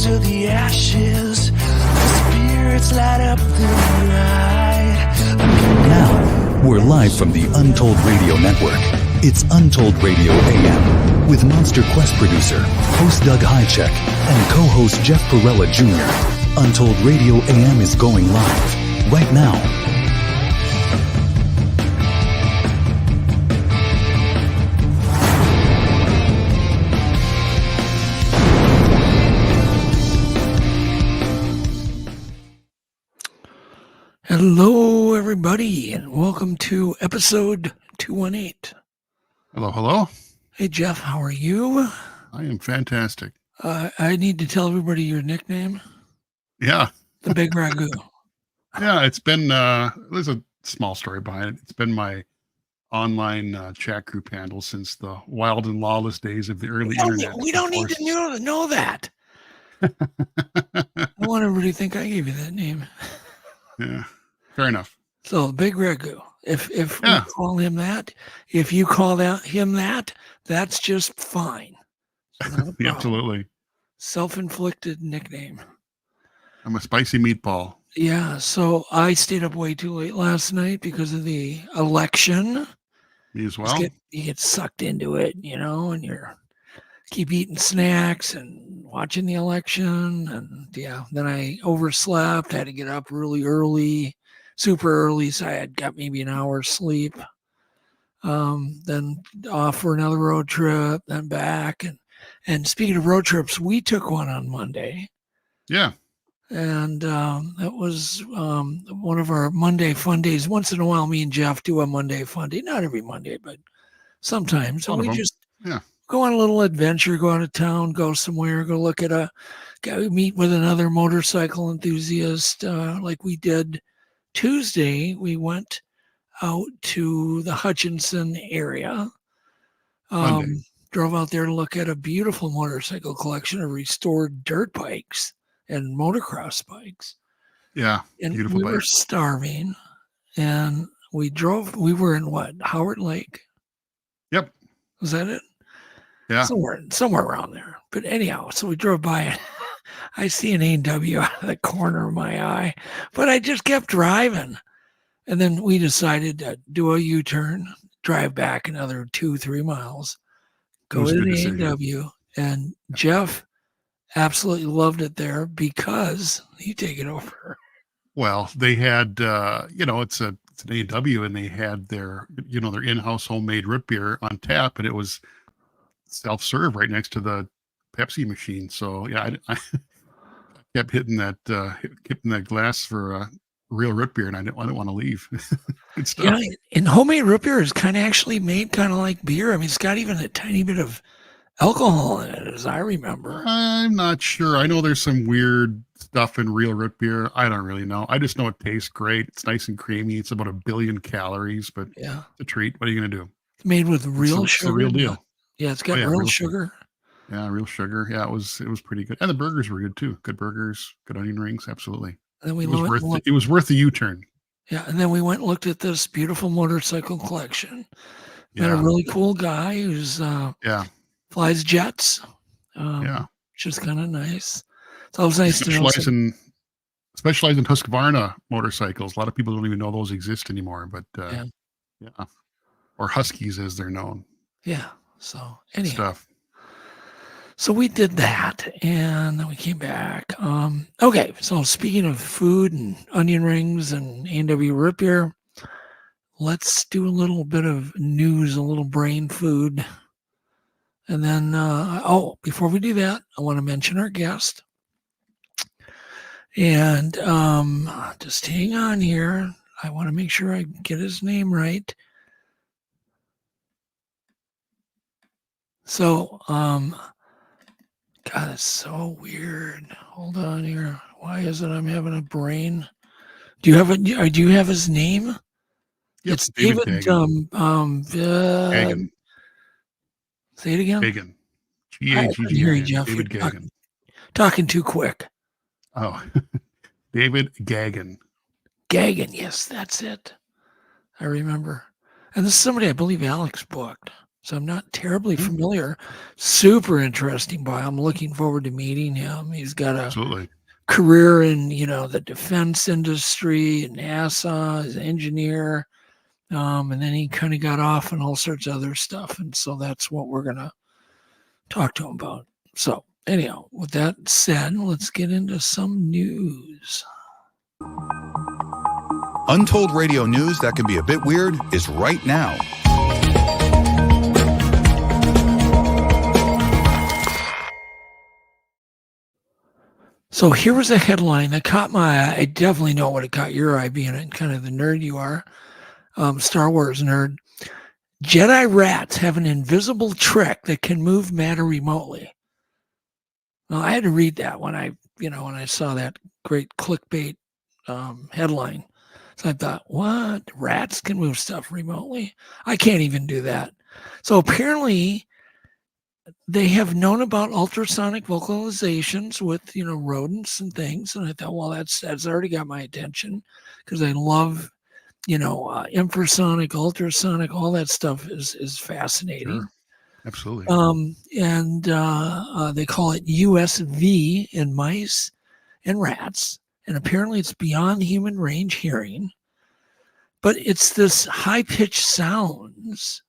to the ashes. The spirits light up the night. Now, we're live from the Untold Radio Network. It's Untold Radio AM with Monster Quest producer, host Doug Hajicek, and co-host Jeff Perrella Jr. Untold Radio AM is going live right now. Hello, everybody, and welcome to episode 218. Hello, hello. Hey, Jeff, how are you? I am fantastic. I need to tell everybody your nickname. Yeah. The Big Ragu. Yeah, it's been, there's a small story behind it. It's been my online chat group handle since the wild and lawless days of the early internet. We don't need to know that. I want everybody to think I gave you that name. Yeah, fair enough. So, Big Ragu. If we call him that, if you call him that, that's just fine. Yeah, absolutely. Self-inflicted nickname. I'm a spicy meatball. Yeah, so I stayed up way too late last night because of the election. Me as well. You get sucked into it, and you're keep eating snacks and watching the election. And then I overslept, had to get up really early, super early. So I got maybe an hour's sleep. Then off for another road trip, then back. And speaking of road trips, we took one on Monday. Yeah. And that was one of our Monday fun days. Once in a while, me and Jeff do a Monday fun day. Not every Monday, but sometimes. And we just go on a little adventure, go out of town, go somewhere, go meet with another motorcycle enthusiast. Like we did Tuesday, we went out to the Hutchinson area. Drove out there to look at a beautiful motorcycle collection of restored dirt bikes and motocross bikes. Yeah, and beautiful we bike. Were starving, and we were in Howard Lake? Yep. Was that it? Yeah. Somewhere around there. But anyhow, so we drove by and I see an A&W out of the corner of my eye, but I just kept driving. And then we decided to do a U-turn, drive back another 2-3 miles, go to the A&W, and Jeff absolutely loved it there because you take it over. Well, they had, it's an A&W, and they had their in-house homemade root beer on tap, and it was self-serve right next to the Pepsi machine. So yeah, I kept hitting that glass for a real root beer, and I didn't want to leave. Good stuff. Yeah, and homemade root beer is kind of actually made kind of like beer. I mean, it's got even a tiny bit of alcohol in it, as I remember. I'm not sure. I know there's some weird stuff in real root beer. I don't really know. I just know it tastes great. It's nice and creamy. It's about 1 billion calories, but it's a treat. What are you going to do? It's made with real sugar. It's the real deal. Yeah, it's got real sugar. Yeah, real sugar. Yeah, it was pretty good. And the burgers were good too. Good burgers, good onion rings, absolutely. And then it was worth the U-turn. Yeah, and then we went and looked at this beautiful motorcycle collection. Met a really cool guy who's flies jets. Which is kind of nice. It's always nice to know. Specialize in Husqvarna motorcycles. A lot of people don't even know those exist anymore, but or Huskies as they're known. Yeah. So anyhow, so we did that, and then we came back. Okay. So speaking of food and onion rings and A&W root beer, let's do a little bit of news, a little brain food. And then, before we do that, I want to mention our guest. And just hang on here. I want to make sure I get his name right. So, God, it's so weird. Hold on here. Why is it I'm having a brain? Do you have his name? Yep, It's David Gaggin. Say it again. Gagan. I couldn't hear you, Jeff. David Gaggin. Talking too quick. Oh, David Gaggin. Gagan, yes, that's it. I remember. And this is somebody I believe Alex booked. So I'm not terribly familiar. Super interesting boy. I'm looking forward to meeting him. He's got a Absolutely. career in, the defense industry, NASA, as an engineer. And then he kind of got off on all sorts of other stuff. And so that's what we're going to talk to him about. So anyhow, with that said, let's get into some news. Untold radio news that can be a bit weird is right now. So here was a headline that caught my eye. I definitely know what it caught your eye, being kind of the nerd you are, Star Wars nerd. Jedi rats have an invisible trick that can move matter remotely. Well, I had to read that when I saw that great clickbait headline. So I thought, what? Rats can move stuff remotely? I can't even do that. So apparently they have known about ultrasonic vocalizations with, rodents and things. And I thought, well, that's already got my attention because I love, infrasonic, ultrasonic, all that stuff is fascinating. Sure. Absolutely. And they call it USV in mice and rats. And apparently it's beyond human range hearing. But it's this high-pitched sounds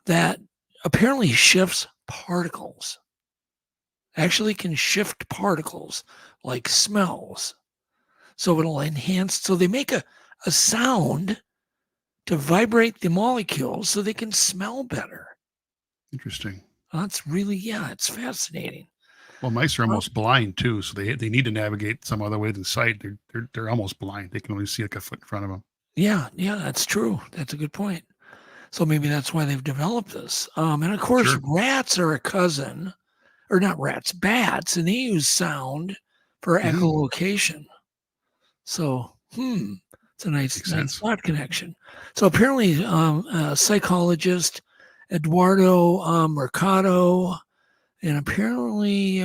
that apparently shifts particles. Actually can shift particles like smells. So it'll enhance. So they make a sound to vibrate the molecules so they can smell better. Interesting. That's really, it's fascinating. Well, mice are almost blind too, so they need to navigate some other way than sight. They're almost blind. They can only see like a foot in front of them. Yeah, that's true. That's a good point. So maybe that's why they've developed this. And of course, rats are a cousin, or not rats, bats, and they use sound for echolocation. So, it's a nice thought connection. So apparently, psychologist Eduardo Mercado, and apparently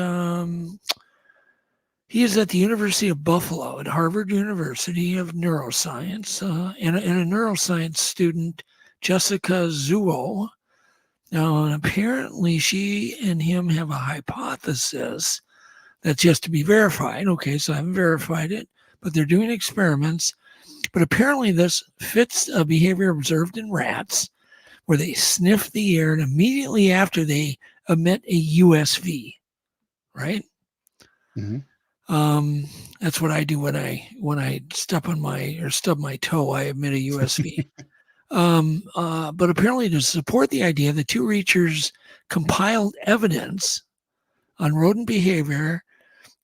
he is at the University of Buffalo at Harvard University of Neuroscience, and a neuroscience student, Jessica Zuo. Now, and apparently she and him have a hypothesis that's yet to be verified. Okay, so I haven't verified it, but they're doing experiments. But apparently this fits a behavior observed in rats where they sniff the air and immediately after they emit a USV, right? Mm-hmm. That's what I do when I stub my toe, I emit a USV. But apparently to support the idea, the two researchers compiled evidence on rodent behavior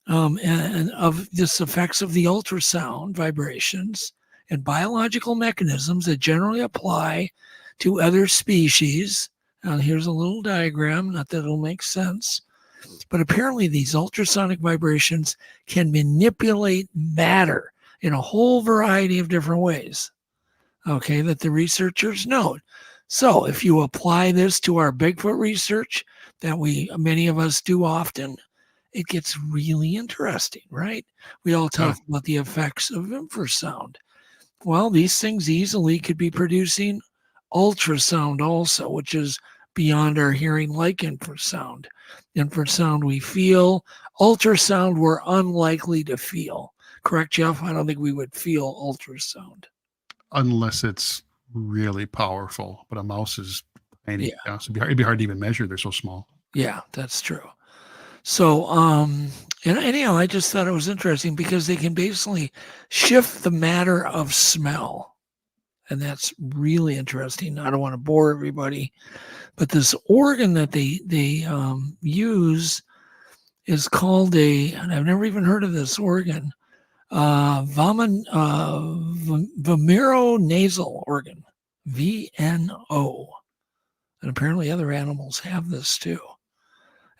and of this effects of the ultrasound vibrations and biological mechanisms that generally apply to other species. Here's a little diagram, not that it'll make sense, but apparently these ultrasonic vibrations can manipulate matter in a whole variety of different ways. Okay, that the researchers note. So if you apply this to our Bigfoot research that many of us do often, it gets really interesting, right? We all talk about the effects of infrasound. Well, these things easily could be producing ultrasound also, which is beyond our hearing, like infrasound. Infrasound we feel, ultrasound we're unlikely to feel. Correct, Jeff? I don't think we would feel ultrasound. Unless it's really powerful, but a mouse is tiny. Yeah, so it'd be hard to even measure. They're so small. Yeah, that's true. So, and anyhow, I just thought it was interesting because they can basically shift the matter of smell. And that's really interesting. I don't want to bore everybody, but this organ that they use is called and I've never even heard of this organ, vomeronasal organ, VNO. And apparently other animals have this too.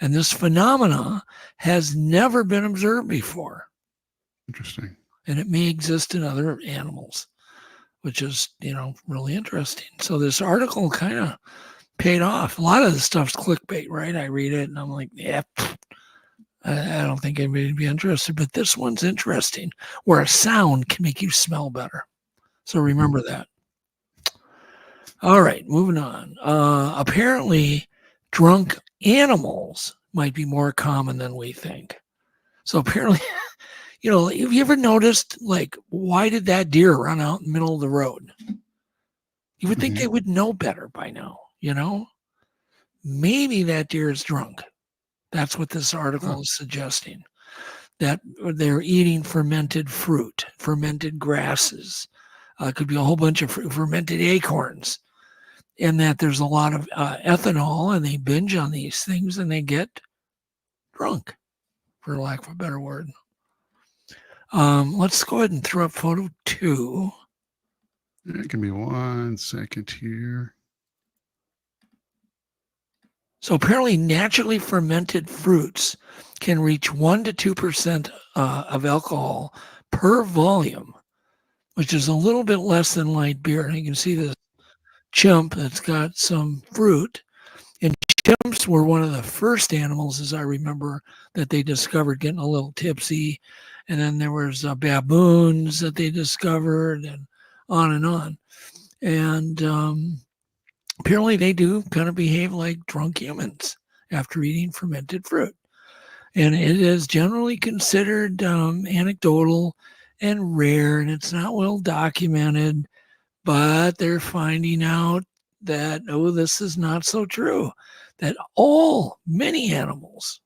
And this phenomena has never been observed before. Interesting. And it may exist in other animals, which is, really interesting. So this article kind of paid off. A lot of the stuff's clickbait, right? I read it and I'm like, I don't think anybody would be interested. But this one's interesting, where a sound can make you smell better. So remember that. All right, moving on. Apparently, drunk animals might be more common than we think. So apparently, have you ever noticed, like, why did that deer run out in the middle of the road? You would think they would know better by now, Maybe that deer is drunk. That's what this article is suggesting. That they're eating fermented fruit, fermented grasses. It could be a whole bunch of fermented acorns. And that there's a lot of ethanol, and they binge on these things, and they get drunk, for lack of a better word. Let's go ahead and throw up photo 2. Give me 1 second here. So apparently naturally fermented fruits can reach 1 to 2% of alcohol per volume, which is a little bit less than light beer. And you can see this chimp that's got some fruit. And chimps were one of the first animals, as I remember, that they discovered getting a little tipsy. And then there was baboons that they discovered, and on and on. And apparently they do kind of behave like drunk humans after eating fermented fruit. And it is generally considered anecdotal and rare, and it's not well documented, but they're finding out that, this is not so true, that many animals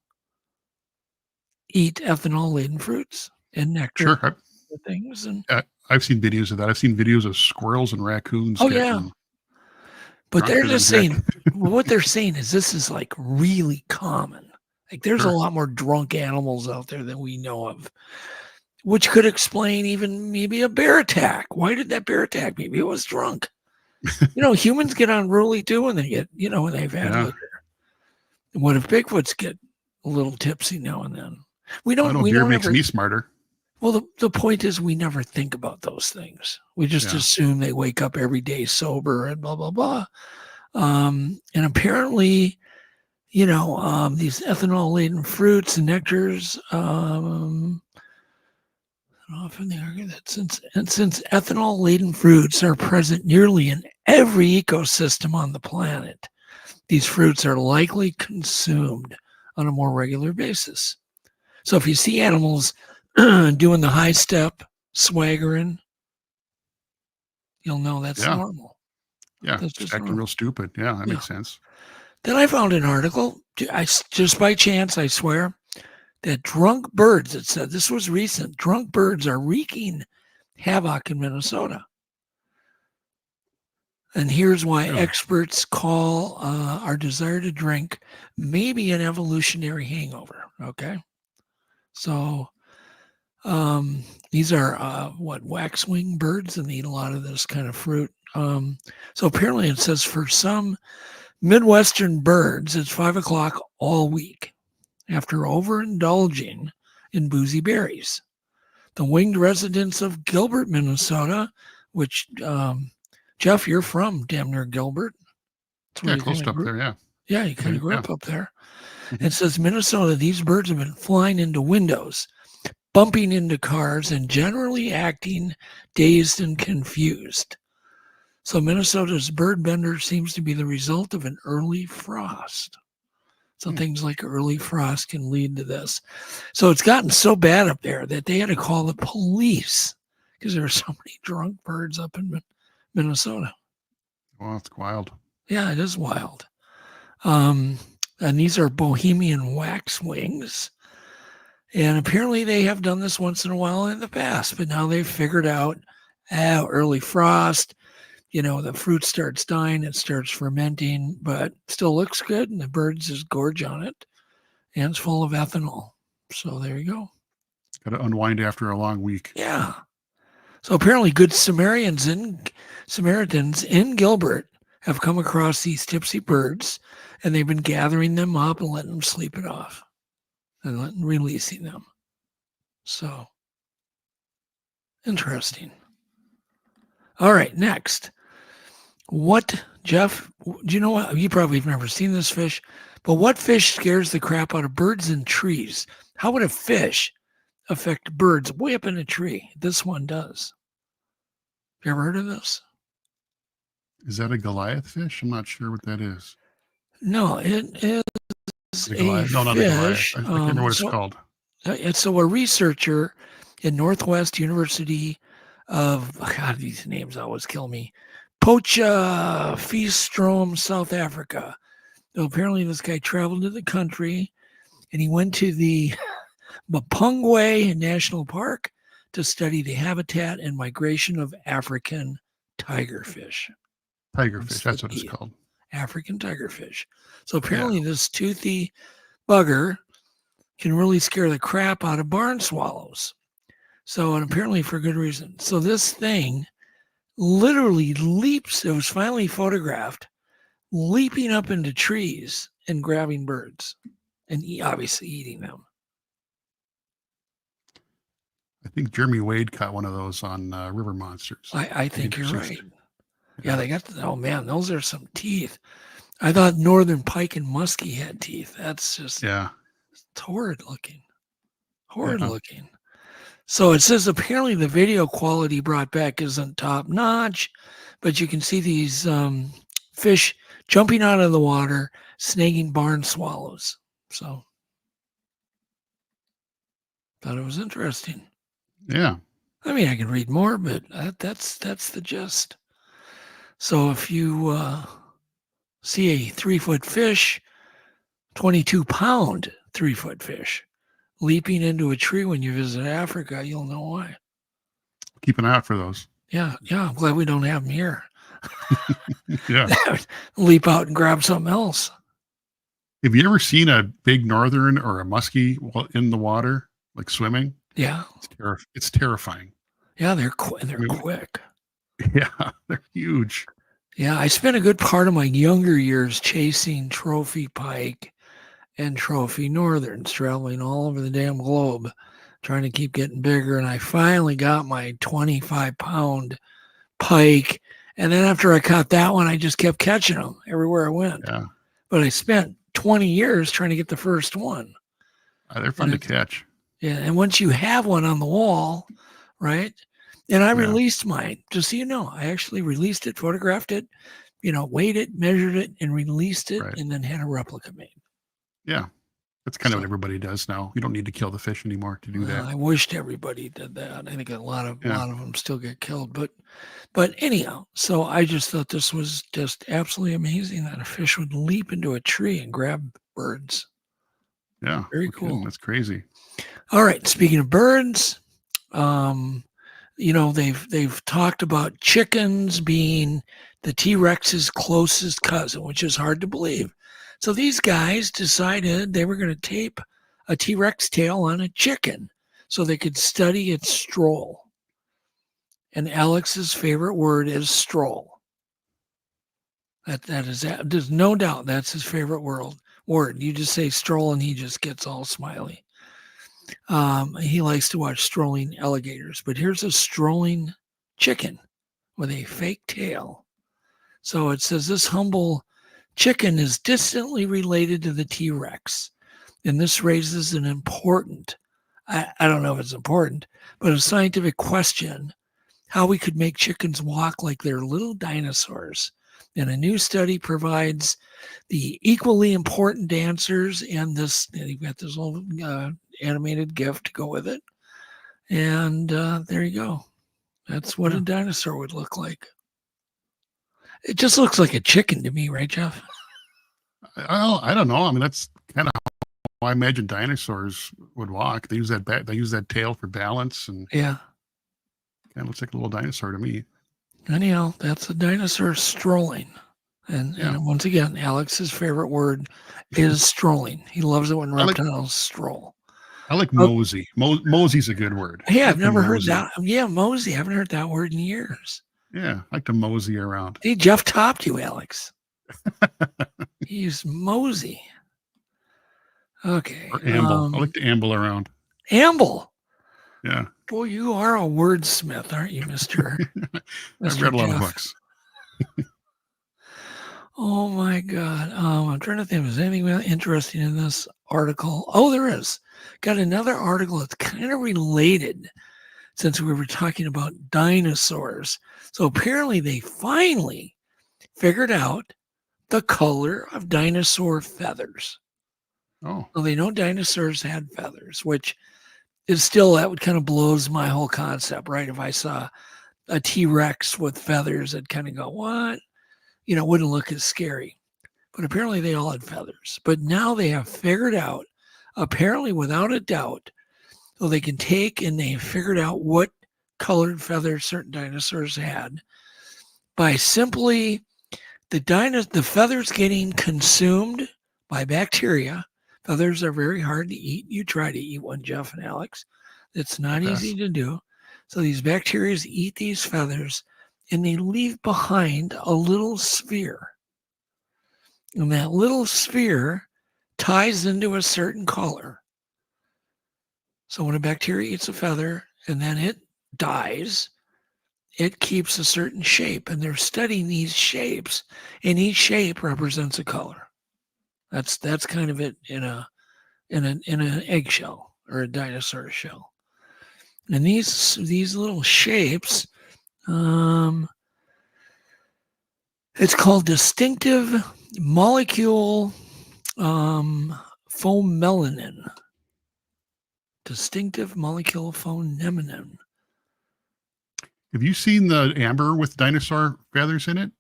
eat ethanol-laden fruits and nectar. Sure. Things. And I've seen videos of that. I've seen videos of squirrels and raccoons. But they're just saying, what they're saying is this is like really common. Like there's a lot more drunk animals out there than we know of, which could explain even maybe a bear attack. Why did that bear attack? Maybe it was drunk. Humans get unruly too when they get, when they've had liquor. And what if Bigfoots get a little tipsy now and then? Beer makes me smarter. Well, the point is we never think about those things. We just assume they wake up every day sober and blah, blah, blah. And apparently, these ethanol-laden fruits and nectars, often they argue that since ethanol-laden fruits are present nearly in every ecosystem on the planet, these fruits are likely consumed on a more regular basis. So if you see animals doing the high step, swaggering, you'll know that's normal. Yeah, that's just acting real stupid. Yeah, that makes sense. Then I found an article, just by chance, I swear, that drunk birds, it said, this was recent, drunk birds are wreaking havoc in Minnesota. And here's why experts call our desire to drink maybe an evolutionary hangover, okay? So these are waxwing birds, and they eat a lot of this kind of fruit. So apparently it says for some Midwestern birds, it's 5 o'clock all week after overindulging in boozy berries. The winged residents of Gilbert, Minnesota, which, Jeff, you're from damn near Gilbert. Close up there, yeah. Yeah, you kind of grew up there. It says Minnesota, these birds have been flying into windows, bumping into cars, and generally acting dazed and confused. So Minnesota's bird bender seems to be the result of an early frost. So things like early frost can lead to this. So it's gotten so bad up there that they had to call the police because there are so many drunk birds up in Minnesota. Well, it's wild. Yeah, it is wild. And these are Bohemian waxwings. And apparently they have done this once in a while in the past, but now they've figured out early frost, the fruit starts dying, it starts fermenting, but still looks good, and the birds just gorge on it, and it's full of ethanol. So there you go. Got to unwind after a long week. Yeah. So apparently good Samaritans in Gilbert have come across these tipsy birds, and they've been gathering them up and letting them sleep it off and releasing them. So interesting. All right, next. What, Jeff, do you know what? You probably have never seen this fish, but what fish scares the crap out of birds in trees? How would a fish affect birds way up in a tree? This one does. You ever heard of this? Is that a Goliath fish? I'm not sure what that is. No, it is a No, not a Goliath. fish. I can't remember what it's called. It's a researcher in Northwest University of, God, these names always kill me. Potchefstroom, South Africa. So apparently this guy traveled to the country and he went to the Mapungwe National Park to study the habitat and migration of African tigerfish. Tigerfish, that's what it's called. African tigerfish. So apparently this toothy bugger can really scare the crap out of barn swallows. So, and apparently for good reason. So this thing literally leaps. It was finally photographed leaping up into trees and grabbing birds and obviously eating them. I think Jeremy Wade caught one of those on River Monsters. I think you're right. Yeah, they got, oh man, those are some teeth. I thought northern pike and muskie had teeth. That's just it's horrid looking. Horrid looking. So it says apparently the video quality brought back isn't top notch, but you can see these fish jumping out of the water, snagging barn swallows. So thought it was interesting. Yeah. I mean, I can read more, but that's the gist. So if you see a 3-foot fish, 22-pound 3-foot fish, leaping into a tree when you visit Africa, you'll know why. Keep an eye out for those. Yeah. I'm glad we don't have them here. Yeah. Leap out and grab something else. Have you ever seen a big northern or a muskie in the water, like swimming? Yeah. It's terrifying. Yeah, they're quick. Yeah, they're huge. Yeah, I spent a good part of my younger years chasing trophy pike and trophy northerns, traveling all over the damn globe, trying to keep getting bigger. And I finally got my 25-pound pike. And then after I caught that one, I just kept catching them everywhere I went. Yeah. But I spent 20 years trying to get the first one. They're fun to catch. Yeah, and once you have one on the wall, right? And I released mine, just so you know. I actually released it, photographed it, weighed it, measured it, and released it, and then had a replica made. Yeah, that's kind of what everybody does now. You don't need to kill the fish anymore to do that. I wished everybody did that. I think a lot of them still get killed, but anyhow. So I just thought this was just absolutely amazing that a fish would leap into a tree and grab birds. Yeah, very cool. That's crazy. All right, speaking of birds, they've talked about chickens being the T-Rex's closest cousin, which is hard to believe. So these guys decided they were going to tape a T-Rex tail on a chicken so they could study its stroll. And Alex's favorite word is stroll. There's no doubt that's his favorite word. You just say stroll and he just gets all smiley. He likes to watch strolling alligators, but here's a strolling chicken with a fake tail. So it says this humble chicken is distantly related to the T-Rex. And this raises an important, I don't know if it's important, but a scientific question, how we could make chickens walk like they're little dinosaurs. And a new study provides the equally important answers, and you've got this little animated GIF to go with it. And there you go. That's what a dinosaur would look like. It just looks like a chicken to me, right, Jeff? I don't know. I mean, that's kind of how I imagine dinosaurs would walk. They use that tail for balance, and kind of looks like a little dinosaur to me. Anyhow, that's a dinosaur strolling. And once again, Alex's favorite word is strolling. He loves it when reptiles stroll. I like mosey. Mosey's a good word. Hey, I've never heard that. Yeah, mosey. I haven't heard that word in years. Yeah, I like to mosey around. See, Jeff topped you, Alex. He's mosey. Okay. Or amble. I like to amble around. Amble? Yeah. Boy, you are a wordsmith, aren't you, Mr. I've read a lot of books. Oh, my God. I'm trying to think if there's anything interesting in this article. Oh, there is. Got another article that's kind of related since we were talking about dinosaurs. So apparently they finally figured out the color of dinosaur feathers. Oh. Well, they know dinosaurs had feathers, which is still, that would kind of blows my whole concept, right? If I saw a T-Rex with feathers, I'd kind of go, what? You know, it wouldn't look as scary. But apparently they all had feathers. But now they have figured out, apparently without a doubt, so they can take and they figured out what colored feathers certain dinosaurs had by simply the feathers getting consumed by bacteria. Feathers are very hard to eat. You try to eat one, Jeff and Alex. It's not easy to do. So these bacteria eat these feathers and they leave behind a little sphere. And that little sphere ties into a certain color. So when a bacteria eats a feather and then it dies, it keeps a certain shape. And they're studying these shapes, and each shape represents a color. That's kind of it in an eggshell or a dinosaur shell. And these little shapes, it's called distinctive molecule phonemelanin. Distinctive molecule phonemelanin. Have you seen the amber with dinosaur feathers in it?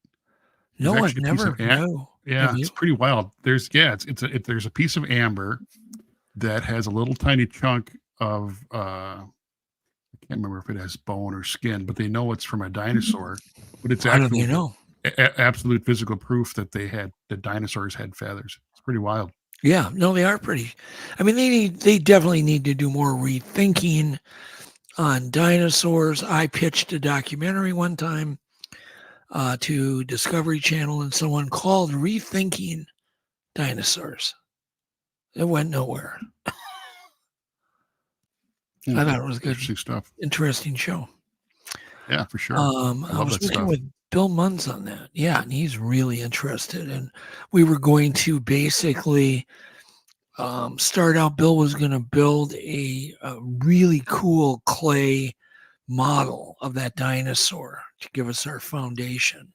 No, I've never. No. Yeah, it's pretty wild. There's a piece of amber that has a little tiny chunk of I can't remember if it has bone or skin, but they know it's from a dinosaur. But it's How do they know? Absolute physical proof that the dinosaurs had feathers. It's pretty wild. Yeah, no, they are pretty. I mean, they definitely need to do more rethinking on dinosaurs. I pitched a documentary one time to Discovery Channel and someone called Rethinking Dinosaurs. It went nowhere. I thought it was good. Interesting stuff. Interesting show. Yeah, for sure. I was working with Bill Munns on that. Yeah, and he's really interested. And we were going to basically start out, Bill was going to build a really cool clay model of that dinosaur to give us our foundation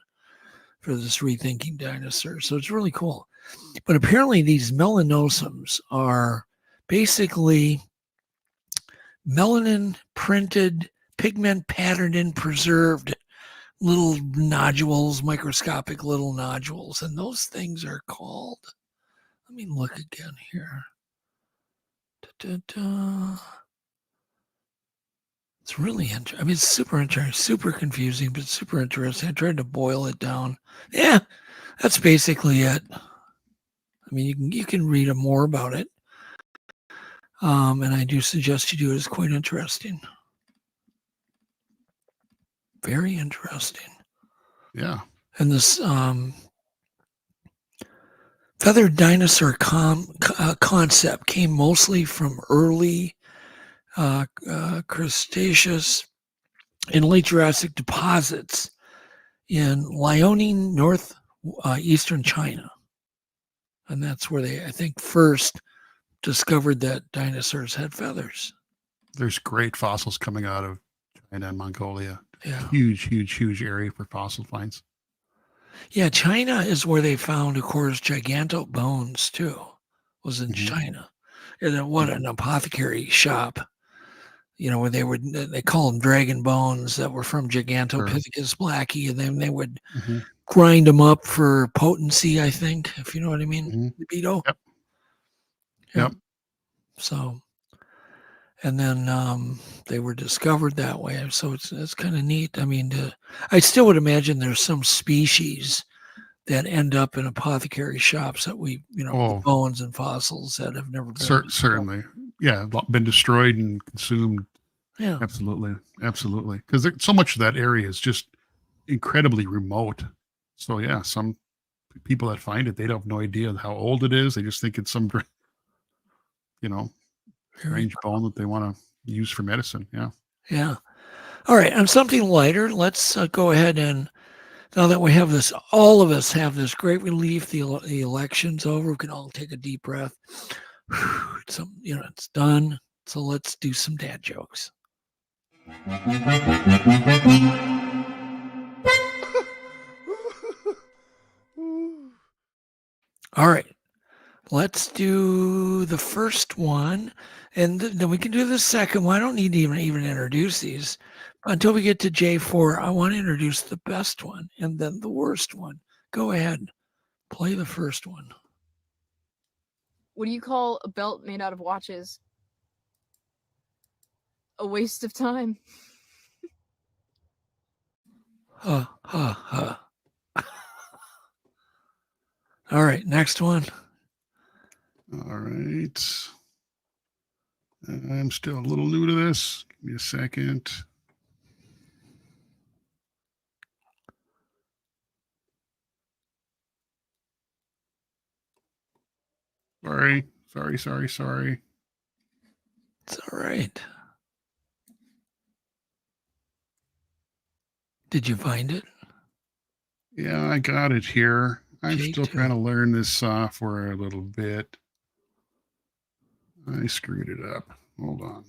for this Rethinking Dinosaur. So it's really cool. But apparently these melanosums are basically melanin printed, pigment patterned and preserved little nodules, microscopic little nodules. And those things are called, let me look again here. It's really interesting. I mean, it's super interesting, super confusing, but super interesting. I tried to boil it down. Yeah, that's basically it. I mean, you can read more about it. And I do suggest you do it. It's quite interesting. Very interesting. Yeah. And this feathered dinosaur concept came mostly from early Cretaceous and late Jurassic deposits in Liaoning, eastern China. And that's where they, I think, first discovered that dinosaurs had feathers. There's great fossils coming out of China and Mongolia. Yeah. Huge area for fossil finds. Yeah, China is where they found, of course, giganto bones too. Was in China. And then what an apothecary shop, you know, where they call them dragon bones that were from Gigantopithecus blackie, and then they would grind them up for potency, I think, if you know what I mean. Libido. Yep. So, and then they were discovered that way. So it's kind of neat. I mean, I still would imagine there's some species that end up in apothecary shops that we, bones and fossils that have never been. Certainly. Yeah. Been destroyed and consumed. Yeah. Absolutely. Because so much of that area is just incredibly remote. So yeah, some people that find it, they don't have no idea how old it is. They just think it's some, strange bone that they want to use for medicine. Yeah. Yeah. All right. On something lighter, let's go ahead and, now that we have this, all of us have this great relief, the election's over, we can all take a deep breath. It's done. So let's do some dad jokes. All right. Let's do the first one, and then we can do the second one. I don't need to even introduce these until we get to J4. I want to introduce the best one and then the worst one. Go ahead. Play the first one. What do you call a belt made out of watches? A waste of time. Ha, ha, ha. All right, next one. All right. I'm still a little new to this. Give me a second. Sorry. It's all right. Did you find it? Yeah, I got it here. I'm J2. still trying to learn this software a little bit. I screwed it up. Hold on.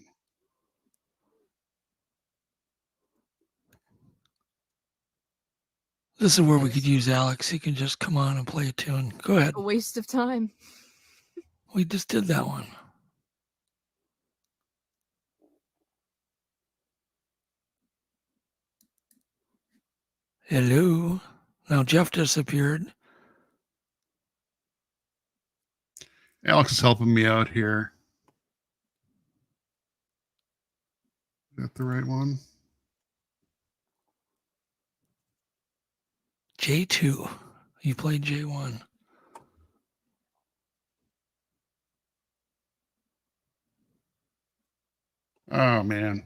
This is where we could use Alex. He can just come on and play a tune. Go ahead. A waste of time. We just did that one. Hello. Now Jeff disappeared. Alex is helping me out here. Is that the right one? J2. You played J1. Oh man.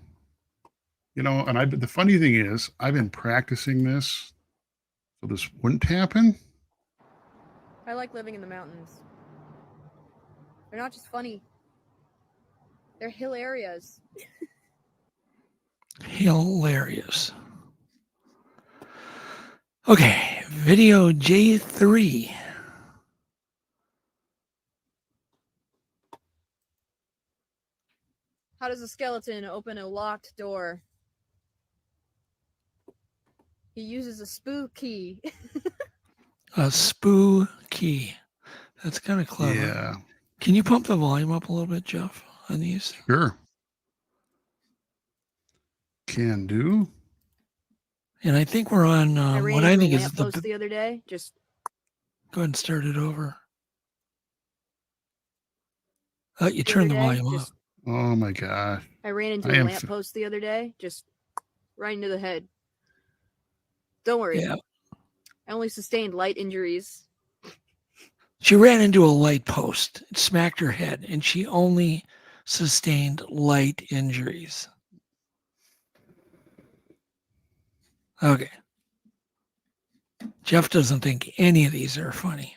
You know, and the funny thing is, I've been practicing this so this wouldn't happen. I like living in the mountains. They're not just funny. They're hilarious. Hilarious. Okay, video J3. How does a skeleton open a locked door? He uses a spoo key. A spoo key. That's kind of clever. Yeah. Can you pump the volume up a little bit, Jeff, on these? Sure. Can do. And I think we're on what I think is the other day. Just go ahead and start it over. Oh, you turned the volume up. Oh my gosh. I ran into a lamppost the other day, just right into the head. Don't worry. Yeah. I only sustained light injuries. She ran into a light post, it smacked her head, and she only sustained light injuries. Okay. Jeff doesn't think any of these are funny.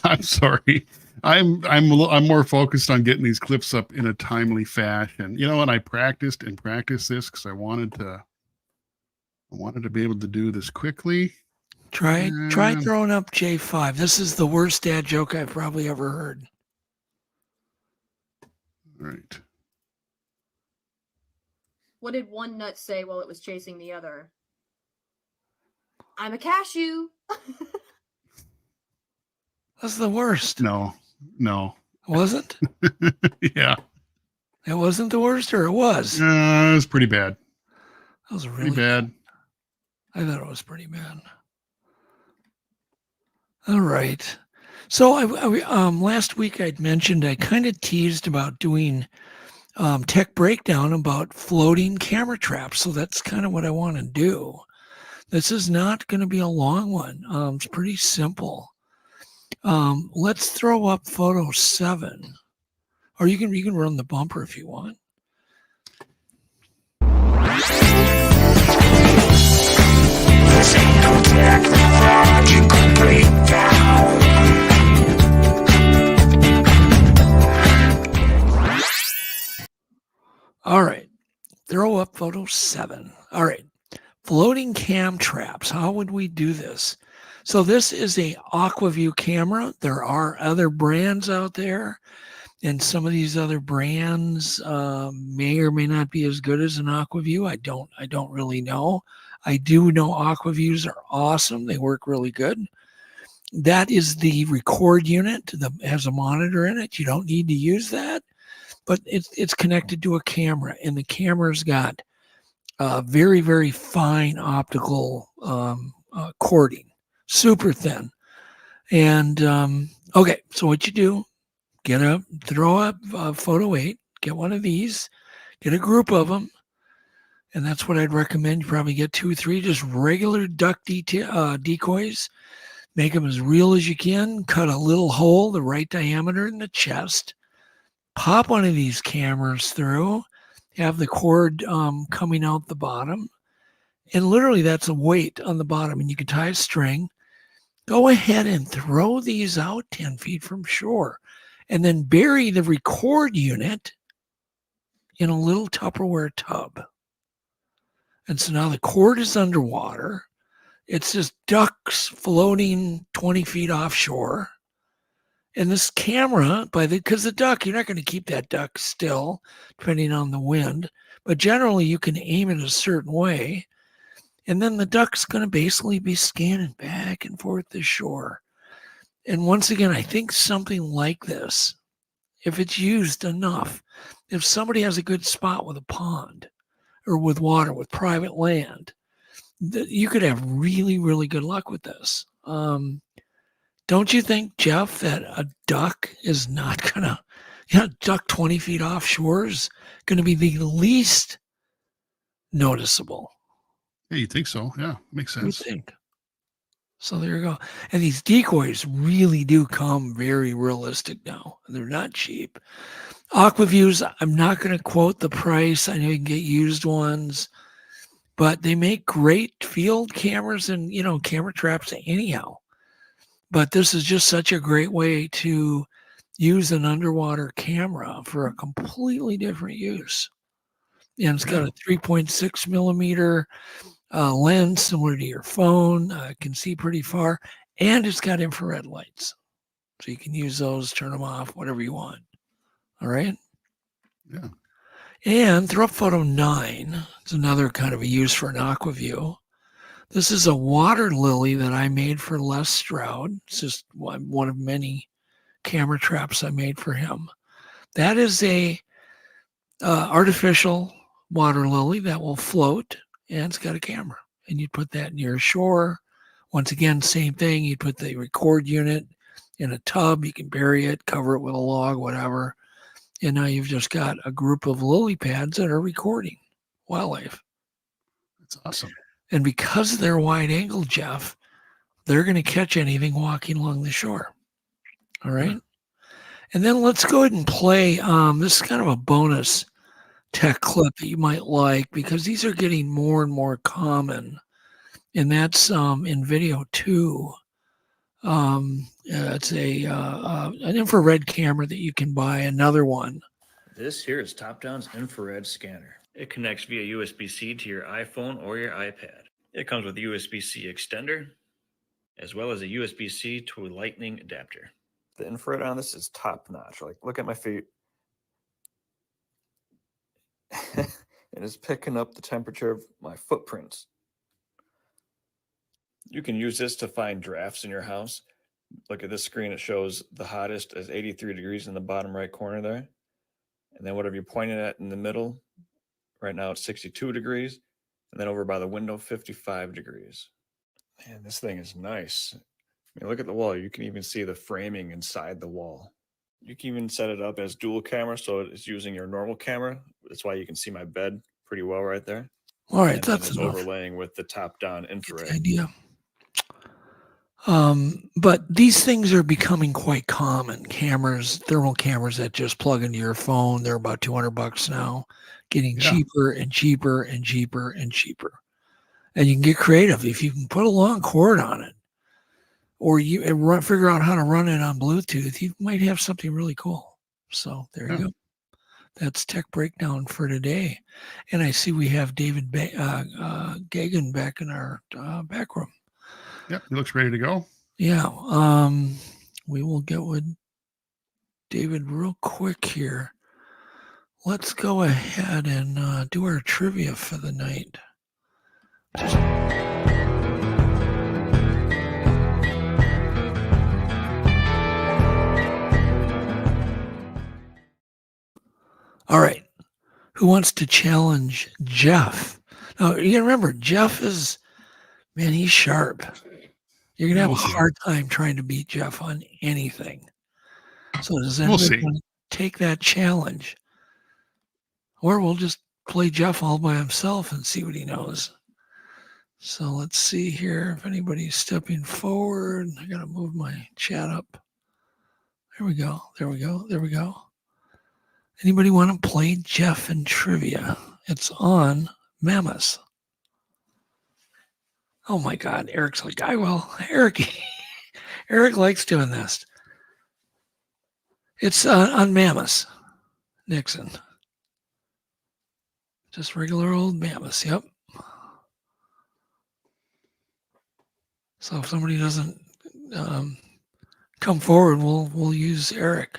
I'm sorry. I'm more focused on getting these clips up in a timely fashion. You know, and I practiced this because I wanted to be able to do this quickly. Try throwing up J5. This is the worst dad joke I've probably ever heard. All right. What did one nut say while it was chasing the other? I'm a cashew. That's the worst. No. Was it? Yeah. It wasn't the worst, or it was? It was pretty bad. That was really pretty bad. I thought it was pretty bad. All right. So I last week I'd mentioned I kind of teased about doing tech breakdown about floating camera traps. So that's kind of what I want to do. This is not going to be a long one. It's pretty simple. Let's throw up photo 7, or you can run the bumper if you want. All right, throw up photo 7. All right, floating cam traps. How would we do this? So this is a AquaView camera. There are other brands out there, and some of these other brands may or may not be as good as an AquaView. I don't really know. I do know AquaViews are awesome. They work really good. That is the record unit that has a monitor in it. You don't need to use that, but it's connected to a camera, and the camera's got very, very fine optical cording, super thin. And okay, so what you do, throw up photo 8, get one of these, get a group of them, and that's what I'd recommend. You probably get 2 or 3 just regular duck decoys. Make them as real as you can. Cut a little hole the right diameter in the chest. Pop one of these cameras through. Have the cord coming out the bottom. And literally that's a weight on the bottom. And you can tie a string. Go ahead and throw these out 10 feet from shore. And then bury the record unit in a little Tupperware tub. And so now the cord is underwater. It's just ducks floating 20 feet offshore. And this camera, because the duck, you're not going to keep that duck still, depending on the wind. But generally, you can aim it a certain way. And then the duck's going to basically be scanning back and forth to shore. And once again, I think something like this, if it's used enough, if somebody has a good spot with a pond or with water, with private land, you could have really, really good luck with this. Don't you think, Jeff, that a duck is not going to, duck 20 feet offshore is going to be the least noticeable? Yeah, you think so? Yeah, makes sense. You think. So there you go. And these decoys really do come very realistic now. They're not cheap. Aquaviews, I'm not going to quote the price. I know you can get used ones. But they make great field cameras and, camera traps anyhow. But this is just such a great way to use an underwater camera for a completely different use. And it's got a 3.6 millimeter lens similar to your phone. It can see pretty far. And it's got infrared lights. So you can use those, turn them off, whatever you want. All right? Yeah. And throw up photo 9. It's another kind of a use for an aquaview. This is a water lily that I made for Les Stroud. It's just one of many camera traps I made for him. That is a artificial water lily that will float, and it's got a camera. And you'd put that near shore. Once again, same thing. You'd put the record unit in a tub. You can bury it, cover it with a log, whatever. And now you've just got a group of lily pads that are recording wildlife. That's awesome. And because they're wide angle, Jeff, they're going to catch anything walking along the shore. All right. Yeah. And then let's go ahead and play. This is kind of a bonus tech clip that you might like, because these are getting more and more common. And that's in video 2. It's an infrared camera that you can buy, another one. This here is Top-Down's infrared scanner. It connects via USB-C to your iPhone or your iPad. It comes with a USB-C extender, as well as a USB-C to a lightning adapter. The infrared on this is top-notch. Like, look at my feet. It is picking up the temperature of my footprints. You can use this to find drafts in your house. Look at this screen. It shows the hottest as 83 degrees in the bottom right corner there. And then whatever you're pointing at in the middle, right now it's 62 degrees. And then over by the window, 55 degrees. Man, this thing is nice. I mean, look at the wall. You can even see the framing inside the wall. You can even set it up as dual camera, so it's using your normal camera. That's why you can see my bed pretty well right there. All right, and that's it's enough. Overlaying with the top-down infrared. Good idea. But these things are becoming quite common. Cameras, thermal cameras that just plug into your phone. They're about $200 now, getting cheaper and cheaper and cheaper and cheaper. And you can get creative if you can put a long cord on it, or you figure out how to run it on Bluetooth. You might have something really cool. So there you go. That's Tech Breakdown for today. And I see we have David Gaggin back in our back room. Yep, he looks ready to go. Yeah, we will get with David real quick here. Let's go ahead and do our trivia for the night. All right. Who wants to challenge Jeff? Now, you remember, Jeff is, man, he's sharp. You're going to have a hard time trying to beat Jeff on anything. So does anybody want to take that challenge? Or we'll just play Jeff all by himself and see what he knows. So let's see here if anybody's stepping forward. I got to move my chat up. There we go. There we go. There we go. Anybody want to play Jeff in trivia? It's on mammoths. Oh my God, Eric's like, I will. Eric likes doing this. It's on mammoths, Nixon. Just regular old mammoths, yep. So if somebody doesn't come forward, we'll use Eric.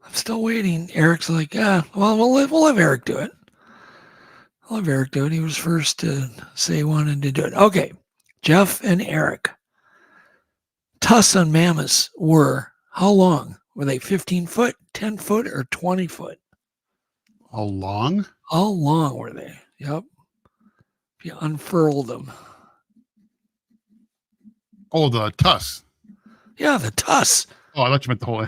I'm still waiting. Eric's like, well, we'll have Eric do it. I'll have Eric do it. He was first to say he wanted to do it. Okay, Jeff and Eric. Tusks on mammoths were how long? Were they 15 foot, 10 foot, or 20 foot? How long? How long were they? Yep. If you unfurled them. Oh, the tusks. Yeah, the tusks. Oh, I thought you meant the whole.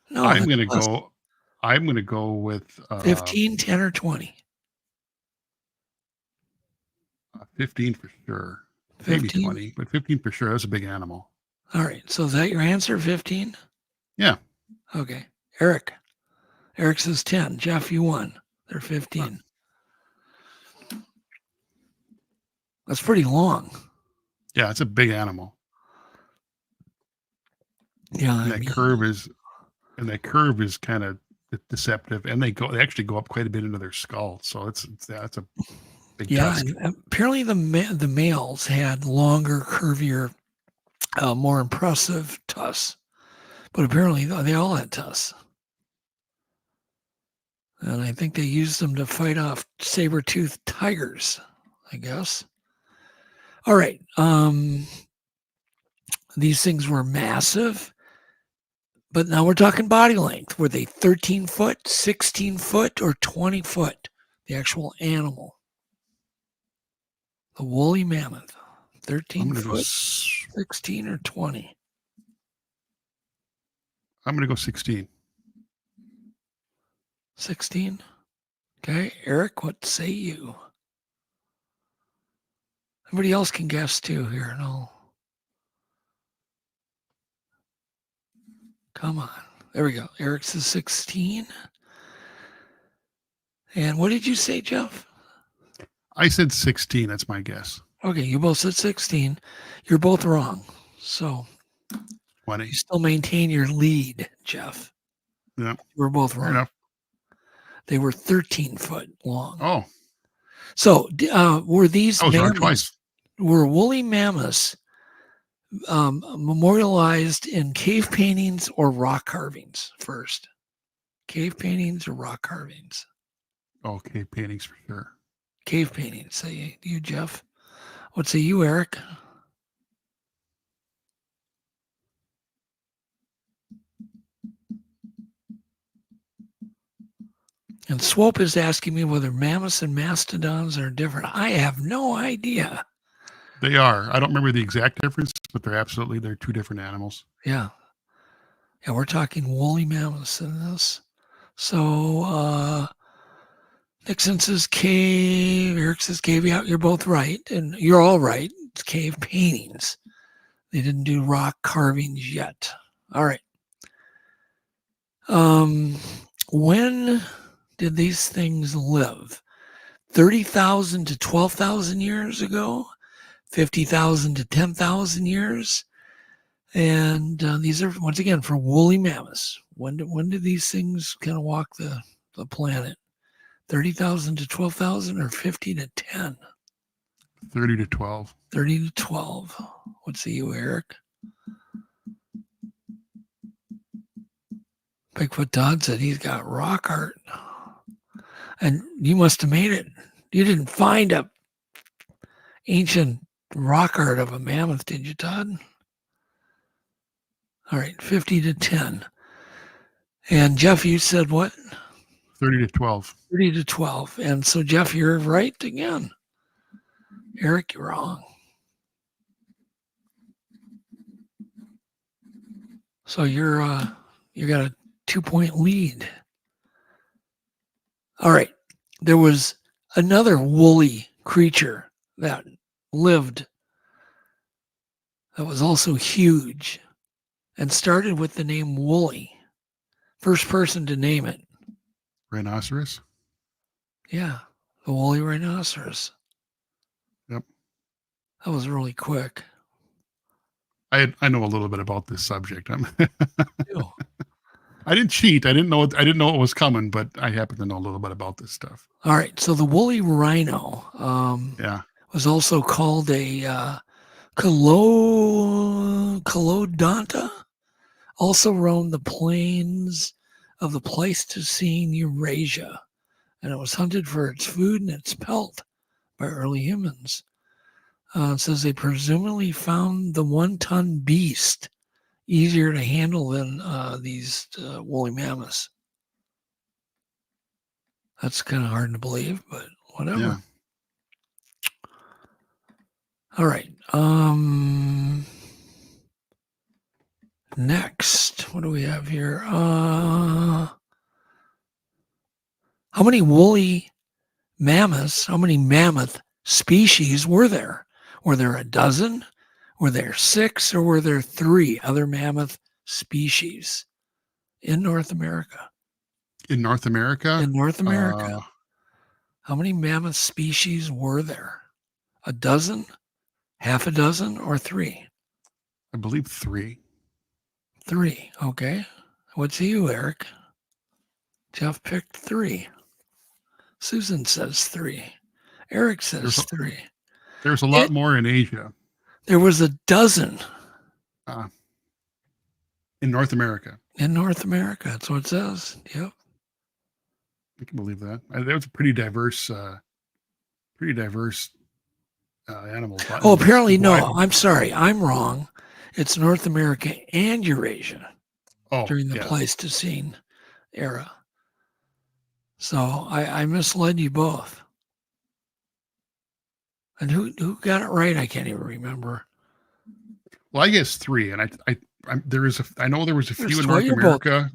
No, I'm gonna go with 15, 10, or 20. 15 for sure. 15? Maybe 20, but 15 for sure. That's a big animal. All right. So is that your answer, 15? Yeah. Okay. Eric says 10. Jeff, you won. They're 15. That's pretty long. Yeah, it's a big animal. Yeah. And that curve is kind of deceptive, and they actually go up quite a bit into their skull. So that's a big tusk. Apparently the males had longer, curvier, more impressive tusks, but apparently they all had tusks. And I think they used them to fight off saber-toothed tigers, I guess. All right. These things were massive, but now we're talking body length. Were they 13 foot, 16 foot, or 20 foot? The actual animal. The woolly mammoth. 13 foot, 16 or 20? I'm going to go 16. 16? Okay. Eric, what say you? Everybody else can guess too here. No. Come on. There we go. Eric says 16. And what did you say, Jeff? I said 16. That's my guess. Okay, you both said 16. You're both wrong. So 20. You still maintain your lead, Jeff. Yeah. We're both wrong. Fair enough. They were 13 foot long. Oh. So were these mammoths, were woolly mammoths memorialized in cave paintings or rock carvings first? Cave paintings or rock carvings? Oh, cave paintings for sure. Cave paintings. Say you, Jeff. What say you, Eric? And Swope is asking me whether mammoths and mastodons are different. I have no idea. They are. I don't remember the exact difference, but they're two different animals. Yeah. Yeah, we're talking woolly mammoths in this. So Nixon says cave. Eric says cave. Yeah, you're both right. And you're all right. It's cave paintings. They didn't do rock carvings yet. All right. When did these things live? 30,000 to 12,000 years ago? 50,000 to 10,000 years? And these are, once again, for woolly mammoths. When did these things kind of walk the planet? 30,000 to 12,000 or 50 to 10? 30 to 12. 30 to 12. What say you, Eric? Bigfoot Todd said he's got rock art. And you must have made it. You didn't find a ancient rock art of a mammoth, did you, Todd? All right, 50-10. And Jeff, you said what? 30-12. 30-12. And so, Jeff, you're right again. Eric, you're wrong. So you got a 2-point lead. All right. There was another woolly creature that lived that was also huge and started with the name Woolly. First person to name it. Rhinoceros? Yeah, the woolly rhinoceros. Yep. That was really quick. I know a little bit about this subject. Ew. I didn't cheat. I didn't know it was coming, but I happen to know a little bit about this stuff. All right. So the woolly rhino was also called a Colodonta. Also roamed the plains of the Pleistocene Eurasia, and it was hunted for its food and its pelt by early humans. It says they presumably found the 1-ton beast easier to handle than these woolly mammoths. That's kind of hard to believe, but whatever. Yeah. All right. Next, what do we have here? How many woolly mammoths, how many mammoth species were there? Were there a dozen? Were there 6? Or were there 3 other mammoth species in North America? In North America? In North America. How many mammoth species were there? A dozen? Half a dozen? Or 3? I believe 3. 3. Okay. What's you, Eric? Jeff picked 3. Susan says 3. Eric says 3. There's a lot more in Asia. There was a dozen. In North America. In North America. That's what it says. Yep. I can believe that. That was a pretty diverse animal. Oh, apparently no. I'm sorry. I'm wrong. It's North America and Eurasia during the Pleistocene era. So I misled you both. And who got it right? I can't even remember. Well, I guess 3, and I know there was a few in North America,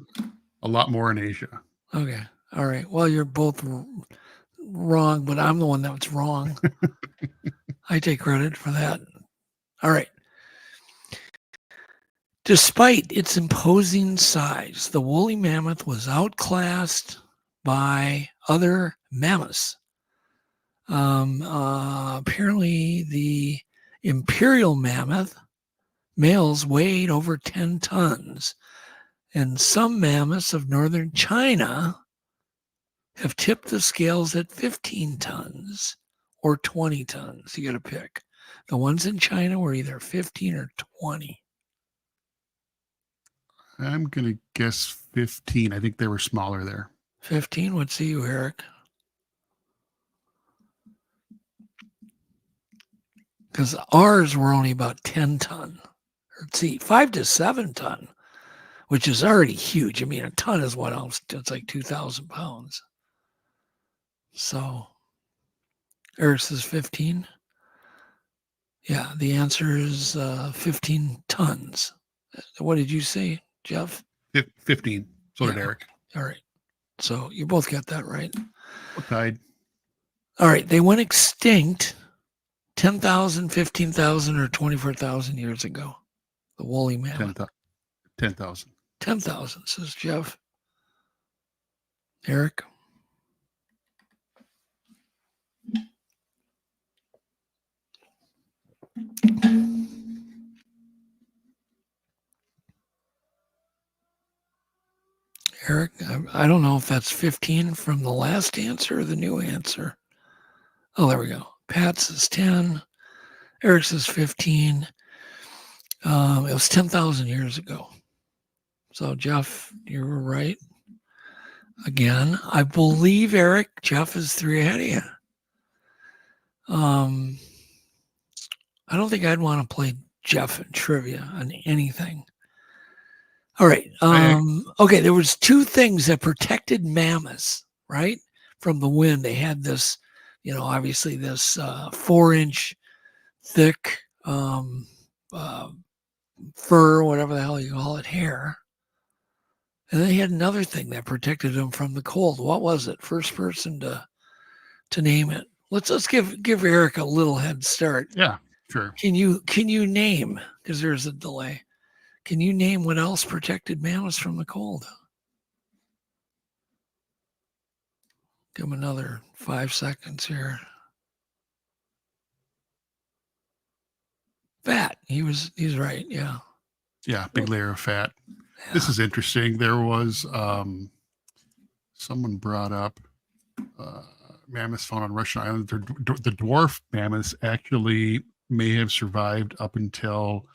a lot more in Asia. Okay, all right. Well, you're both wrong, but I'm the one that was wrong. I take credit for that. All right. Despite its imposing size, the woolly mammoth was outclassed by other mammoths. Apparently, the imperial mammoth males weighed over 10 tons, and some mammoths of northern China have tipped the scales at 15 tons or 20 tons. You got to pick. The ones in China were either 15 or 20. I'm going to guess 15. I think they were smaller there. 15? What say you, Eric? Because ours were only about 10 ton. Let's see, 5 to 7 ton, which is already huge. I mean, a ton is what else? It's like 2,000 pounds. So, Eric says 15. Yeah, the answer is 15 tons. What did you say, Jeff? 15. So did Eric. All right. So you both got that right. What tied? All right. They went extinct 10,000, 15,000, or 24,000 years ago. The woolly mammoth. 10,000. 10,000, says Jeff. Eric? Eric, I don't know if that's 15 from the last answer or the new answer. Oh, there we go. Pat says 10. Eric says 15. It was 10,000 years ago. So, Jeff, you were right. Again, I believe, Eric, Jeff is 3 ahead of you. I don't think I'd want to play Jeff in trivia on anything. All right. Okay, there was two things that protected mammoths, right, from the wind. They had this, obviously this 4-inch thick fur, whatever the hell you call it, hair. And they had another thing that protected them from the cold. What was it? First person to name it. Let's give Eric a little head start. Yeah, sure. Can you name, because there's a delay, can you name what else protected mammoths from the cold? Give him another 5 seconds here. Fat. He's right. Yeah. Yeah. Big layer of fat. Yeah. This is interesting. There was someone brought up mammoths found on Russian islands. The dwarf mammoths actually may have survived up until,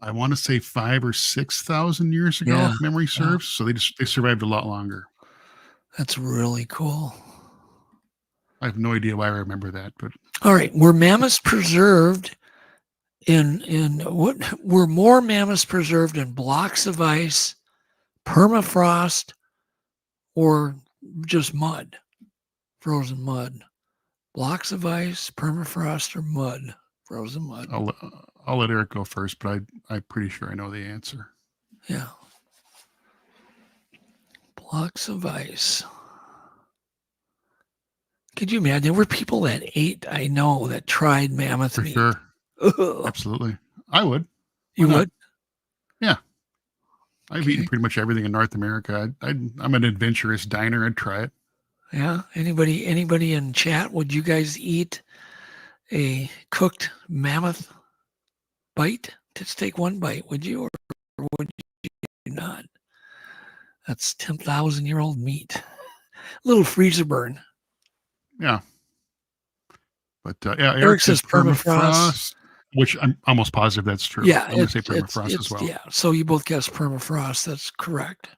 I want to say, 5,000 or 6,000 years ago, if memory serves. So they survived a lot longer. That's really cool. I have no idea why I remember that, but all right. Were mammoths preserved were more mammoths preserved in blocks of ice, permafrost, or just mud, frozen mud? Blocks of ice, permafrost, or mud, frozen mud? I'll let Eric go first, but I'm pretty sure I know the answer. Yeah. Blocks of ice. Could you imagine? There were people that ate, I know, that tried mammoth meat. For sure. Ugh. Absolutely. I would. You would? Yeah. I've eaten pretty much everything in North America. I'm an adventurous diner. I'd try it. Yeah. Anybody in chat, would you guys eat a cooked mammoth bite? Just take one bite, would you? Or would you not? That's 10,000-year-old meat. Little freezer burn. Yeah. But Eric says permafrost, which I'm almost positive that's true. Yeah. I'm going to say permafrost as well. Yeah. So you both guessed permafrost. That's correct.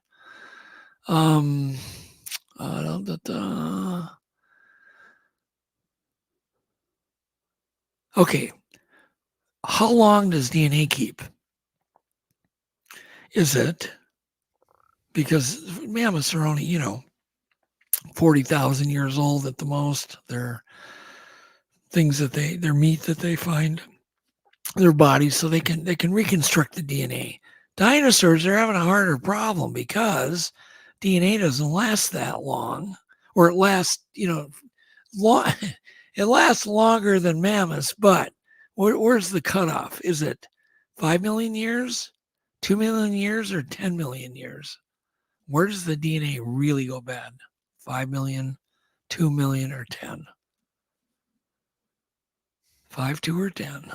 Okay. How long does DNA keep? Is it, because mammoths are only, 40,000 years old at the most. They're things their meat that they find their bodies, so they can reconstruct the DNA. Dinosaurs are having a harder problem because DNA doesn't last that long, or it lasts, long. It lasts longer than mammoths, but where's the cutoff? Is it 5 million years, 2 million years, or 10 million years? Where does the DNA really go bad? 5 million, 2 million, or 10? 5, 2, or 10?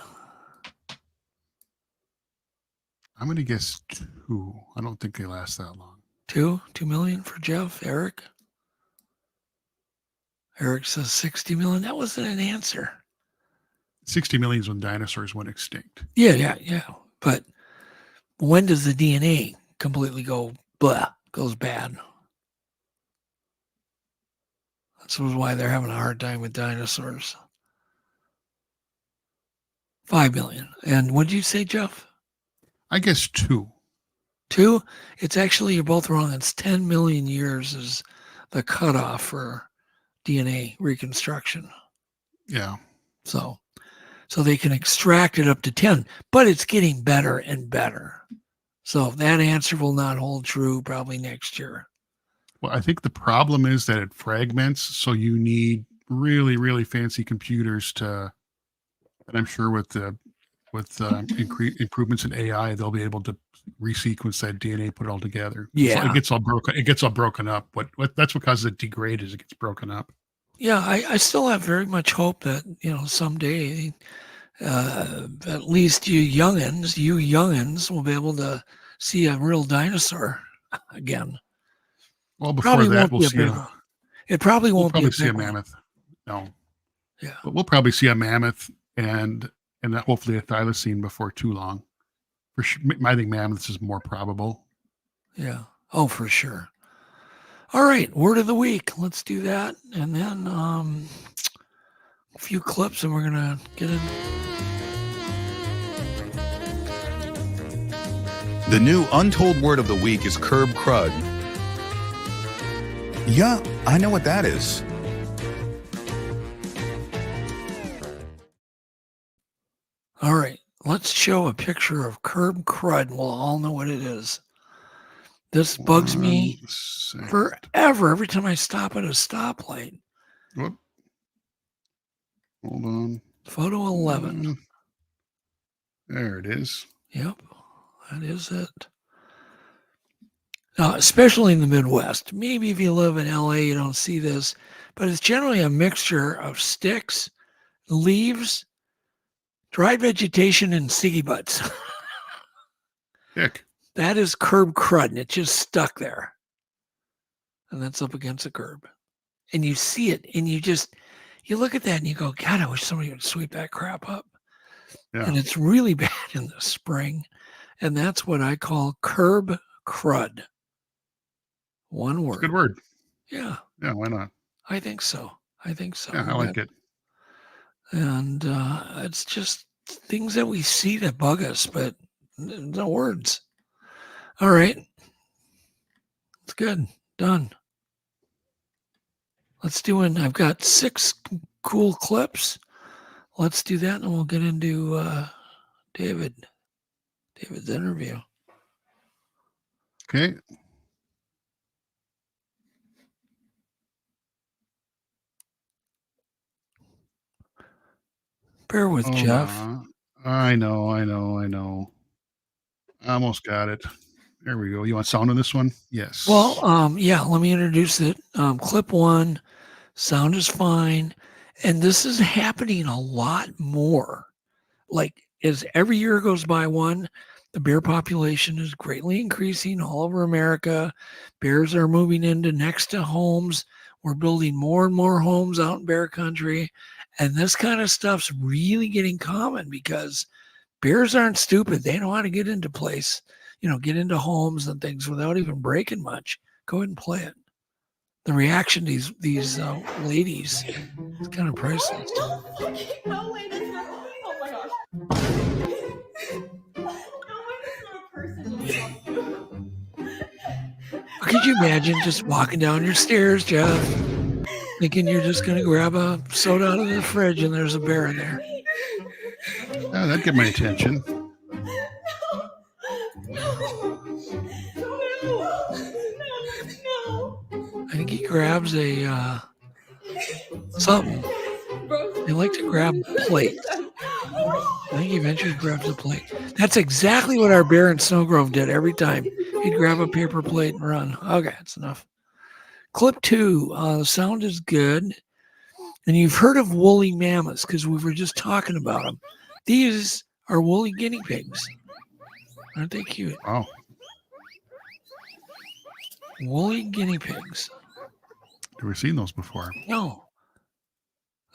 I'm going to guess 2. I don't think they last that long. 2 million for Jeff. Eric says 60 million. That wasn't an answer. 60 million is when dinosaurs went extinct. Yeah. But when does the DNA completely goes bad? That's why they're having a hard time with dinosaurs. 5 million. And what did you say, Jeff? I guess 2. 2? It's actually, you're both wrong. It's 10 million years is the cutoff for DNA reconstruction. Yeah. So they can extract it up to 10, but it's getting better and better. So that answer will not hold true probably next year. Well, I think the problem is that it fragments, so you need really, really fancy computers and I'm sure with improvements in AI, they'll be able to resequence that DNA, put it all together. Yeah, so it gets all broken up. What that's what causes it to degrade is it gets broken up. Yeah, I still have very much hope that someday, at least you youngins will be able to see a real dinosaur again. Well, before probably that, we'll see it probably won't be a mammoth. No. Yeah. But we'll probably see a mammoth and hopefully a thylacine before too long. For sure, I think mammoths is more probable. Yeah. Oh, for sure. All right. Word of the week. Let's do that. And then a few clips and we're going to get in. The new untold word of the week is curb crud. Yeah, I know what that is. All right, let's show a picture of curb crud. We'll all know what it is. This bugs me forever every time I stop at a stoplight. Whoop. Hold on. Photo 11. There it is. Yep, that is it. Now, especially in the Midwest. Maybe if you live in LA, you don't see this, but it's generally a mixture of sticks, leaves, dried vegetation, and ciggy butts. Heck. That is curb crud, and it's just stuck there. And that's up against the curb. And you see it, and you look at that, and you go, God, I wish somebody would sweep that crap up. Yeah. And it's really bad in the spring. And that's what I call curb crud. One word. Good word. Yeah. Yeah, why not? I think so. Yeah, I like it. And it's just things that we see that bug us, but no words. All right. It's good. Done. I've got 6 cool clips. Let's do that, and we'll get into David's interview. Okay. Bear with Jeff. I know. I almost got it. There we go. You want sound on this one? Yes. Well, yeah, let me introduce it. Clip 1, sound is fine. And this is happening a lot more. Like, as every year goes by, the bear population is greatly increasing all over America. Bears are moving into next to homes. We're building more and more homes out in bear country. And this kind of stuff's really getting common because bears aren't stupid. They know how to get into get into homes and things without even breaking much. Go ahead and play it. The reaction to these ladies is kind of priceless. No way, that's not. Oh my gosh. No way, that's not a person. Could you imagine just walking down your stairs, Jeff, thinking you're just going to grab a soda out of the fridge and there's a bear in there? Oh, that'd get my attention. I think he grabs a something. They like to grab plates. I think he eventually grabs a plate. That's exactly what our bear in Snow Grove did every time. He'd grab a paper plate and run. Okay, that's enough. Clip 2, the sound is good. And you've heard of woolly mammoths because we were just talking about them. These are woolly guinea pigs. Aren't they cute? Wow. Woolly guinea pigs. Never seen those before. No.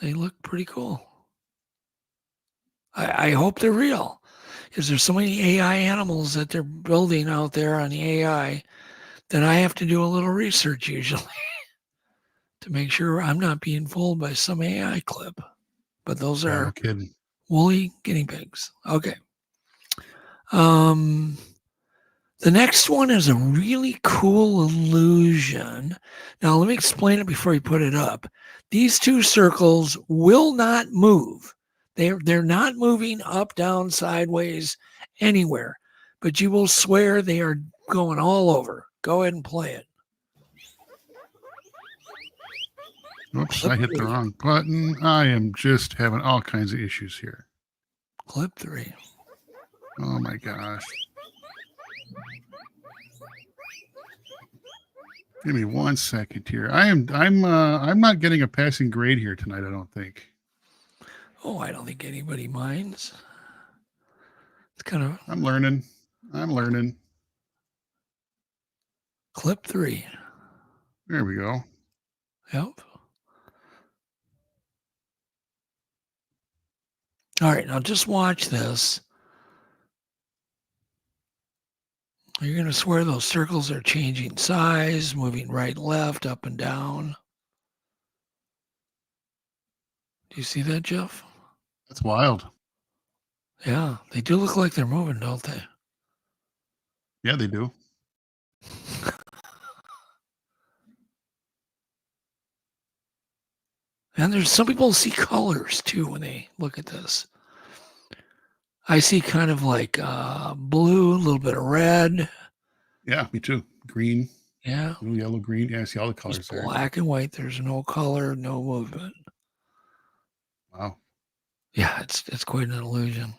They look pretty cool. I hope they're real because there's so many AI animals that they're building out there on the AI that I have to do a little research usually to make sure I'm not being fooled by some AI clip. But those are woolly guinea pigs. Okay. The next one is a really cool illusion. Now, let me explain it before you put it up. These 2 circles will not move. They're not moving up, down, sideways, anywhere. But you will swear they are going all over. Go ahead and play it. Oops, I hit the wrong button. I am just having all kinds of issues here. Clip 3. Oh my gosh. Give me 1 second here. I'm not getting a passing grade here tonight, I don't think. Oh, I don't think anybody minds. It's kind of I'm learning. Clip 3. There we go. Yep. All right, now just watch this. You're going to swear those circles are changing size, moving right, left, up and down. Do you see that, Jeff? That's wild. Yeah, they do look like they're moving, don't they? Yeah, they do. And there's some people see colors too when they look at this. I see kind of like blue, a little bit of red. Yeah, me too. Green. Yeah. Blue, yellow, green. Yeah, I see all the colors Just there. black and white. There's no color, no movement. Wow. Yeah, it's quite an illusion.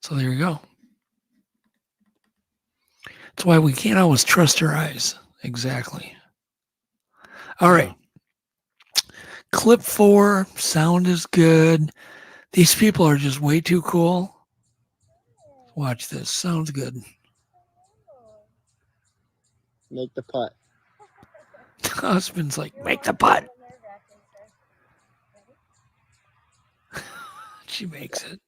So there you go. That's why we can't always trust our eyes. Exactly. All right. Clip 4, sound is good. These people are just way too cool. Watch this. Sounds good. Make the putt. Husband's like, make the putt. She makes it.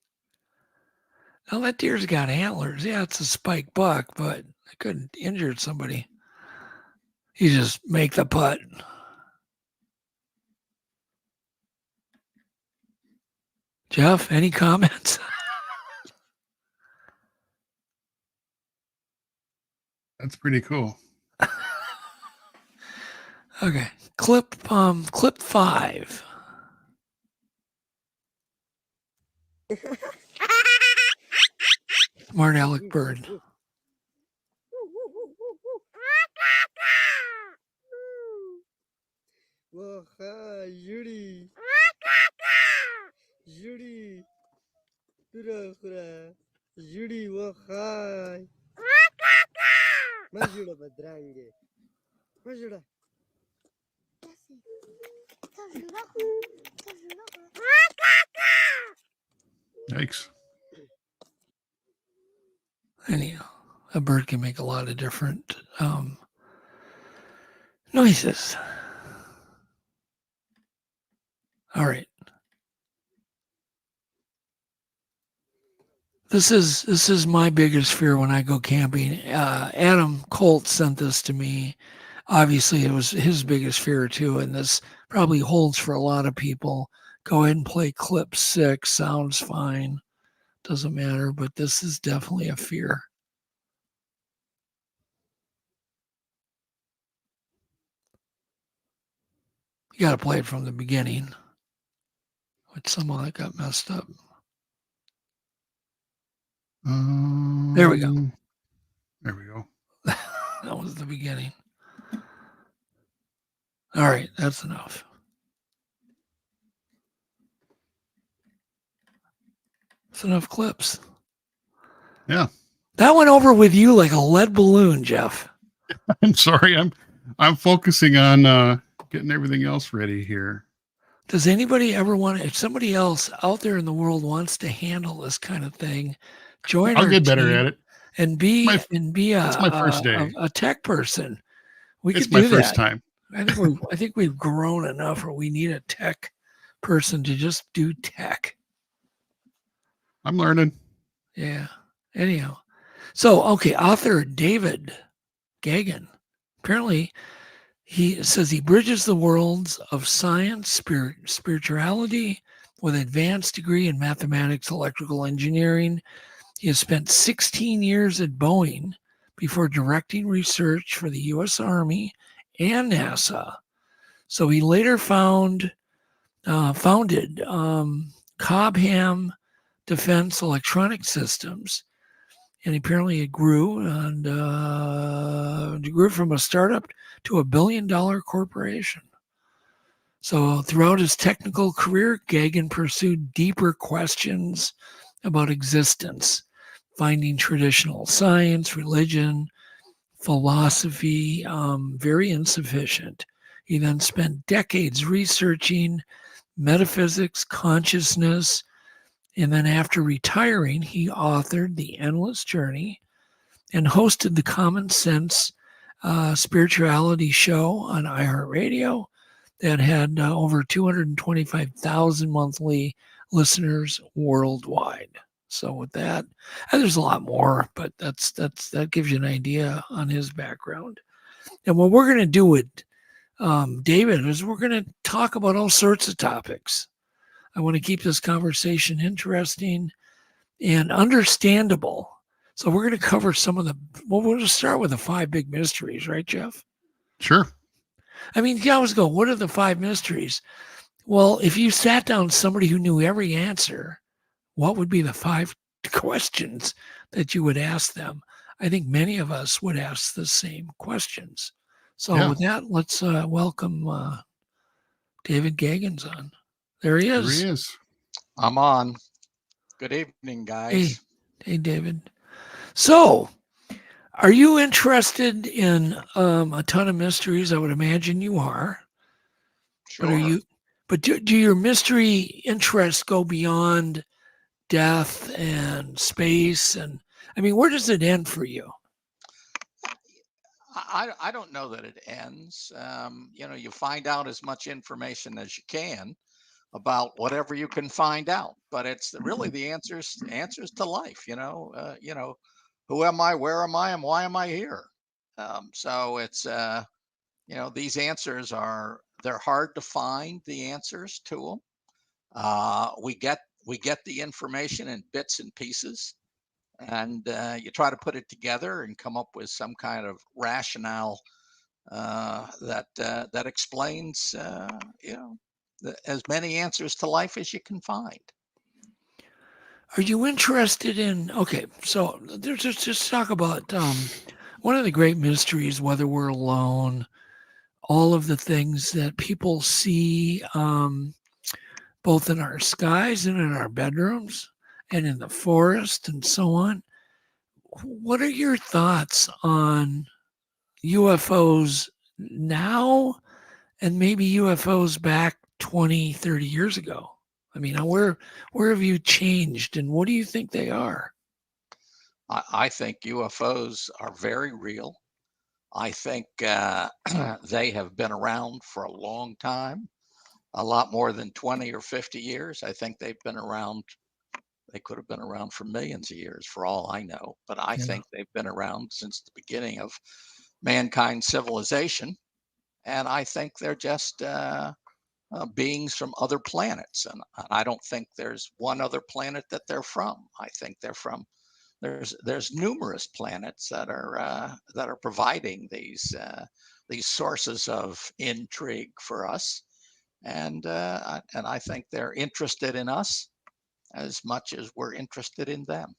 Now that deer's got antlers. Yeah, it's a spike buck, but I couldn't injure somebody. You just make the putt. Jeff, any comments? That's pretty cool. Okay. Clip 5. Smart aleck bird. Well, hi, Judy. Judy. Hurrah, hurrah. Judy, well, hi. Majura badrange. Majura. Yikes. Anyhow, a bird can make a lot of different noises. All right. This is my biggest fear when I go camping. Adam Colt sent this to me. Obviously, it was his biggest fear too, and this probably holds for a lot of people. Go ahead and play clip 6. Sounds fine. Doesn't matter, but this is definitely a fear. You got to play it from the beginning, which somehow that got messed up. There we go. There we go. That was the beginning. All right, that's enough. That's enough clips. Yeah. That went over with you like a lead balloon, Jeff. I'm sorry. I'm focusing on getting everything else ready here. Does anybody ever want to, if somebody else out there in the world wants to handle this kind of thing, join I'll our get better team at it. And be it's my first day. A tech person. It's my first time. I think we've grown enough where we need a tech person to just do tech. I'm learning. Yeah. Anyhow. So, okay, author David Gaggin. Apparently, he says he bridges the worlds of science, spirituality with advanced degree in mathematics, electrical engineering. He has spent 16 years at Boeing before directing research for the U.S. Army and NASA. So he later founded Cobham Defense Electronic Systems, and apparently it grew from a startup to a $1 billion corporation. So throughout his technical career, Gagan pursued deeper questions about existence, finding traditional science, religion, philosophy very insufficient. He then spent decades researching metaphysics, consciousness, and then after retiring, he authored The Endless Journey and hosted the Common Sense spirituality show on iHeartRadio that had over 225,000 monthly listeners worldwide. So with that, and there's a lot more, but that gives you an idea on his background. And what we're going to do with David is we're going to talk about all sorts of topics. I want to keep this conversation interesting and understandable. So we're going to cover some of the. Well, we'll just start with the 5 big mysteries, right, Jeff? Sure. I mean, you always go, what are the 5 mysteries? Well, if you sat down with somebody who knew every answer, what would be the 5 questions that you would ask them? I think many of us would ask the same questions. So with that, let's welcome David Gaggins on. There he is. There he is. I'm on. Good evening, guys. Hey, David. So, are you interested in a ton of mysteries? I would imagine you are. Sure. But are you? But do your mystery interests go beyond death and space? And I mean, where does it end for you? I don't know that it ends. You find out as much information as you can about whatever you can find out, but it's really the answers to life. Who am I, where am I, and why am I here? So it's these answers they're hard to find, the answers to them. We get the information in bits and pieces, and you try to put it together and come up with some kind of rationale that explains as many answers to life as you can find. Are you interested in? Okay, so there's just talk about one of the great mysteries, whether we're alone, all of the things that people see, both in our skies and in our bedrooms and in the forest and so on. What are your thoughts on UFOs now and maybe UFOs back 20, 30 years ago? I mean, where have you changed and what do you think they are? I think UFOs are very real. I think they have been around for a long time, a lot more than 20 or 50 years. I think they've been around. They could have been around for millions of years for all I know, but I think they've been around since the beginning of mankind's civilization. And I think they're just beings from other planets. And I don't think there's one other planet that they're from. I think they're from, there's numerous planets that are providing these sources of intrigue for us. And I think they're interested in us as much as we're interested in them.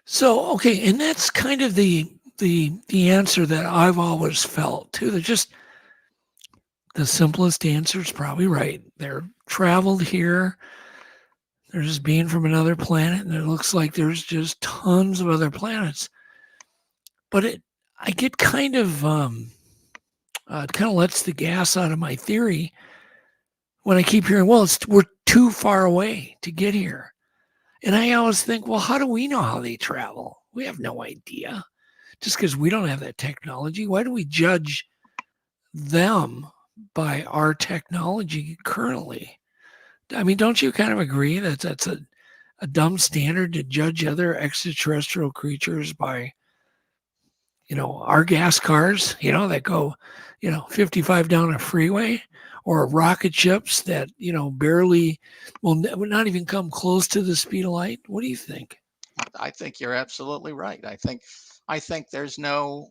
So, okay, and that's kind of the answer that I've always felt too. They're just the simplest answer is probably right. They're traveled here. They're just being from another planet, and it looks like there's just tons of other planets. But I get kind of it kind of lets the gas out of my theory when I keep hearing, well, we're too far away to get here. And I always think, well, how do we know how they travel? We have no idea. Just because we don't have that technology, why do we judge them by our technology currently? I mean, don't you kind of agree that that's a dumb standard to judge other extraterrestrial creatures by, our gas cars, that go, 55 down a freeway, or rocket ships that, barely will not even come close to the speed of light? What do you think? I think you're absolutely right. I think there's no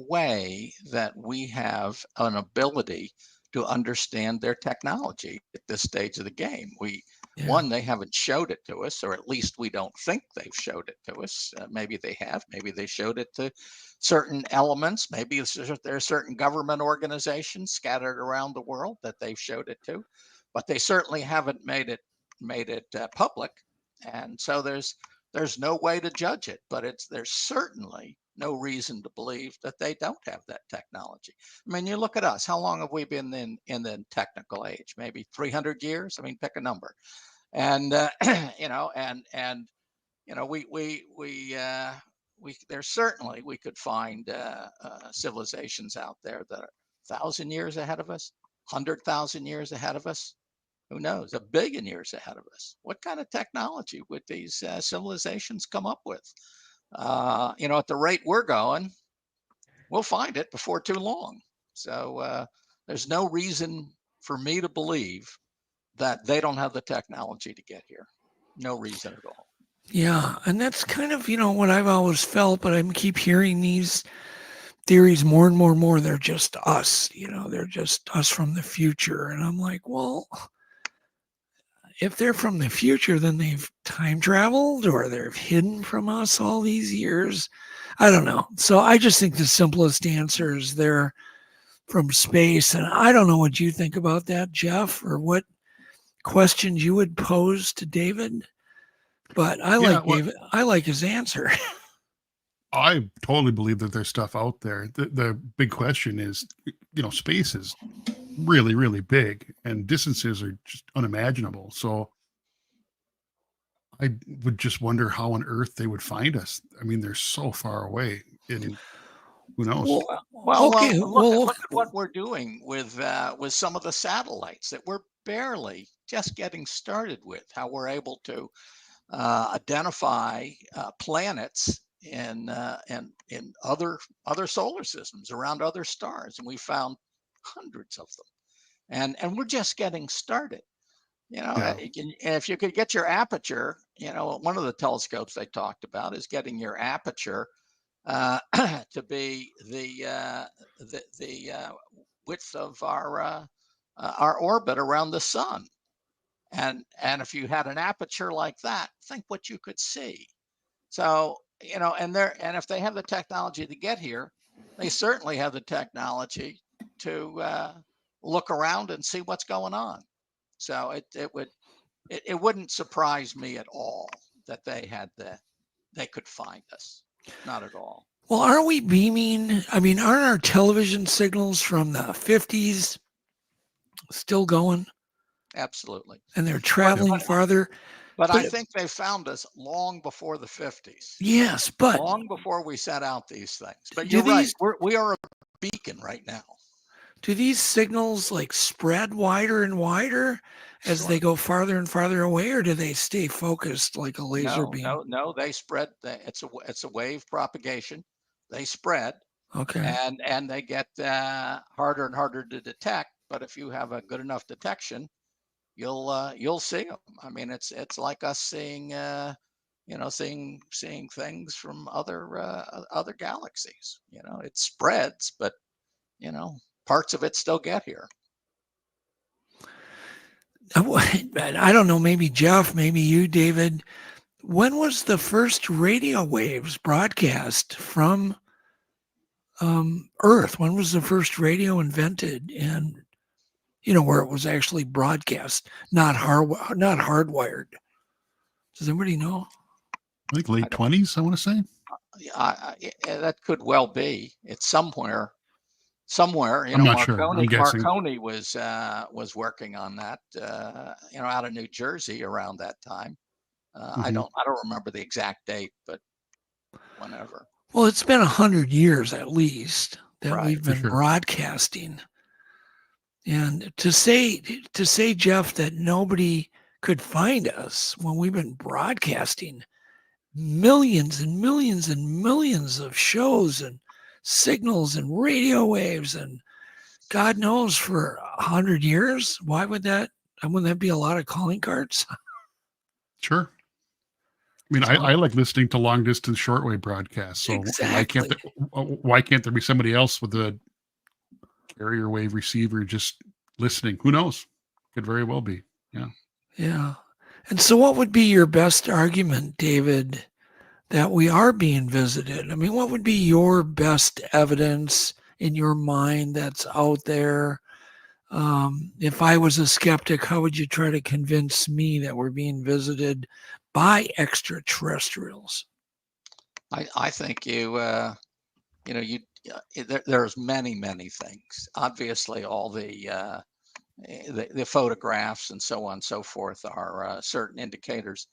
way that we have an ability to understand their technology at this stage of the game. One, they haven't showed it to us, or at least we don't think they've showed it to us. Maybe they have. Maybe they showed it to certain elements. Maybe there are certain government organizations scattered around the world that they've showed it to, but they certainly haven't made it public. And so there's no way to judge it, but there's certainly no reason to believe that they don't have that technology. I mean, you look at us. How long have we been in the technical age? Maybe 300 years. I mean, pick a number. And there's certainly, we could find civilizations out there that are 1,000 years ahead of us, 100,000 years ahead of us. Who knows, 1 billion years ahead of us. What kind of technology would these civilizations come up with? At the rate we're going, we'll find it before too long. So there's no reason for me to believe that they don't have the technology to get here. No reason at all. Yeah, and that's kind of, what I've always felt, but I keep hearing these theories more and more and more. They're just us, they're just us from the future. And I'm like, well, if they're from the future, then they've time traveled or they're hidden from us all these years. I don't know. So I just think the simplest answer is they're from space. And I don't know what you think about that, Jeff, or what questions you would pose to David. But I like David. I like his answer. I totally believe that there's stuff out there. The big question is, space is really, really big and distances are just unimaginable. So I would just wonder how on earth they would find us. I mean, they're so far away, and who knows? Look at what we're doing with some of the satellites that we're barely just getting started with. How we're able to identify planets in other solar systems around other stars, and we found hundreds of them, and we're just getting started. If you could get your aperture, one of the telescopes they talked about is getting your aperture to be the width of our orbit around the sun. And if you had an aperture like that, think what you could see. So, and if they have the technology to get here, they certainly have the technology to look around and see what's going on. So it wouldn't surprise me at all that they could find us. Not at all. Well, aren't we beaming? I mean, aren't our television signals from the 50s still going? Absolutely. And they're traveling farther. But I think they found us long before the 50s. Yes, but long before we set out these things. But you're right. We are a beacon right now. Do these signals like spread wider and wider as they go farther and farther away, or do they stay focused like a laser beam? No, they spread. It's a wave propagation. They spread. Okay. And they get harder and harder to detect. But if you have a good enough detection, you'll see them. I mean, it's like us seeing seeing things from other galaxies. It spreads, but parts of it still get here. I don't know, maybe Jeff, maybe you, David. When was the first radio waves broadcast from Earth? When was the first radio invented, and where it was actually broadcast, not hardwired? Does anybody know? I think late 20s, I want to say. That could well be. It's somewhere. I'm not sure. I'm guessing. Marconi was working on that, out of New Jersey around that time. I don't remember the exact date, but whenever. Well, it's been 100 years at least that we've been broadcasting, and to say, Jeff, that nobody could find us when we've been broadcasting millions and millions and millions of shows and signals and radio waves and God knows for 100 years. Why would that? Wouldn't that be a lot of calling cards? Sure. I mean, I like listening to long distance shortwave broadcasts. So why can't there be somebody else with a carrier wave receiver just listening? Who knows? Could very well be. Yeah. Yeah. And so what would be your best argument, David, that we are being visited? I mean, what would be your best evidence in your mind that's out there? If I was a skeptic, how would you try to convince me that we're being visited by extraterrestrials? I think there's many things. Obviously, all the photographs and so on and so forth are certain indicators.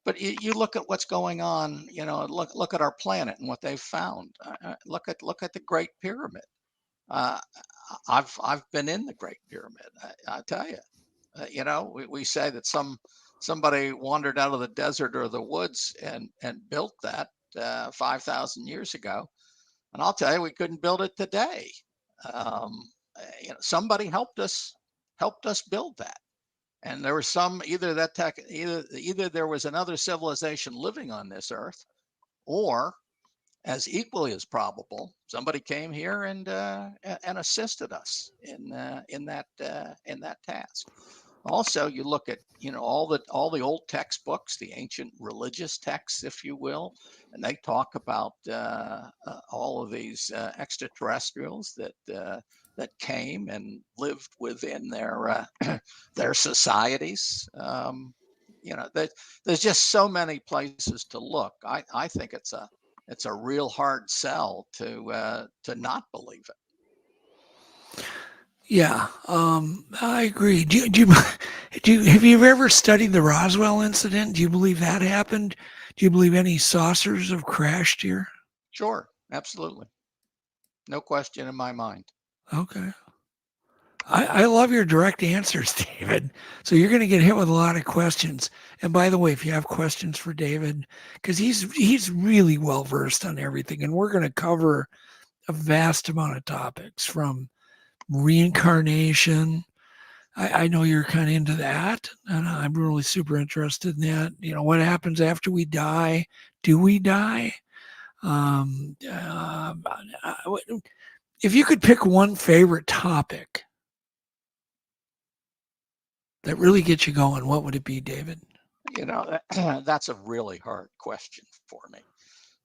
But you look at what's going on. Look at our planet and what they've found. Look at the Great Pyramid. I've been in the Great Pyramid. I tell you, we say that somebody wandered out of the desert or the woods and built that 5,000 years ago, and I'll tell you, we couldn't build it today. Somebody helped us build that, And there was some either there was another civilization living on this earth, or as equally as probable, somebody came here and assisted us in that task. Also, you look at all the old textbooks, the ancient religious texts, if you will, and they talk about all of these extraterrestrials that came and lived within their their societies. There's just so many places to look. I think it's a real hard sell to not believe it. Yeah, I agree. Have you ever studied the Roswell incident? Do you believe that happened? Do you believe any saucers have crashed here? Sure, absolutely. No question in my mind. Okay. I love your direct answers, David. So you're going to get hit with a lot of questions. And by the way, if you have questions for David, because he's really well versed on everything, and we're going to cover a vast amount of topics from reincarnation. I know you're kind of into that, and I'm really super interested in that. What happens after we die? Do we die? If you could pick one favorite topic that really gets you going, what would it be, David? That's a really hard question for me.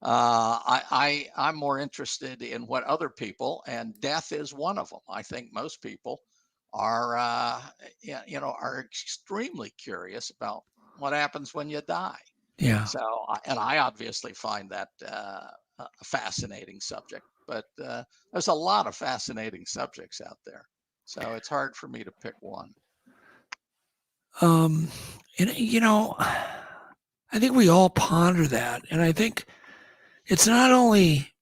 I'm more interested in what other people, and death is one of them. I think most people are extremely curious about what happens when you die. Yeah. So, and I obviously find that a fascinating subject, but there's a lot of fascinating subjects out there. So it's hard for me to pick one. And I think we all ponder that, and I think it's not only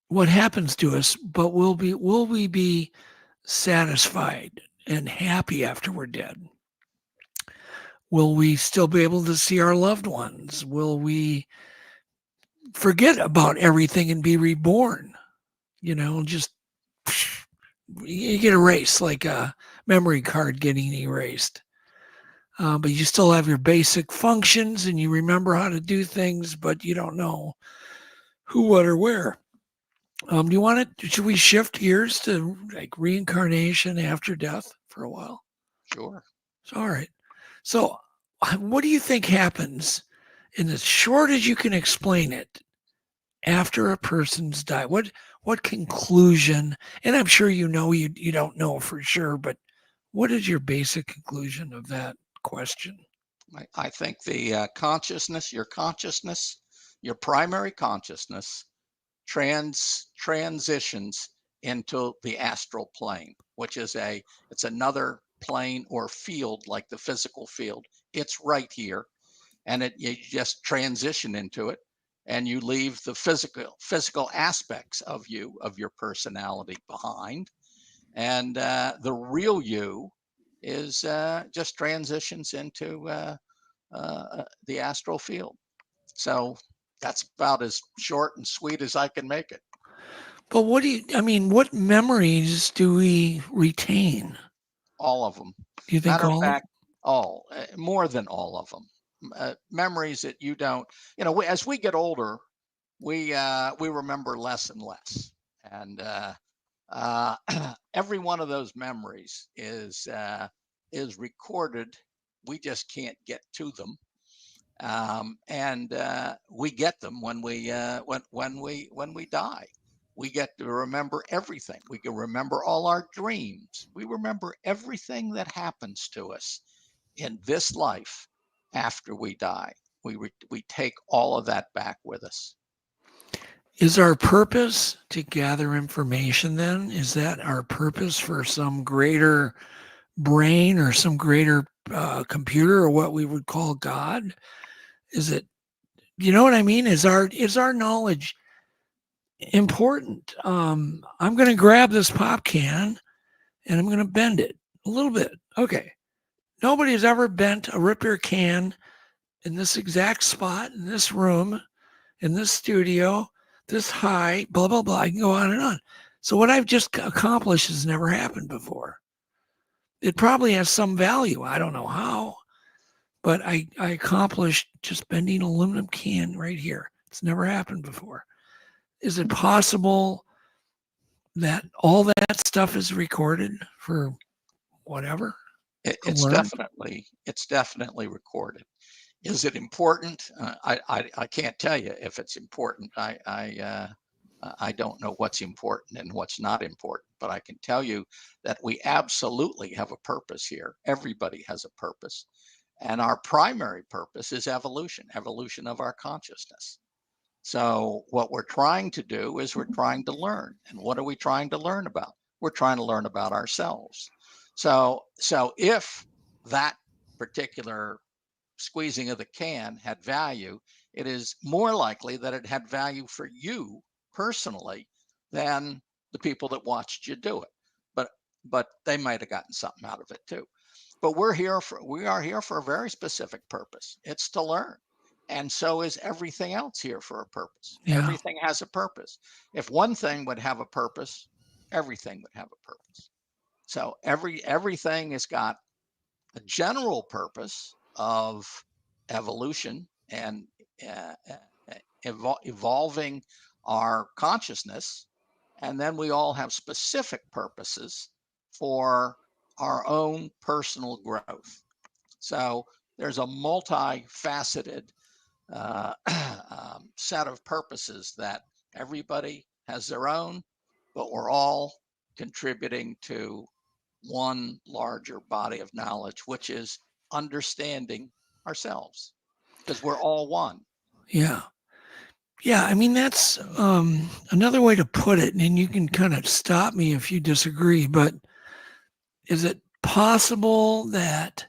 what happens to us, but will we be satisfied and happy after we're dead? Will we still be able to see our loved ones? Will we forget about everything and be reborn? Just you get erased like a memory card getting erased. But you still have your basic functions and you remember how to do things, but you don't know who, what, or where. Should we shift gears to like reincarnation after death for a while? Sure. All right. So what do you think happens in as short as you can explain it after a person's died? What conclusion, and I'm sure you don't know for sure, but what is your basic conclusion of that question? I think the consciousness, your primary consciousness transitions into the astral plane, which is it's another plane or field like the physical field. It's right here, and you just transition into it, and you leave the physical aspects of your personality behind, and the real you is just transitions into the astral field. So that's about as short and sweet as I can make it. But what memories do we retain? All of them. Do you think more than all of them. Memories that you don't, as we get older, we remember less and less. And every one of those memories is recorded. We just can't get to them. And we get them when we die. We get to remember everything. We can remember all our dreams. We remember everything that happens to us in this life after we die. We take all of that back with us. Is our purpose to gather information then? Is that our purpose for some greater brain or some greater computer or what we would call God? Is it, you know what I mean? Is our knowledge important? I'm going to grab this pop can and I'm going to bend it a little bit. Okay. Nobody has ever bent a root beer can in this exact spot, in this room, in this studio, this height, blah, blah, blah. I can go on and on. So what I've just accomplished has never happened before. it probably has some value. I don't know how, but I accomplished just bending an aluminum can right here. It's never happened before. Is it possible that all that stuff is recorded for whatever? It's definitely recorded. Is it important? I can't tell you if it's important. I don't know what's important and what's not important, but I can tell you that we absolutely have a purpose here. Everybody has a purpose. And our primary purpose is evolution of our consciousness. So what we're trying to do is we're trying to learn. And what are we trying to learn about? We're trying to learn about ourselves. So if that particular squeezing of the can had value, it is more likely that it had value for you personally than the people that watched you do it. But they might have gotten something out of it too. But we are here for a very specific purpose. It's to learn. And so is everything else here for a purpose. Yeah. Everything has a purpose. If one thing would have a purpose, everything would have a purpose. So everything has got a general purpose of evolution and evolving our consciousness. And then we all have specific purposes for our own personal growth. So there's a multifaceted set of purposes that everybody has their own, but we're all contributing to one larger body of knowledge, which is understanding ourselves, because we're all one. Yeah. Yeah, I mean, that's another way to put it, and you can kind of stop me if you disagree, but is it possible that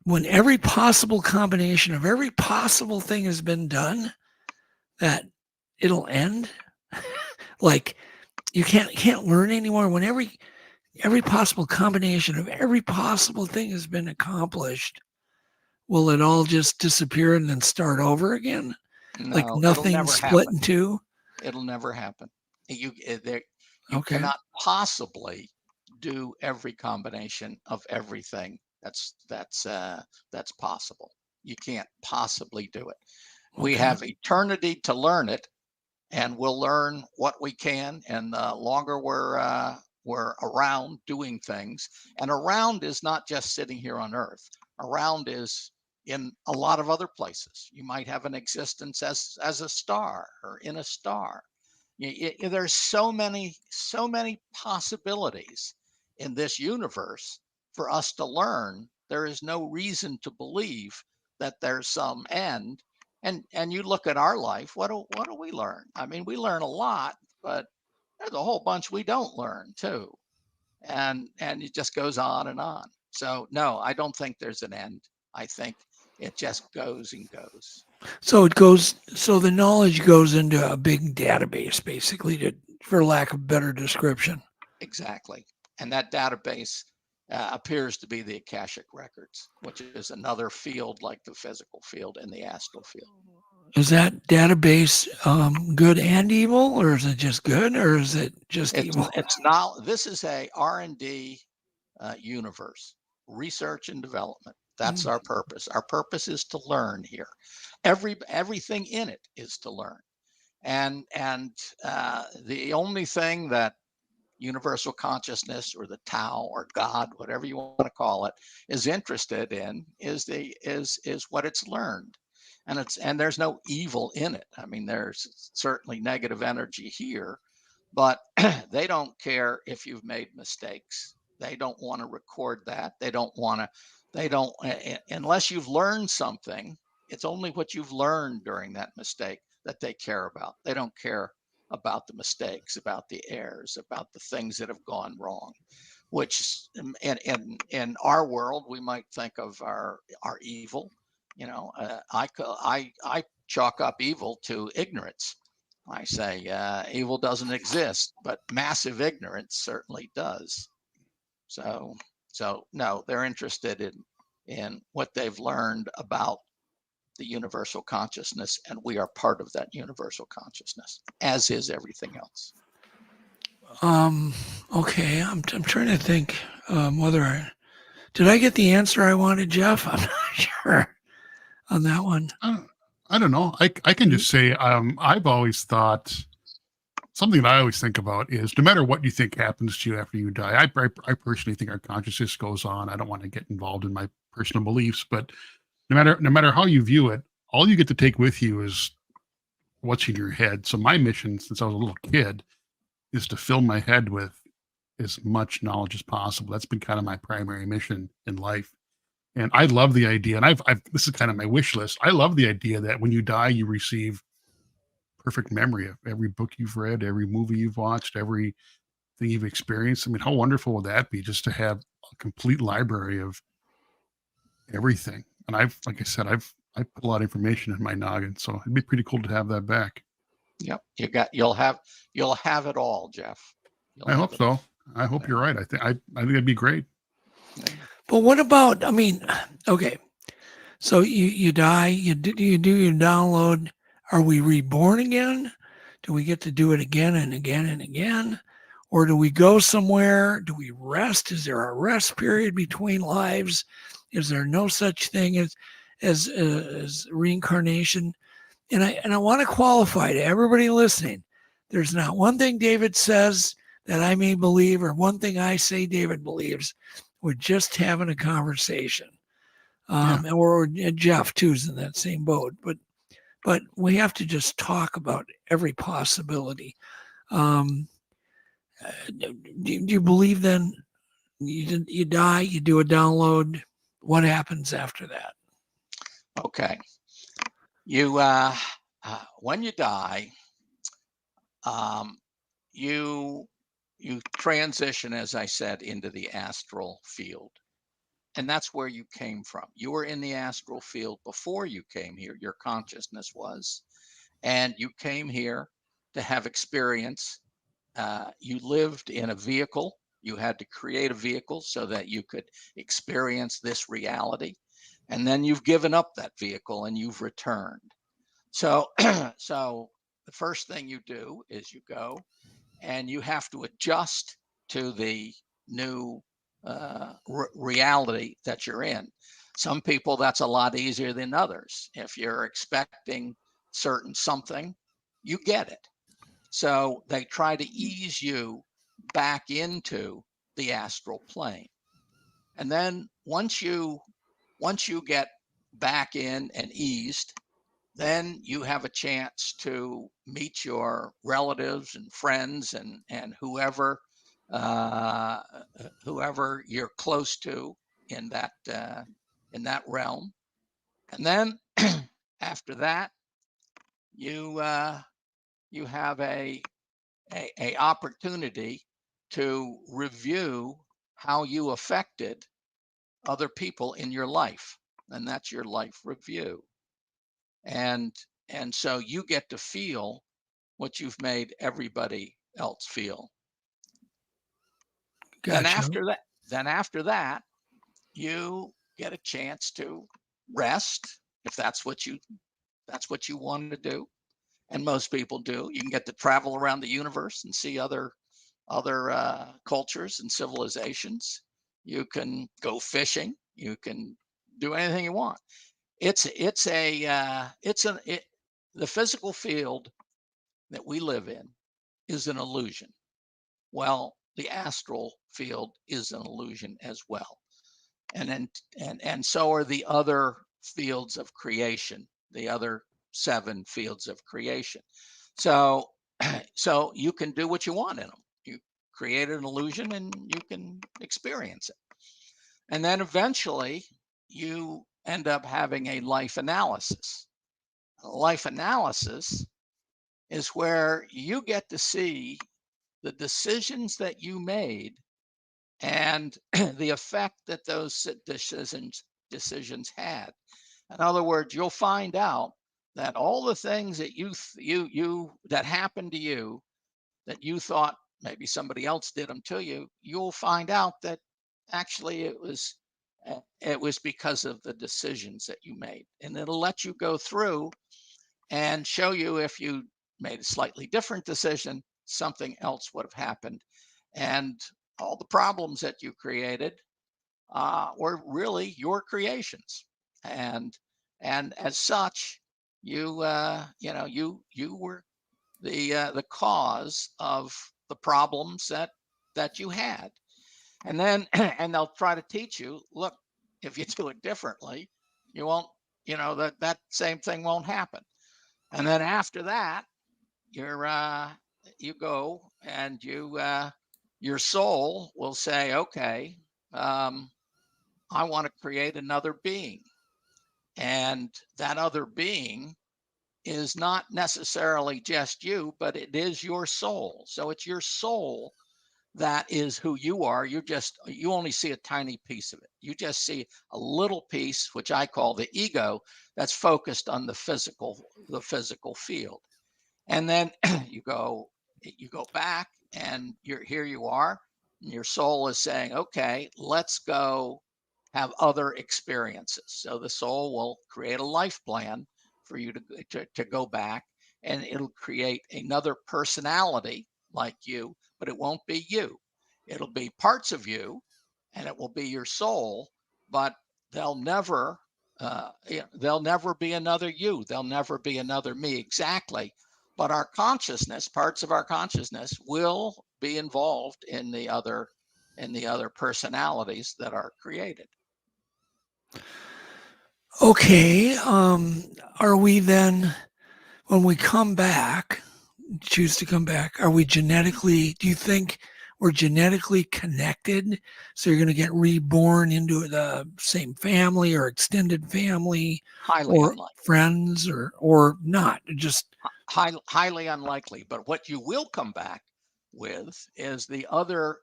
when every possible combination of every possible thing has been done, that it'll end? Like you can't learn anymore when every possible combination of every possible thing has been accomplished. Will it all just disappear and then start over again? No, like nothing split in two? It'll never happen. You Okay. cannot possibly do every combination of everything that's possible. You can't possibly do it. We Okay. have eternity to learn it, and we'll learn what we can. And the longer we're around doing things, and around is not just sitting here on Earth. Around is in a lot of other places. You might have an existence as a star or in a star. There's so many possibilities in this universe for us to learn. There is no reason to believe that there's some end. And you look at our life, what do we learn? I mean, we learn a lot, but there's a whole bunch we don't learn too. And it just goes on and on. So no, I don't think there's an end. I think it just goes and goes. So the knowledge goes into a big database, basically, for lack of better description. Exactly. And that database appears to be the Akashic records, which is another field like the physical field and the astral field. Is that database good and evil, or is it just good, or is it just evil? It's not. This is a R&D universe, research and development. That's our purpose. Our purpose is to learn here. Everything in it is to learn. And the only thing that universal consciousness or the Tao or God, whatever you want to call it, is interested in is what it's learned. And there's no evil in it. I mean, there's certainly negative energy here, but they don't care if you've made mistakes. They don't want to record that. Unless you've learned something, it's only what you've learned during that mistake that they care about. They don't care about the mistakes, about the errors, about the things that have gone wrong, which in our world, we might think of our evil. You know, I chalk up evil to ignorance. I say evil doesn't exist, but massive ignorance certainly does. So no, they're interested in what they've learned about the universal consciousness, and we are part of that universal consciousness, as is everything else. Okay, I'm trying to think whether did I get the answer I wanted, Jeff? I'm not sure on that one. I don't know. I can just say I've always thought something that I always think about is no matter what you think happens to you after you die, I personally think our consciousness goes on. I don't want to get involved in my personal beliefs, but no matter how you view it, all you get to take with you is what's in your head. So my mission since I was a little kid is to fill my head with as much knowledge as possible. That's been kind of my primary mission in life. And I love the idea, and I've this is kind of my wish list. I love the idea that when you die, you receive perfect memory of every book you've read, every movie you've watched, everything you've experienced. I mean, how wonderful would that be just to have a complete library of everything? And like I said, I put a lot of information in my noggin, so it'd be pretty cool to have that back. Yep, you'll have it all, Jeff. I hope so. I hope you're right. I think that'd be great. But what about? I mean, okay. So you die. You do your download. Are we reborn again? Do we get to do it again and again and again? Or do we go somewhere? Do we rest? Is there a rest period between lives? Is there no such thing as reincarnation? And I want to qualify to everybody listening. There's not one thing David says that I may believe, or one thing I say David believes. We're just having a conversation. Or Jeff too is in that same boat. But we have to just talk about every possibility. Do you believe then you die, you do a download? What happens after that? Okay. You when you die, you transition, as I said, into the astral field. And that's where you came from. You were in the astral field before you came here. Your consciousness was. And you came here to have experience. You lived in a vehicle. You had to create a vehicle so that you could experience this reality. And then you've given up that vehicle and you've returned. So, so the first thing you do is you go and you have to adjust to the new reality that you're in. Some people, that's a lot easier than others. If you're expecting certain something, you get it. So they try to ease you back into the astral plane. And then once you get back in and eased, then you have a chance to meet your relatives and friends and whoever you're close to in that realm. And then after that, you have a opportunity to review how you affected other people in your life, and that's your life review. And so you get to feel what you've made everybody else feel. Gotcha. Then after that, you get a chance to rest if that's what you want to do. And most people do. You can get to travel around the universe and see other cultures and civilizations. You can go fishing. You can do anything you want. The physical field that we live in is an illusion. Well, the astral field is an illusion as well. And so are the other fields of creation, the other 7 fields of creation. So you can do what you want in them. You create an illusion and you can experience it. And then eventually you end up having a life analysis. A life analysis is where you get to see the decisions that you made and the effect that those decisions had. In other words, you'll find out that all the things that you that happened to you that you thought maybe somebody else did them to you, you'll find out that actually it was because of the decisions that you made. And it'll let you go through and show you if you made a slightly different decision, something else would have happened. And all the problems that you created were really your creations. And as such, you were the cause of the problems that you had. And then and they'll try to teach you, look, if you do it differently, you won't, that same thing won't happen. And then after that, you go and your soul will say, okay, I want to create another being. And that other being is not necessarily just you, but it is your soul. So it's your soul that is who you are. You only see a tiny piece of it. You just see a little piece, which I call the ego, that's focused on the physical field. And then you go back, and here you are, and your soul is saying, okay, let's go have other experiences. So the soul will create a life plan for you to go back, and it'll create another personality like you, but it won't be you. It'll be parts of you, and it will be your soul, but they'll never be another you. They'll never be another me exactly. But our consciousness, parts of our consciousness, will be involved in the other personalities that are created. Okay. Are we then, when we come back, choose to come back, do you think we're genetically connected? So you're going to get reborn into the same family or extended family, or unlikely. Friends, or not? Just highly unlikely. But what you will come back with is the other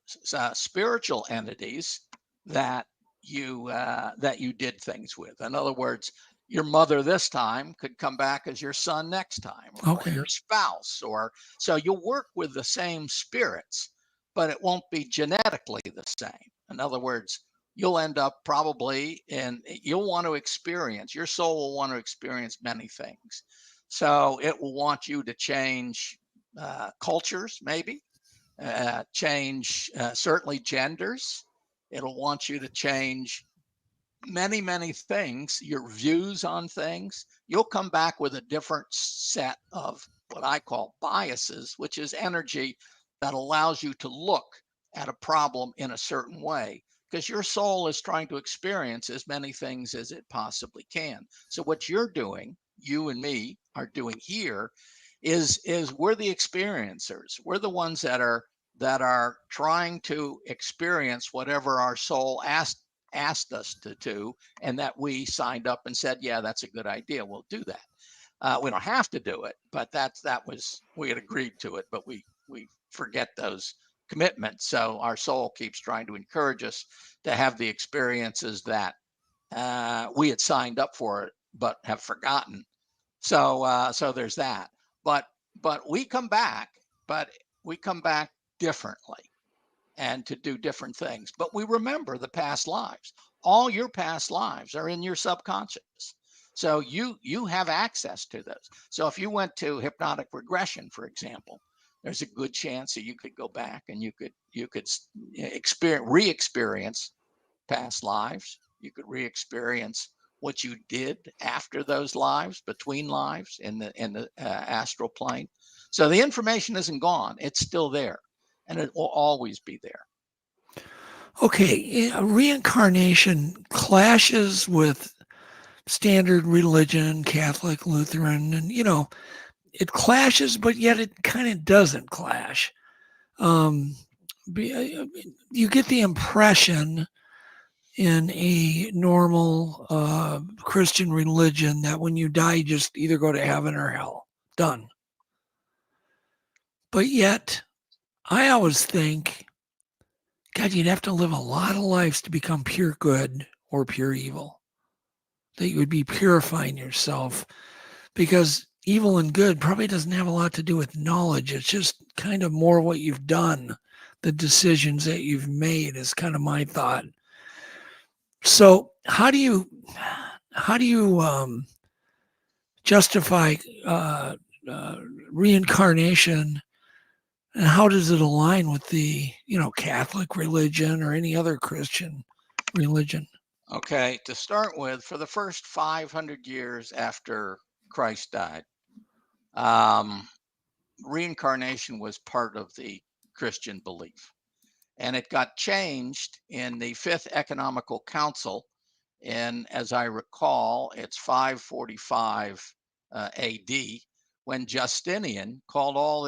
spiritual entities that you did things with. In other words, your mother this time could come back as your son next time, or your spouse, so you'll work with the same spirits, but it won't be genetically the same. In other words, you'll end up probably your soul will want to experience many things. So it will want you to change cultures, maybe, change certainly genders. It'll want you to change many, many things, your views on things. You'll come back with a different set of what I call biases, which is energy that allows you to look at a problem in a certain way, because your soul is trying to experience as many things as it possibly can. So what you're doing, you and me are doing here, is we're the experiencers. We're the ones that are trying to experience whatever our soul asked us to do, and that we signed up and said, yeah, that's a good idea, we'll do that. We don't have to do it, but we had agreed to it, but we forget those commitments. So our soul keeps trying to encourage us to have the experiences that we had signed up for it but have forgotten. So there's that. But we come back differently, and to do different things. But we remember the past lives. All your past lives are in your subconscious. So you have access to those. So if you went to hypnotic regression, for example, there's a good chance that you could go back and you could re-experience past lives. You could re-experience what you did after those lives, between lives in the astral plane. So the information isn't gone. It's still there, and it will always be there. Okay, reincarnation clashes with standard religion, Catholic, Lutheran, and it clashes, but yet it kind of doesn't clash. You get the impression in a normal Christian religion that when you die, you just either go to heaven or hell. Done. But yet, I always think, God, you'd have to live a lot of lives to become pure good or pure evil. That you would be purifying yourself, because evil and good probably doesn't have a lot to do with knowledge. It's just kind of more what you've done, the decisions that you've made is kind of my thought. So how do you justify reincarnation And how does it align with the, Catholic religion or any other Christian religion? Okay, to start with, for the first 500 years after Christ died, reincarnation was part of the Christian belief. And it got changed in the Fifth Economical Council in, as I recall, it's 545 AD, when Justinian called all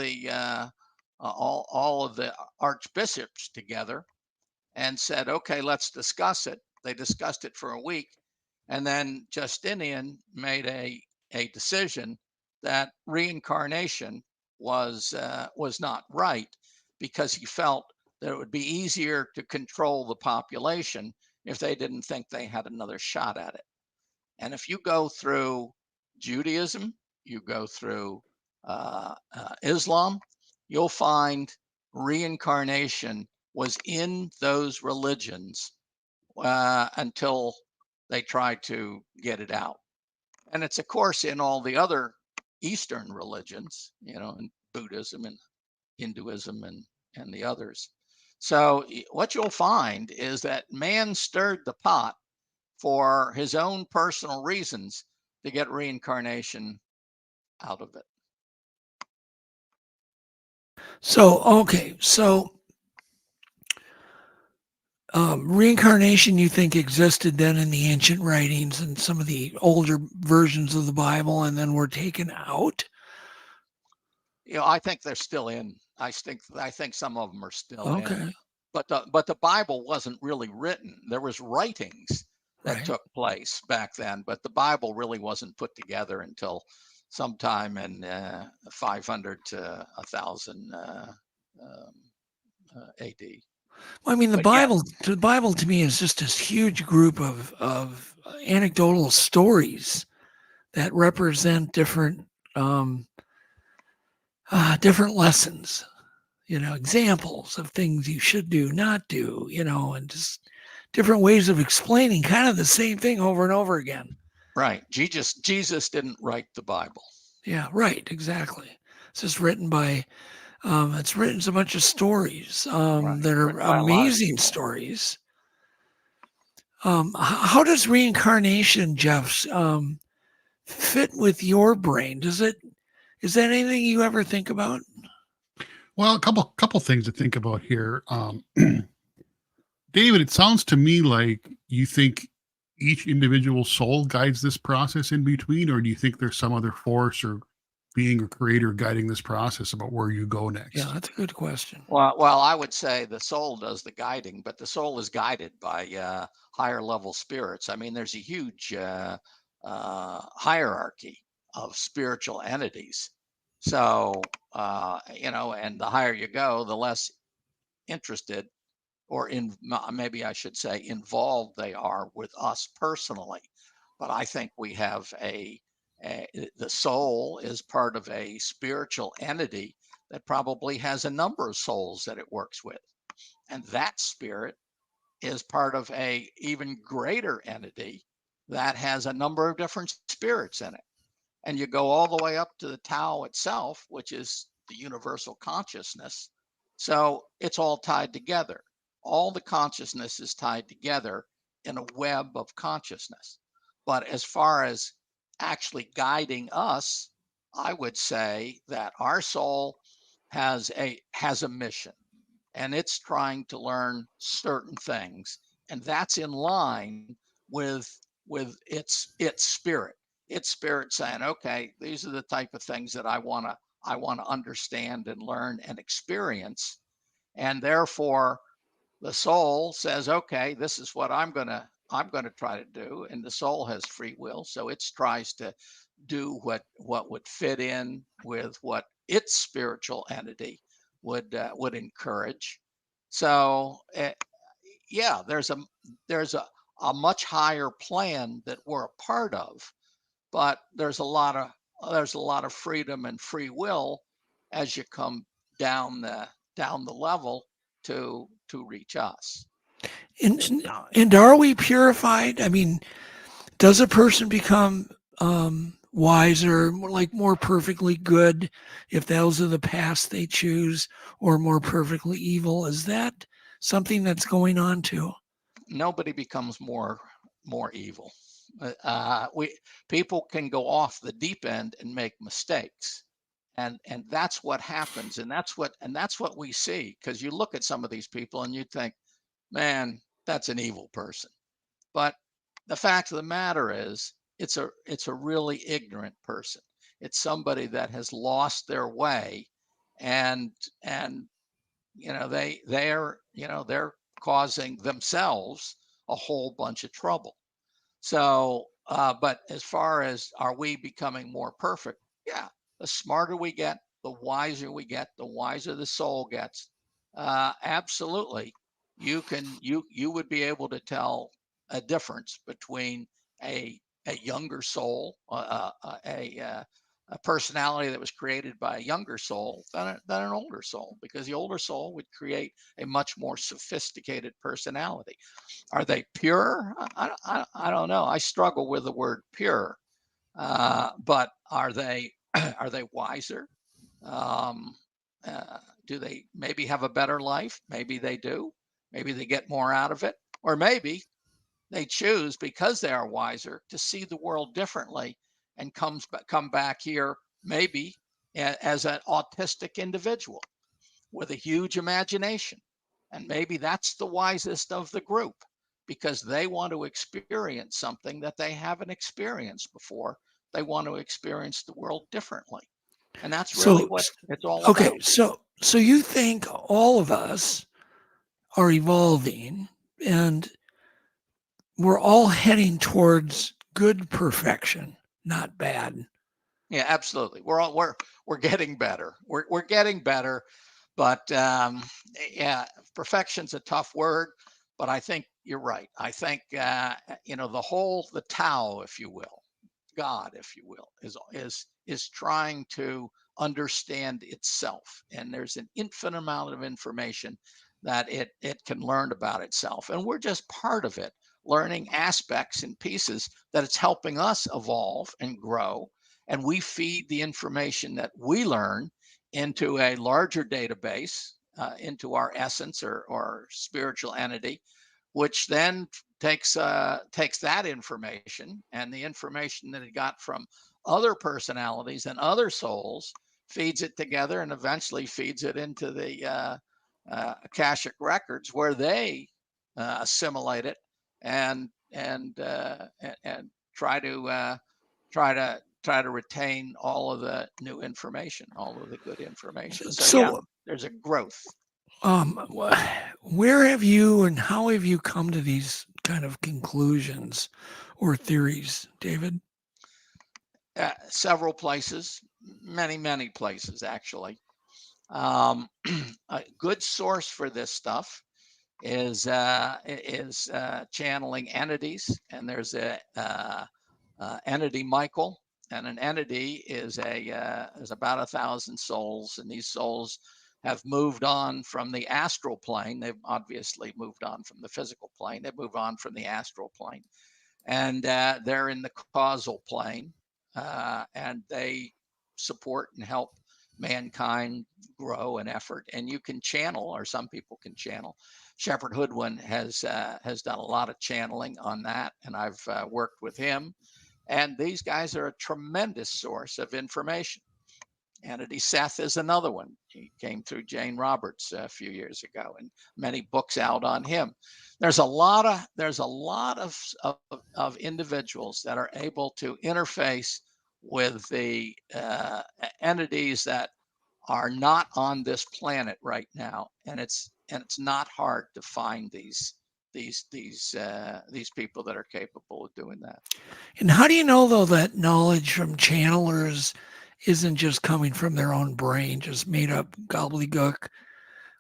of the archbishops together and said, okay, let's discuss it. They discussed it for a week. And then Justinian made a decision that reincarnation was not right, because he felt that it would be easier to control the population if they didn't think they had another shot at it. And if you go through Judaism, you go through Islam, you'll find reincarnation was in those religions until they tried to get it out. And it's, of course, in all the other Eastern religions, in Buddhism and Hinduism and the others. So what you'll find is that man stirred the pot for his own personal reasons to get reincarnation out of it. So, okay. So, reincarnation, you think, existed then in the ancient writings and some of the older versions of the Bible, and then were taken out? I think they're still in. I think some of them are still in. But the Bible wasn't really written. There was writings that took place back then, but the Bible really wasn't put together until sometime in 500 to 1000 AD. Well, I mean, the Bible to me is just this huge group of anecdotal stories that represent different lessons, examples of things you should do, not do, and just different ways of explaining kind of the same thing over and over again. Right. Jesus didn't write the Bible. Yeah, right. Exactly. It's just written by, it's a bunch of stories that are amazing stories. How does reincarnation, Jeff, fit with your brain? Is that anything you ever think about? Well, a couple things to think about here. David, it sounds to me like you think each individual soul guides this process in between, or do you think there's some other force or being or creator guiding this process about where you go next? Yeah, that's a good question. Well, I would say the soul does the guiding, but the soul is guided by higher level spirits. I mean, there's a huge hierarchy of spiritual entities. So, and the higher you go, the less interested, or maybe I should say involved, they are with us personally. But I think we have the soul is part of a spiritual entity that probably has a number of souls that it works with. And that spirit is part of a even greater entity that has a number of different spirits in it. And you go all the way up to the Tao itself, which is the universal consciousness. So it's all tied together. All the consciousness is tied together in a web of consciousness. But as far as actually guiding us, I would say that our soul has a mission, and it's trying to learn certain things, and that's in line with its spirit. Its spirit saying, okay, these are the type of things that I want to understand and learn and experience, and therefore the soul says, okay, this is what I'm going to try to do. And the soul has free will, so it tries to do what would fit in with what its spiritual entity would encourage. So yeah, there's a much higher plan that we're a part of, but there's a lot of freedom and free will as you come down the level to reach us. And are we purified? I mean, does a person become wiser, more perfectly good, if those are the paths they choose, or more perfectly evil? Is that something that's going on too? Nobody becomes more evil. People can go off the deep end and make mistakes, and that's what happens, and that's what we see. Because you look at some of these people and you think, man, that's an evil person. But the fact of the matter is, it's a really ignorant person. It's somebody that has lost their way, and they're causing themselves a whole bunch of trouble. So, but as far as are we becoming more perfect? Yeah, the smarter we get, the wiser we get, the wiser the soul gets. Absolutely, you would be able to tell a difference between a younger soul, a personality that was created by a younger soul than an older soul, because the older soul would create a much more sophisticated personality. Are they pure? I don't know. I struggle with the word pure, but are they wiser? Do they maybe have a better life? Maybe they do. Maybe they get more out of it, or maybe they choose, because they are wiser, to see the world differently and come back here maybe as an autistic individual with a huge imagination. And maybe that's the wisest of the group, because they want to experience something that they haven't experienced before. They want to experience the world differently. And that's really what it's all about. Okay, so you think all of us are evolving and we're all heading towards good perfection, not bad. Yeah, absolutely. We're getting better. We're getting better, but yeah, perfection's a tough word. But I think you're right. I think the Tao, if you will, God, if you will, is trying to understand itself, and there's an infinite amount of information that it can learn about itself, and we're just part of it, learning aspects and pieces that it's helping us evolve and grow. And we feed the information that we learn into a larger database, into our essence or spiritual entity, which then takes that information and the information that it got from other personalities and other souls, feeds it together, and eventually feeds it into the Akashic records, where they assimilate it and try to retain all of the new information, all of the good information. So yeah, there's a growth. Where have you and how have you come to these kind of conclusions or theories, David? Several places, many places, actually. A good source for this stuff is channeling entities, and there's a entity Michael, and an entity is about 1,000 souls, and these souls have moved on from the astral plane. They've obviously moved on from the physical plane. They've moved on from the astral plane, and they're in the causal plane, and they support and help mankind grow and effort. And you can channel, or some people can channel. Shepherd Hoodwin has done a lot of channeling on that, and I've worked with him. And these guys are a tremendous source of information. Entity Seth is another one. He came through Jane Roberts a few years ago, and many books out on him. There's a lot of individuals that are able to interface with the entities that are not on this planet right now, and it's not hard to find these people that are capable of doing that. And how do you know, though, that knowledge from channelers isn't just coming from their own brain, just made up gobbledygook?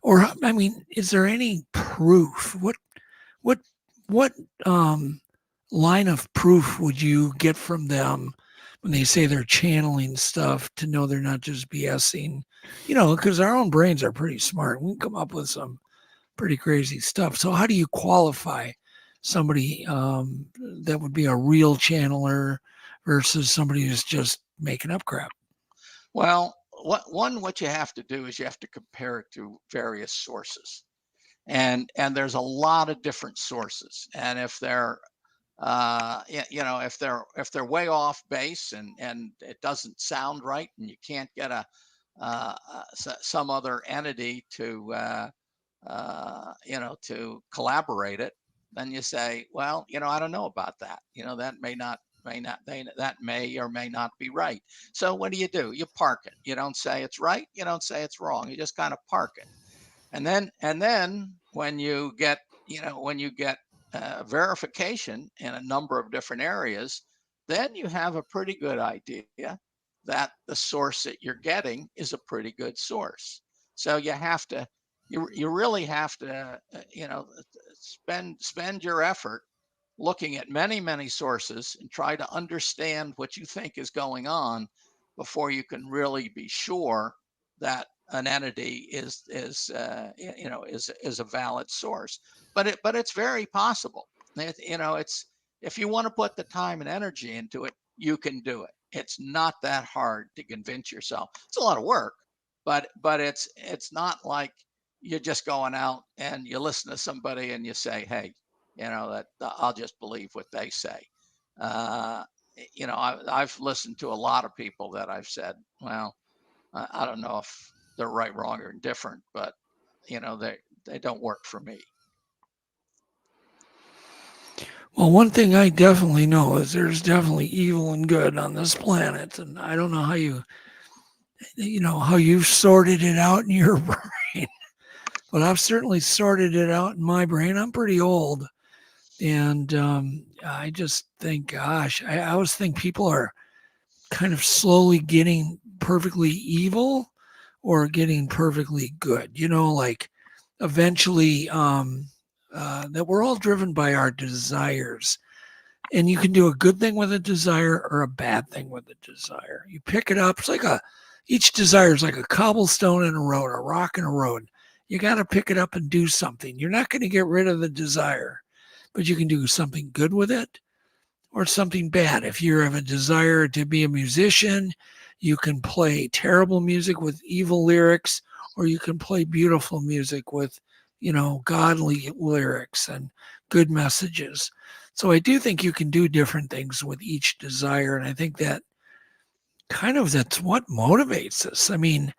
Or, I mean, is there any proof? What line of proof would you get from them when they say they're channeling stuff to know they're not just BSing? Because our own brains are pretty smart. We can come up with some pretty crazy stuff. So how do you qualify somebody that would be a real channeler versus somebody who's just making up crap. Well, what you have to do is you have to compare it to various sources, and there's a lot of different sources, and if they're if they're way off base and it doesn't sound right, and you can't get some other entity to to collaborate it, then you say, well, I don't know about that. That that may or may not be right. So what do? You park it. You don't say it's right. You don't say it's wrong. You just kind of park it. And then when you get, verification in a number of different areas, then you have a pretty good idea that the source that you're getting is a pretty good source. So you really have to, spend your effort looking at many sources and try to understand what you think is going on before you can really be sure that an entity is a valid source. But it's very possible. It's, if you want to put the time and energy into it, you can do it. It's not that hard to convince yourself. It's a lot of work, but it's not like you're just going out and you listen to somebody and you say, hey, that I'll just believe what they say. I've listened to a lot of people that I've said, well, I don't know if they're right, wrong, or indifferent, but they don't work for me. Well, one thing I definitely know is there's definitely evil and good on this planet, and I don't know how how you've sorted it out in your brain, but I've certainly sorted it out in my brain. I'm pretty old, and I just think, gosh, I always think people are kind of slowly getting perfectly evil or getting perfectly good. Like eventually. That we're all driven by our desires, and you can do a good thing with a desire or a bad thing with a desire. You pick it up. It's like each desire is like a cobblestone in a road, a rock in a road. You got to pick it up and do something. You're not going to get rid of the desire, but you can do something good with it or something bad. If you have a desire to be a musician, you can play terrible music with evil lyrics, or you can play beautiful music with godly lyrics and good messages. So I do think you can do different things with each desire. And I think that that's what motivates us. I mean,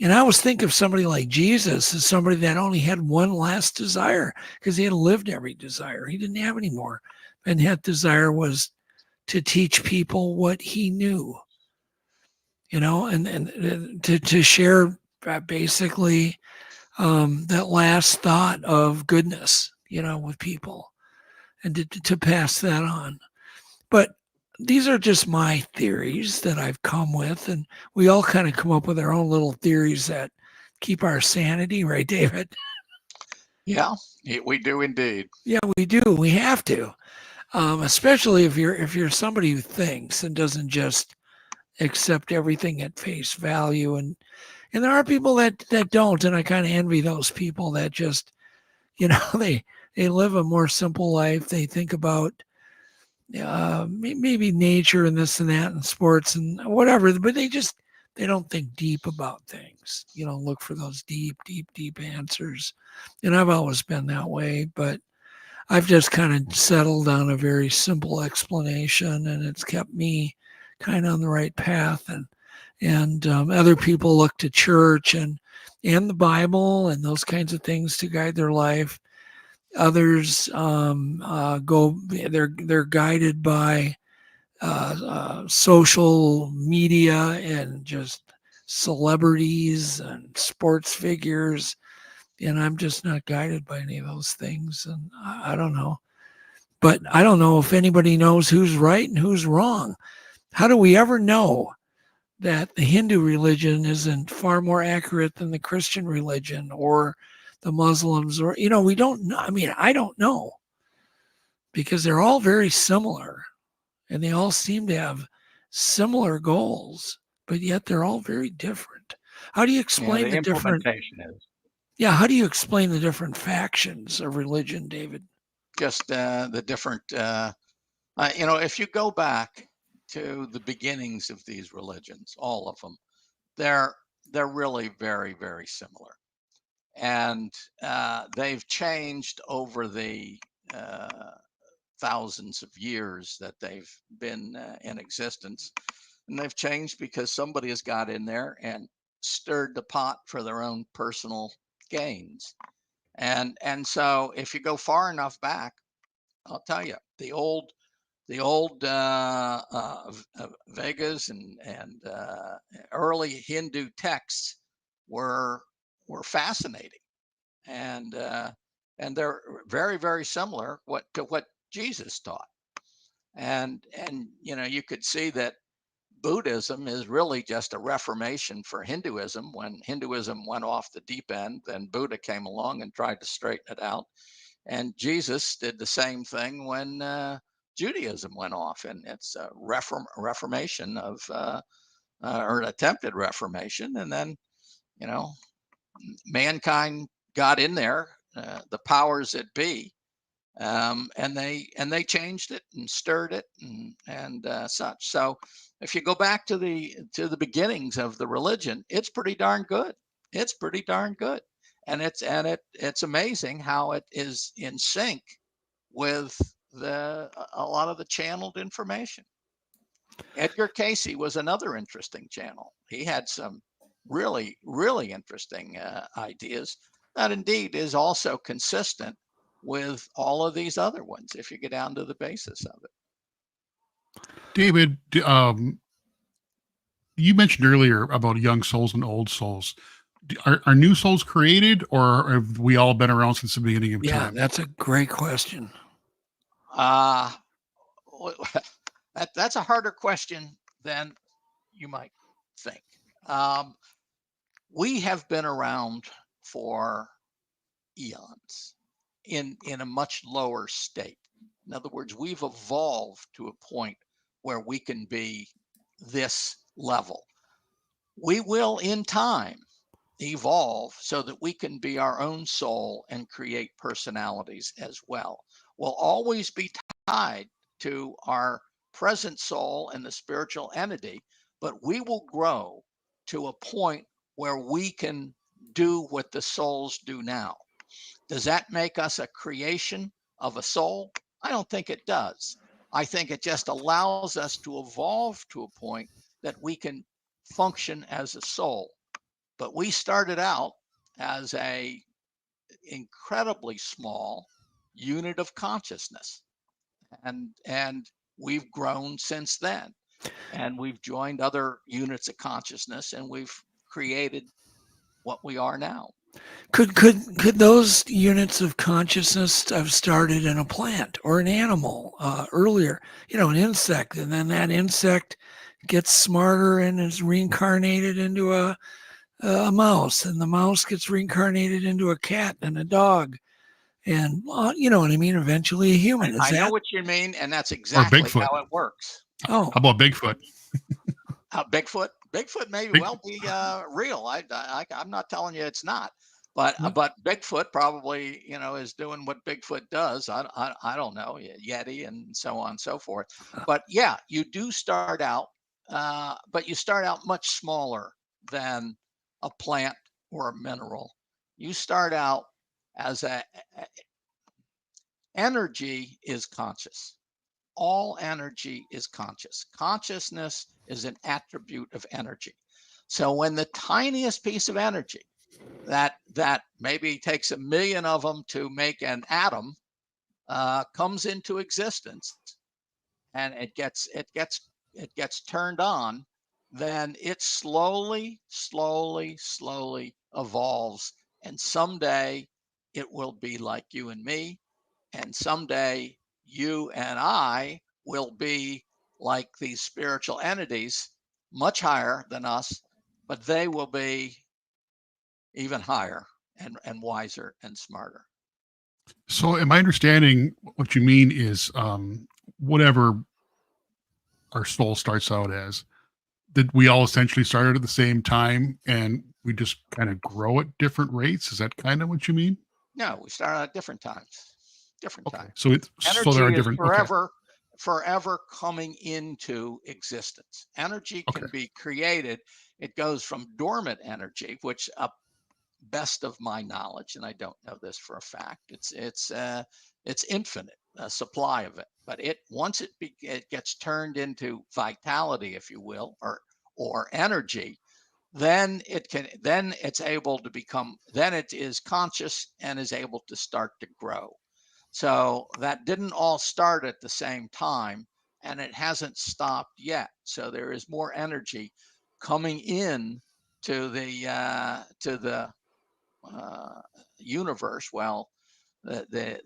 and I always think of somebody like Jesus as somebody that only had one last desire because he had lived every desire. He didn't have any more. And that desire was to teach people what he knew, and to share basically that last thought of goodness, with people, and to pass that on. But these are just my theories that I've come with, and we all kind of come up with our own little theories that keep our sanity, right, David? Yeah, we do indeed. Yeah, we do. We have to, especially if you're somebody who thinks and doesn't just accept everything at face value. And there are people that don't, and I kind of envy those people that just, they live a more simple life. They think about maybe nature and this and that and sports and whatever, but they don't think deep about things. Look for those deep answers. And I've always been that way, but I've just kind of settled on a very simple explanation, and it's kept me kind of on the right path. And other people look to church and the Bible and those kinds of things to guide their life. Others they're guided by social media and just celebrities and sports figures. And I'm just not guided by any of those things. And I don't know. But I don't know if anybody knows who's right and who's wrong. How do we ever know that the Hindu religion isn't far more accurate than the Christian religion or the Muslims, or, we don't know. I mean, I don't know, because they're all very similar and they all seem to have similar goals, but yet they're all very different. How do you explain the different? Yeah, how do you explain the different factions of religion, David? Just the different, if you go back to the beginnings of these religions, all of them, they're really very, very similar. And they've changed over the thousands of years that they've been in existence. And they've changed because somebody has got in there and stirred the pot for their own personal gains. And so if you go far enough back, I'll tell you, the old Vegas and early Hindu texts were fascinating, and they're very, very similar to what Jesus taught. And you could see that Buddhism is really just a reformation for Hinduism. When Hinduism went off the deep end, then Buddha came along and tried to straighten it out. And Jesus did the same thing when Judaism went off, and it's a reformation of, or an attempted reformation. And then, mankind got in there, the powers that be, and they changed it and stirred it and such. So if you go back to the beginnings of the religion, it's pretty darn good. It's pretty darn good. And it's amazing how it is in sync with a lot of the channeled information. Edgar Casey was another interesting channel. He had some really, really interesting ideas that indeed is also consistent with all of these other ones, if you get down to the basis of it. David, you mentioned earlier about young souls and old souls. Are new souls created, or have we all been around since the beginning of time? Yeah, that's a great question. That's a harder question than you might think. We have been around for eons in a much lower state. In other words, we've evolved to a point where we can be this level. We will, in time, evolve so that we can be our own soul and create personalities as well. We'll always be tied to our present soul and the spiritual entity, but we will grow to a point where we can do what the souls do now. Does that make us a creation of a soul? I don't think it does. I think it just allows us to evolve to a point that we can function as a soul. But we started out as a incredibly small unit of consciousness, and we've grown since then, and we've joined other units of consciousness, and we've created what we are now. Could those units of consciousness have started in a plant or an animal earlier? An insect, and then that insect gets smarter and is reincarnated into a mouse, and the mouse gets reincarnated into a cat and a dog, and you know what I mean, eventually a human. I know what you mean, and that's exactly how it works. Oh, how about Bigfoot? Bigfoot may well be real. I'm not telling you it's not, but Bigfoot probably is doing what Bigfoot does. I don't know, Yeti and so on and so forth. But yeah, you do start out, but you start out much smaller than a plant or a mineral. You start out as energy is conscious. All energy is conscious. Consciousness is an attribute of energy. So when the tiniest piece of energy that maybe takes 1 million of them to make an atom comes into existence, and it gets turned on, then it slowly evolves, and someday it will be like you and me, and someday you and I will be like these spiritual entities, much higher than us, but they will be even higher and wiser and smarter. So am I understanding what you mean is whatever our soul starts out as, that we all essentially started at the same time and we just kind of grow at different rates? Is that kind of what you mean? No, we start at different times. Different times. So energy there are is different forever. forever coming into existence. Energy can be created. It goes from dormant energy, which best of my knowledge, and I don't know this for a fact, it's infinite supply of it. But once it gets turned into vitality, if you will, or energy, then it's able to become, then it is conscious and is able to start to grow. So that didn't all start at the same time, and it hasn't stopped yet. So there is more energy coming in to the universe. Well, the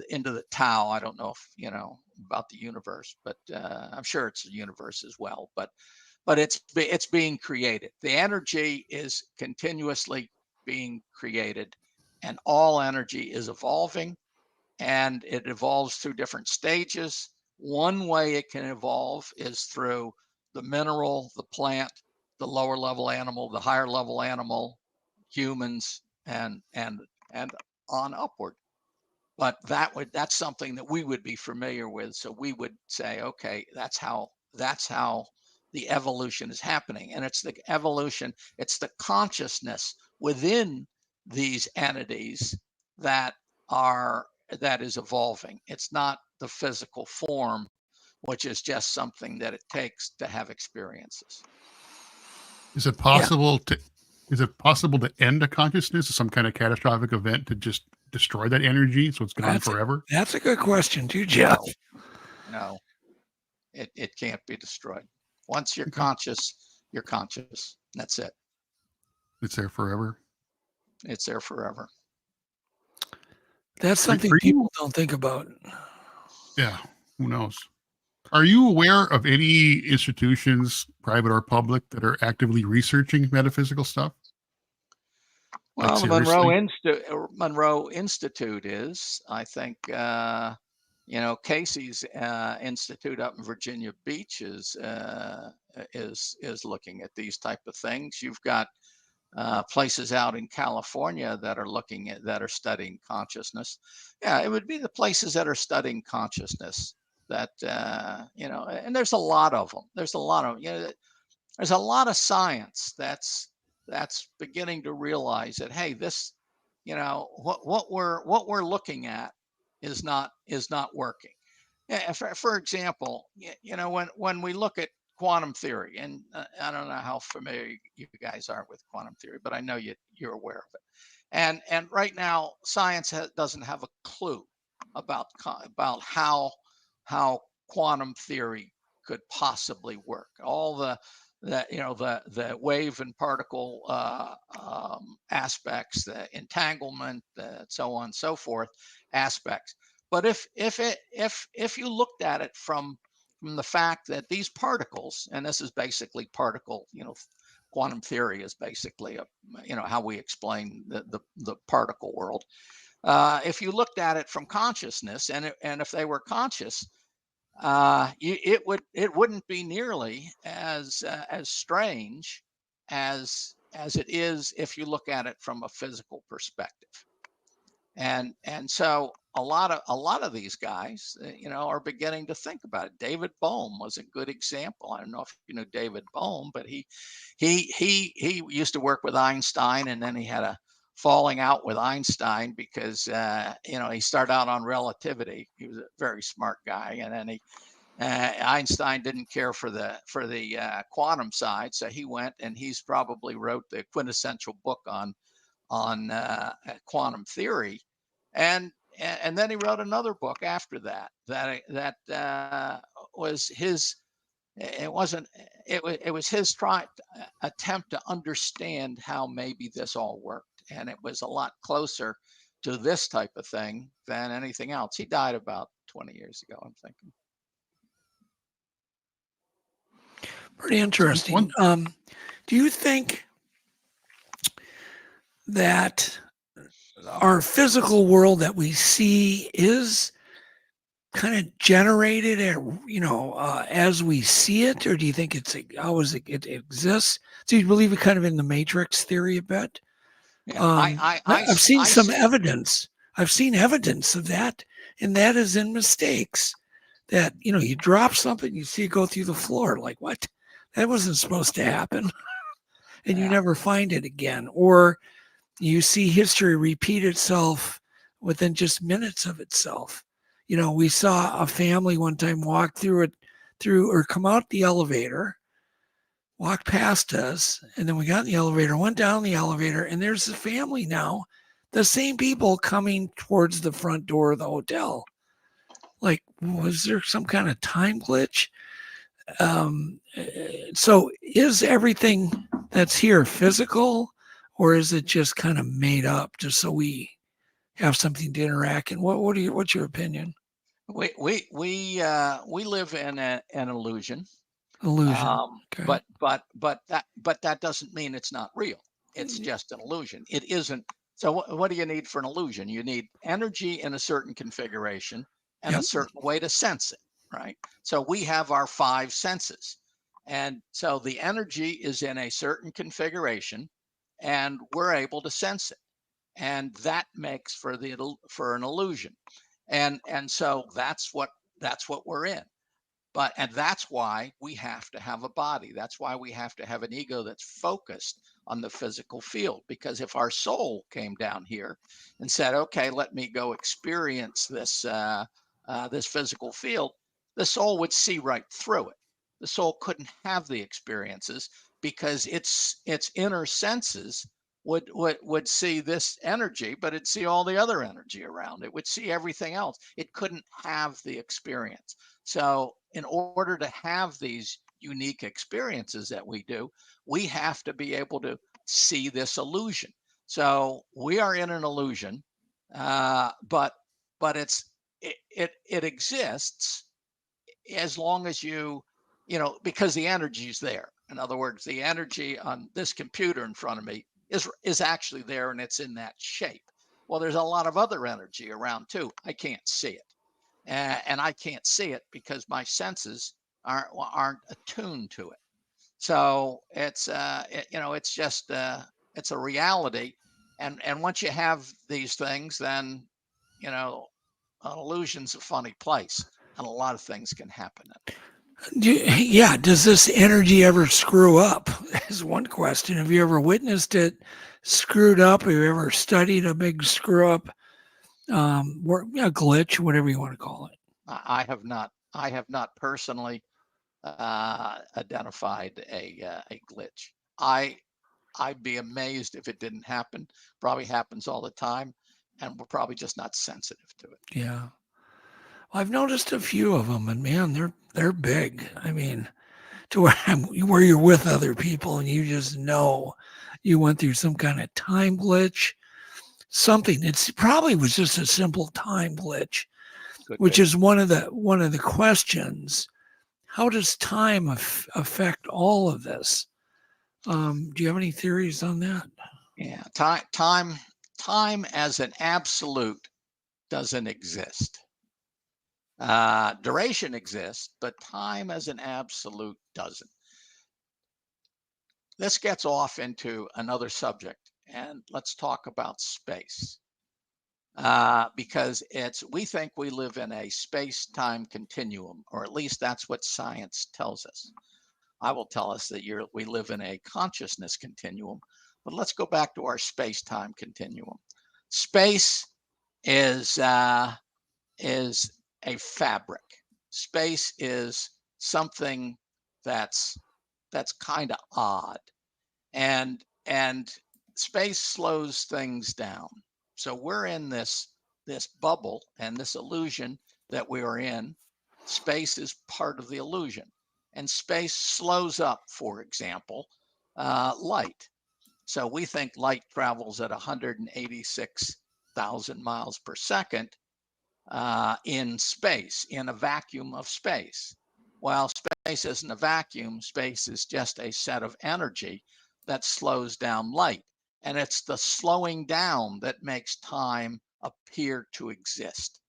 into the Tao. I don't know if you know about the universe, but I'm sure it's a universe as well. But it's being created. The energy is continuously being created, and all energy is evolving, and it evolves through different stages. One way it can evolve is through the mineral, the plant, the lower level animal, the higher level animal, humans, and on upward. But that's something that we would be familiar with. So we would say, okay, that's how the evolution is happening. And it's the evolution, it's the consciousness within these entities that is evolving. It's not the physical form, which is just something that it takes to have experiences. Is it possible to end a consciousness, some kind of catastrophic event to just destroy that energy so it's gone forever? That's a good question too, Jeff. No, it can't be destroyed. Once you're conscious, you're conscious. That's it. It's there forever. It's there forever. That's something people don't think about. Yeah, who knows? Are you aware of any institutions, private or public, that are actively researching metaphysical stuff? Well, the Monroe Institute is. I think Casey's institute up in Virginia Beach is looking at these type of things. You've got places out in California that are studying consciousness. Yeah, it would be the places that are studying consciousness that and there's a lot of them. There's a lot of science that's beginning to realize that, hey, this, what we're looking at is not working. For example, when we look at quantum theory, and I don't know how familiar you guys are with quantum theory, but I know you're aware of it. And right now, science doesn't have a clue about how quantum theory could possibly work. All the wave and particle aspects, the entanglement, so on and so forth aspects. But if you looked at it from the fact that these particles, and this is basically particle, quantum theory is basically how we explain the particle world. If you looked at it from consciousness, and if they were conscious, it wouldn't be nearly as strange as it is if you look at it from a physical perspective. And so a lot of these guys, are beginning to think about it. David Boehm was a good example. I don't know if you know David Boehm, but he used to work with Einstein, and then he had a falling out with Einstein because he started out on relativity. He was a very smart guy, and then Einstein didn't care for the quantum side, so he went and he's probably wrote the quintessential book on quantum theory, and then he wrote another book after that was his. It was his attempt to understand how maybe this all worked. And it was a lot closer to this type of thing than anything else. He died about 20 years ago, I'm thinking. Pretty interesting. Do you think that our physical world that we see is kind of generated as we see it, or do you think it exists? Do you believe it kind of in the Matrix theory a bit? Yeah, I've seen some evidence. I've seen evidence of that, and that is in mistakes that, you know, you drop something, you see it go through the floor. Like, what? That wasn't supposed to happen. And you never find it again. Or you see history repeat itself within just minutes of itself. You know, we saw a family one time walk through or come out the elevator, walked past us, and then we got in the elevator, went down the elevator, and there's a family now, the same people coming towards the front door of the hotel. Like, was there some kind of time glitch? So is everything that's here physical, or is it just kind of made up just so we have something to interact? And what's your opinion? We live in an illusion. Okay. But that doesn't mean it's not real. It's just an illusion. It isn't. So what do you need for an illusion? You need energy in a certain configuration and a certain way to sense it, right? So we have our 5 senses. And so the energy is in a certain configuration and we're able to sense it. And that makes for an illusion. And so that's what we're in. And that's why we have to have a body. That's why we have to have an ego that's focused on the physical field. Because if our soul came down here and said, okay, let me go experience this physical field, the soul would see right through it. The soul couldn't have the experiences because its inner senses would see this energy, but it'd see all the other energy around. It would see everything else. It couldn't have the experience. So in order to have these unique experiences that we do, we have to be able to see this illusion. So we are in an illusion, but it exists as long as you know, because the energy is there. In other words, the energy on this computer in front of me is actually there, and it's in that shape. Well, there's a lot of other energy around too. I can't see it, and I can't see it because my senses aren't attuned to it. So it's it's just it's a reality, and once you have these things, then you know, an illusion's a funny place, and a lot of things can happen. Does this energy ever screw up? Is one question. Have you ever witnessed it screwed up? Have you ever studied a big screw up, a glitch, whatever you want to call it? I have not personally identified a glitch. I'd be amazed if it didn't happen. Probably happens all the time, and we're probably just not sensitive to it. Yeah. I've noticed a few of them, and man, they're big. I mean, to where you're with other people and you just know you went through some kind of time glitch, something. It's probably was just a simple time glitch, which is one of the questions. How does time affect all of this? Do you have any theories on that? Yeah, time as an absolute doesn't exist. Duration exists, but time as an absolute doesn't. This gets off into another subject, and let's talk about space. Because we think we live in a space-time continuum, or at least that's what science tells us. I will tell us that we live in a consciousness continuum, but let's go back to our space-time continuum. Space is a fabric. Space is something that's kind of odd, and space slows things down. So we're in this bubble and this illusion that we are in. Space is part of the illusion, and space slows up, for example, light. So we think light travels at 186,000 miles per second in space, in a vacuum of space. Well, space isn't a vacuum. Space is just a set of energy that slows down light. And it's the slowing down that makes time appear to exist.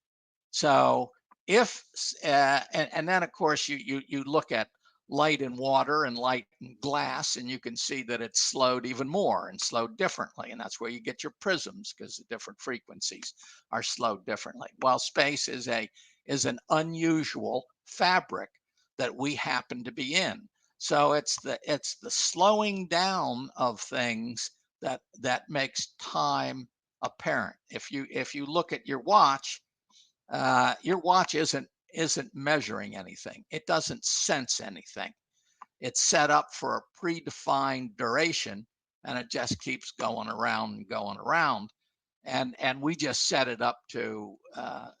So if, and then of course you look at light in water and light in glass, and you can see that it's slowed even more and slowed differently. And that's where you get your prisms, because the different frequencies are slowed differently. While space is a is an unusual fabric that we happen to be in. So it's the slowing down of things that makes time apparent. If you look at your watch isn't measuring anything. It doesn't sense anything. It's set up for a predefined duration, and it just keeps going around and going around. And we just set it up to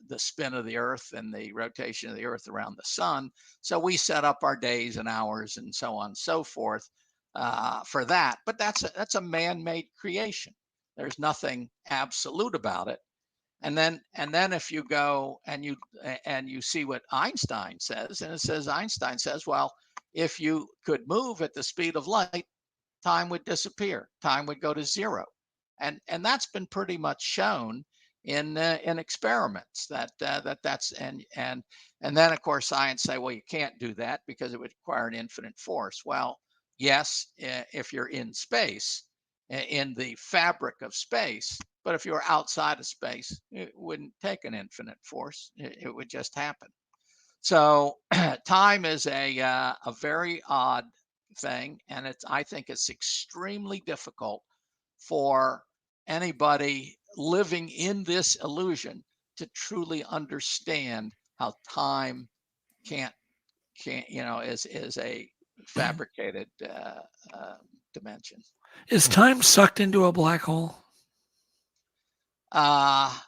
the spin of the Earth and the rotation of the Earth around the sun. So we set up our days and hours and so on and so forth for that. But that's a man-made creation. There's nothing absolute about it. And then if you go and you see what Einstein says, and it says Einstein says, well, if you could move at the speed of light, time would disappear. Time would go to zero. And that's been pretty much shown in experiments that's and then of course science say, well, you can't do that because it would require an infinite force. Well, yes, if you're in space, in the fabric of space, but if you were outside of space, it wouldn't take an infinite force. It would just happen. So time is a very odd thing, and I think it's extremely difficult for anybody living in this illusion to truly understand how time can't is a fabricated dimension. Is time sucked into a black hole? I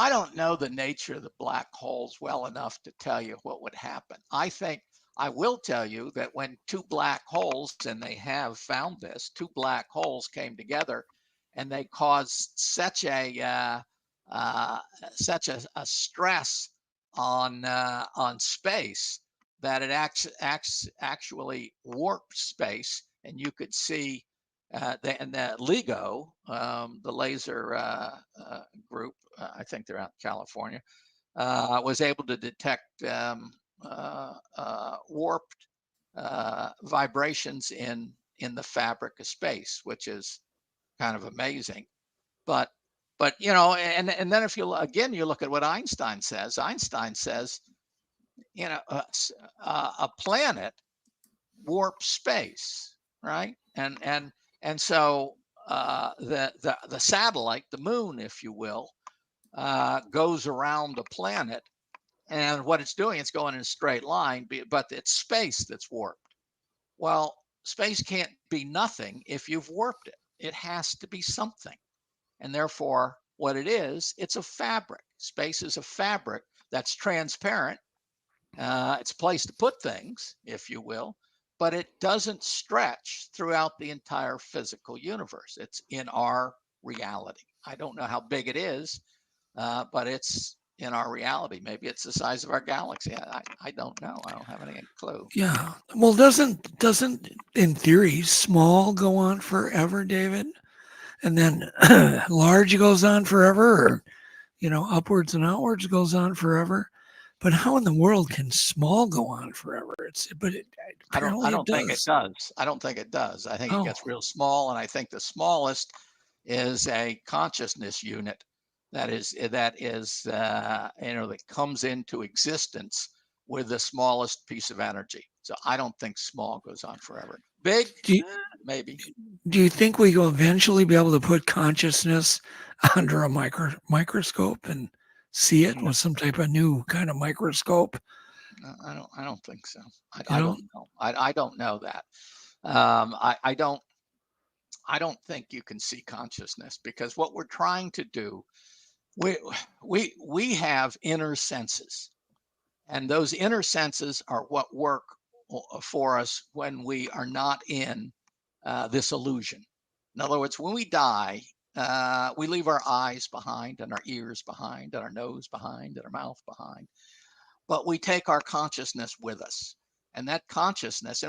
don't know the nature of the black holes well enough to tell you what would happen. I will tell you that when two black holes, and they have found this, two black holes came together, and they caused such a stress on space that it actually warped space, and you could see the LIGO, the laser group, I think they're out in California, was able to detect warped vibrations in the fabric of space, which is kind of amazing. But and then if you look at what Einstein says. Einstein says, a planet warps space, right? And so the satellite, the moon, if you will, goes around a planet, and what it's doing, it's going in a straight line, but it's space that's warped. Well, space can't be nothing if you've warped it. It has to be something. And therefore, what it is, it's a fabric. Space is a fabric that's transparent. It's a place to put things, if you will, but it doesn't stretch throughout the entire physical universe. It's in our reality. I don't know how big it is, but it's in our reality. Maybe it's the size of our galaxy. I don't know. I don't have any clue. Yeah. Well, doesn't in theory small go on forever, David? And then large goes on forever, or upwards and outwards goes on forever. But how in the world can small go on forever? I don't think it does. I don't think it does. I think it gets real small, and I think the smallest is a consciousness unit that comes into existence with the smallest piece of energy. So I don't think small goes on forever. Big, maybe. Do you think we will eventually be able to put consciousness under a microscope and see it with some type of new kind of microscope? I don't think so. I don't know. I don't know that. I don't think you can see consciousness, because what we're trying to do, we have inner senses, and those inner senses are what work for us when we are not in this illusion. In other words, when we die, we leave our eyes behind, and our ears behind, and our nose behind, and our mouth behind. But we take our consciousness with us, and that consciousness,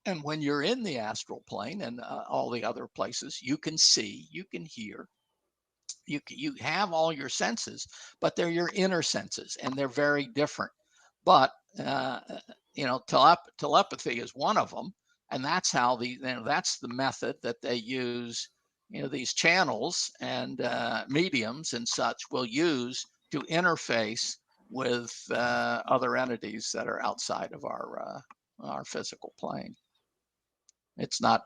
and when you're in the astral plane and all the other places, you can see, you can hear, you have all your senses, but they're your inner senses, and they're very different. But telepathy is one of them, and that's how that's the method that they use. These channels and mediums and such will use to interface with other entities that are outside of our physical plane. It's not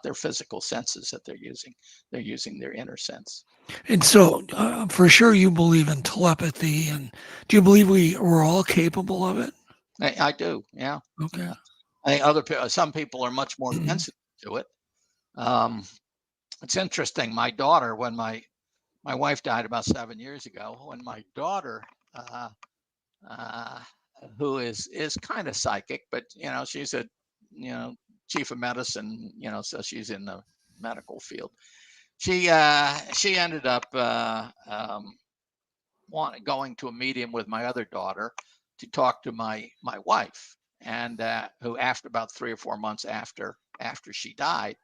their physical senses that they're using. They're using their inner sense. And so, for sure, you believe in telepathy. And do you believe we're all capable of it? I do. Yeah. Okay. Yeah. I think some people are much more sensitive to it. It's interesting. My daughter, when my wife died about 7 years ago, when my daughter, who is kind of psychic, but she's a chief of medicine, so she's in the medical field. She ended up going to a medium with my other daughter to talk to my wife, and who after about 3 or 4 months after she died.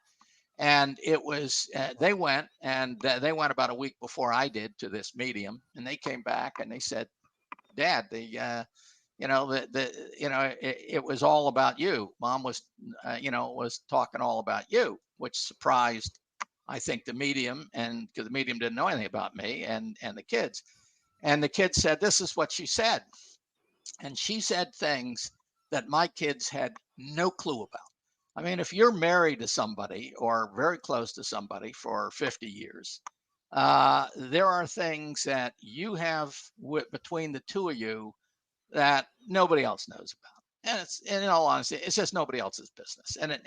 And it was they went about a week before I did to this medium, and they came back and they said, Dad, it was all about you. Mom was was talking all about you, which surprised, I think, the medium, and because the medium didn't know anything about me and the kids. And the kids said, this is what she said. And she said things that my kids had no clue about. I mean, if you're married to somebody or very close to somebody for 50 years, there are things that you have between the two of you that nobody else knows about. And it's, in all honesty, it's just nobody else's business. And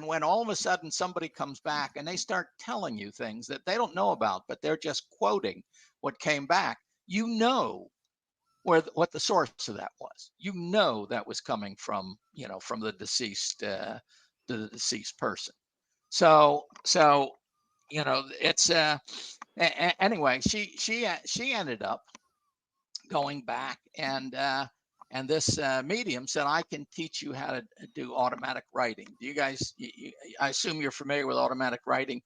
when all of a sudden somebody comes back and they start telling you things that they don't know about, but they're just quoting what came back, what the source of that was. That was coming from the deceased person. So it's anyway. She ended up going back, and this medium said, I can teach you how to do automatic writing. Do you guys? I assume you're familiar with automatic writing.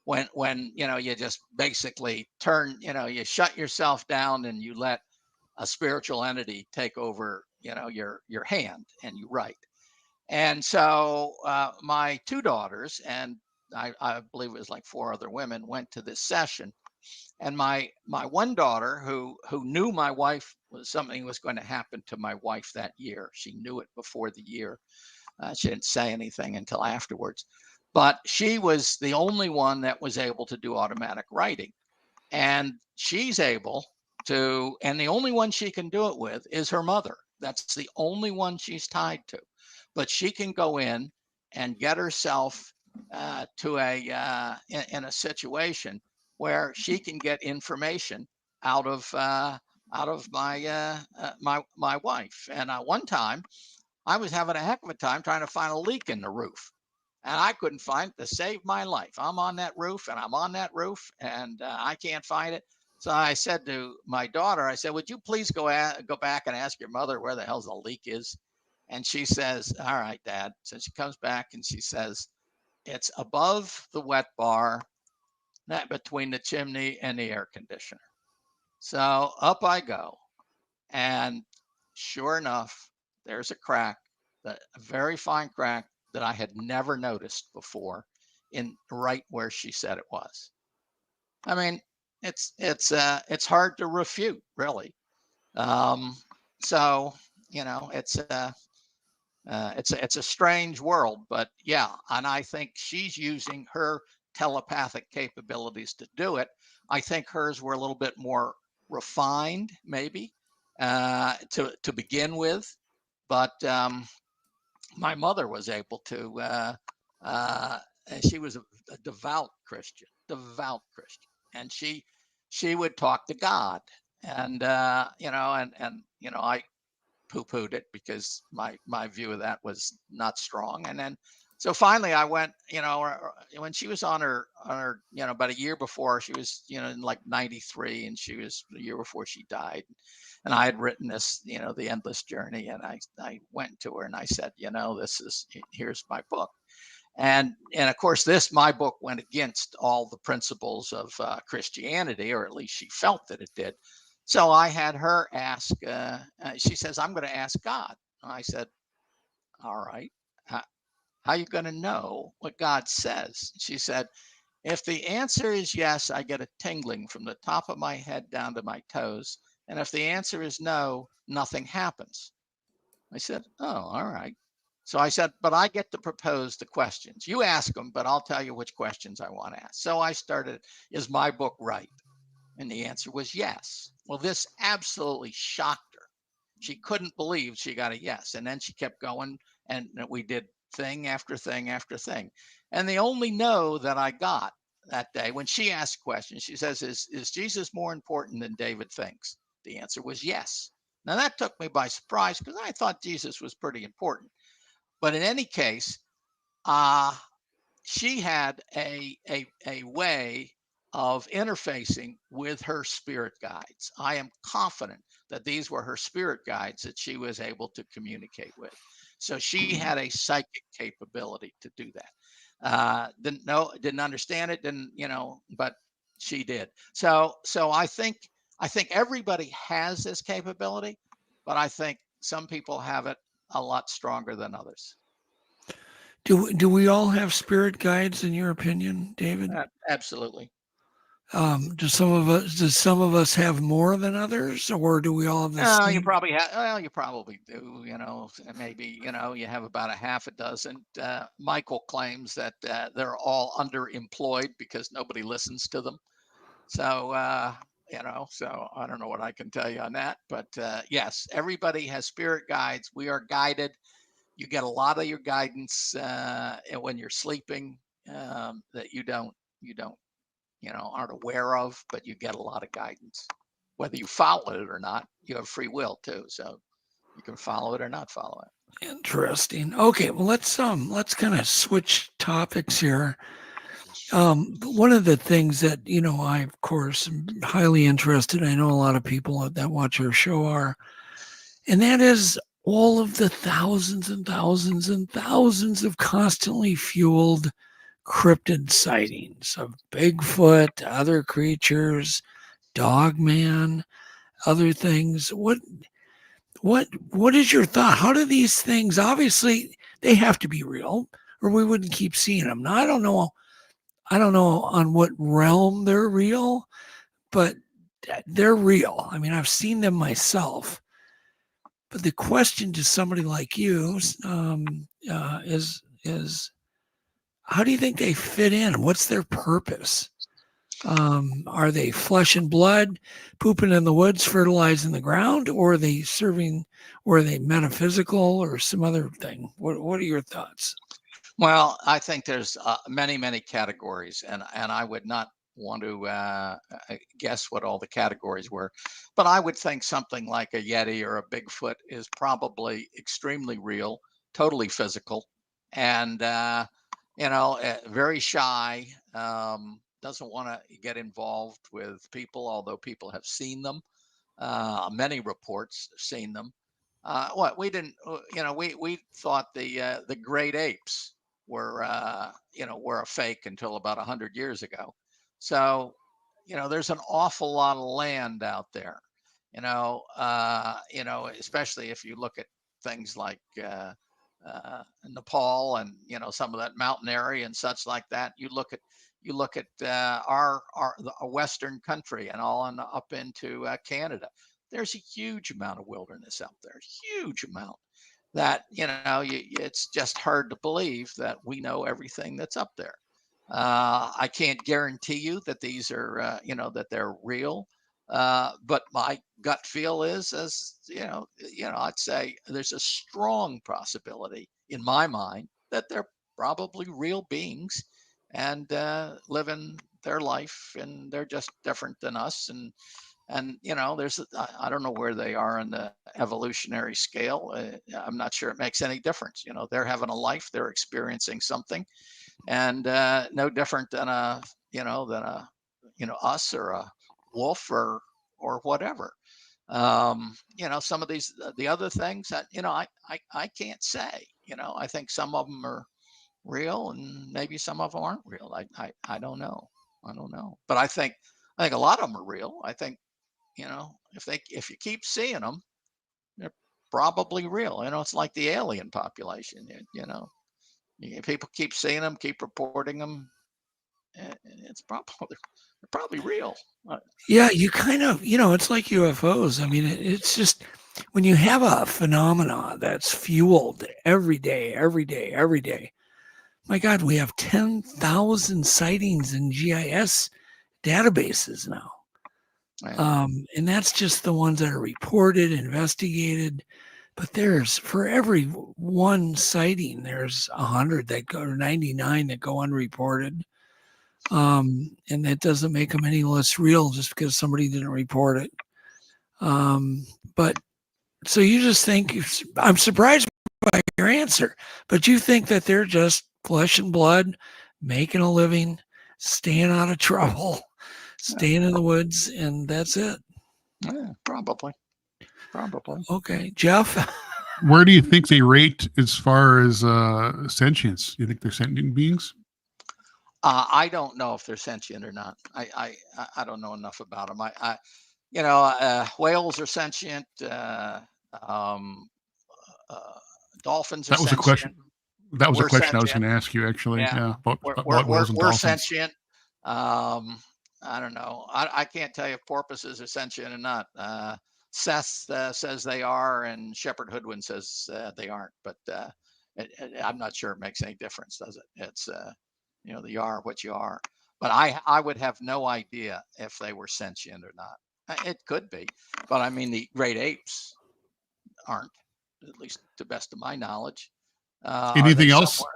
When you just basically turn, you shut yourself down and you let a spiritual entity take over, your hand, and you write. And so my 2 daughters, and I believe it was like 4 other women, went to this session. And my one daughter, who knew my wife, something was going to happen to my wife that year. She knew it before the year. She didn't say anything until afterwards. But she was the only one that was able to do automatic writing. And she's able to, and the only one she can do it with is her mother. That's the only one she's tied to. But she can go in and get herself to in a situation where she can get information out of my wife. And one time, I was having a heck of a time trying to find a leak in the roof, and I couldn't find it to save my life. I'm on that roof, and and I can't find it. So I said to my daughter, I said, would you please go back and ask your mother where the hell's the leak is? And she says, all right, Dad. So she comes back and she says, it's above the wet bar, that between the chimney and the air conditioner. So up I go, and sure enough, there's a crack, a very fine crack that I had never noticed before, in right where she said it was. I mean, it's hard to refute, really. So it's a strange world, but yeah, and I think she's using her telepathic capabilities to do it. I think hers were a little bit more refined, maybe, to begin with, but my mother was able to. She was a devout Christian, and she would talk to God, and I poo-pooed it because my view of that was not strong. And then so finally I went, when she was on her about a year before, she was in like 93, and she was the year before she died, and I had written this, The Endless Journey, and I went to her and I said, here's my book. And of course, my book went against all the principles of Christianity, or at least she felt that it did. So I had her ask, she says, I'm going to ask God. And I said, all right, how are you going to know what God says? She said, If the answer is yes, I get a tingling from the top of my head down to my toes. And if the answer is no, nothing happens. I said, oh, all right. So I said, but I get to propose the questions. You ask them, but I'll tell you which questions I want to ask. So I started, is my book right? And the answer was yes. Well, this absolutely shocked her. She couldn't believe she got a yes. And then she kept going, and we did thing after thing after thing. And the only no that I got that day, when she asked questions, she says, is Jesus more important than David thinks? The answer was yes. Now that took me by surprise because I thought Jesus was pretty important. But in any case, she had a way of interfacing with her spirit guides. I am confident that these were her spirit guides that she was able to communicate with. So she had a psychic capability to do that. Didn't know, didn't understand it, didn't, but she did. So I think everybody has this capability, but I think some people have it a lot stronger than others. Do we all have spirit guides in your opinion, David? Absolutely. Do some of us have more than others, or do we all have the same? You probably have. Well, you probably do. Maybe you have about a half a dozen. Michael claims that they're all underemployed because nobody listens to them. So so I don't know what I can tell you on that. But yes, everybody has spirit guides. We are guided. You get a lot of your guidance when you're sleeping that you aren't aware of, but you get a lot of guidance. Whether you follow it or not, you have free will too, so you can follow it or not follow it. Interesting. Okay, well let's kind of switch topics here. One of the things that I of course am highly interested. I know a lot of people that watch our show are, and that is all of the thousands and thousands and thousands of constantly fueled cryptid sightings of Bigfoot, other creatures, Dogman, other things. What is your thought? How do these things, obviously they have to be real or we wouldn't keep seeing them. Now I don't know on what realm they're real, but they're real. I mean, I've seen them myself. But the question to somebody like you is how do you think they fit in? What's their purpose? Are they flesh and blood, pooping in the woods, fertilizing the ground, or are they serving, or are they metaphysical or some other thing? What are your thoughts? Well, I think there's many categories, and I would not want to guess what all the categories were, but I would think something like a Yeti or a Bigfoot is probably extremely real, totally physical, and very shy. Doesn't want to get involved with people, although people have seen them. Many reports have seen them. We didn't, we thought the great apes were a fake until about 100 years ago. So, there's an awful lot of land out there. Especially if you look at things like Nepal and some of that mountain area and such like that. You look at our Western country and all and up into Canada. There's a huge amount of wilderness out there, huge amount that it's just hard to believe that we know everything that's up there. I can't guarantee you that these are that they're real. But my gut feel is, I'd say there's a strong possibility in my mind that they're probably real beings and living their life, and they're just different than us. And there's I don't know where they are in the evolutionary scale. I'm not sure it makes any difference. They're having a life, they're experiencing something, and no different than us or a wolf or whatever. Some of these the other things that I can't say. I think some of them are real and maybe some of them aren't real. I don't know. But I think a lot of them are real. I think if you keep seeing them, they're probably real. It's like the alien population. People keep seeing them, keep reporting them. it's probably real. Yeah, you kind of, it's like UFOs. I mean, it's just when you have a phenomena that's fueled every day, every day, every day. My God, we have 10,000 sightings in GIS databases now. And that's just the ones that are reported, investigated. But for every one sighting, there's 100 that go, or 99 that go unreported. And that doesn't make them any less real just because somebody didn't report it. But so you just think, I'm surprised by your answer, but you think that they're just flesh and blood, making a living, staying out of trouble, staying in the woods, and that's it. Yeah, probably. Okay, Jeff. Where do you think they rate as far as sentience? You think they're sentient beings? I don't know if they're sentient or not. I don't know enough about them. Whales are sentient. Dolphins are That was sentient. a question. That was a question sentient. I was going to ask you, actually. Yeah, about whales and we're dolphins. Sentient. I don't know. I can't tell you if porpoises are sentient or not. Seth says they are, and Shepard Hoodwin says they aren't. But I'm not sure it makes any difference, does it? It's you are what you are. But I would have no idea if they were sentient or not. It could be, but I mean the great apes aren't, at least to the best of my knowledge. Anything else? Somewhere?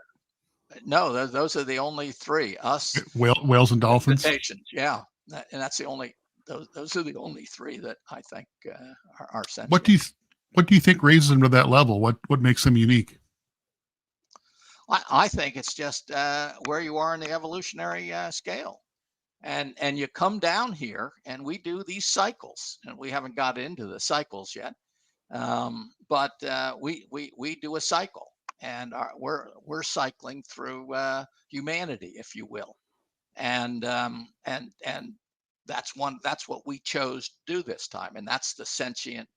No, those are the only three. Us, whales and dolphins. Yeah, and that's the only. Those are the only three that I think are sentient. What do you think raises them to that level? What makes them unique? I think it's just where you are in the evolutionary scale, and you come down here, and we do these cycles, and we haven't got into the cycles yet, but we do a cycle, and we're cycling through humanity, if you will, and that's what we chose to do this time, and that's the sentient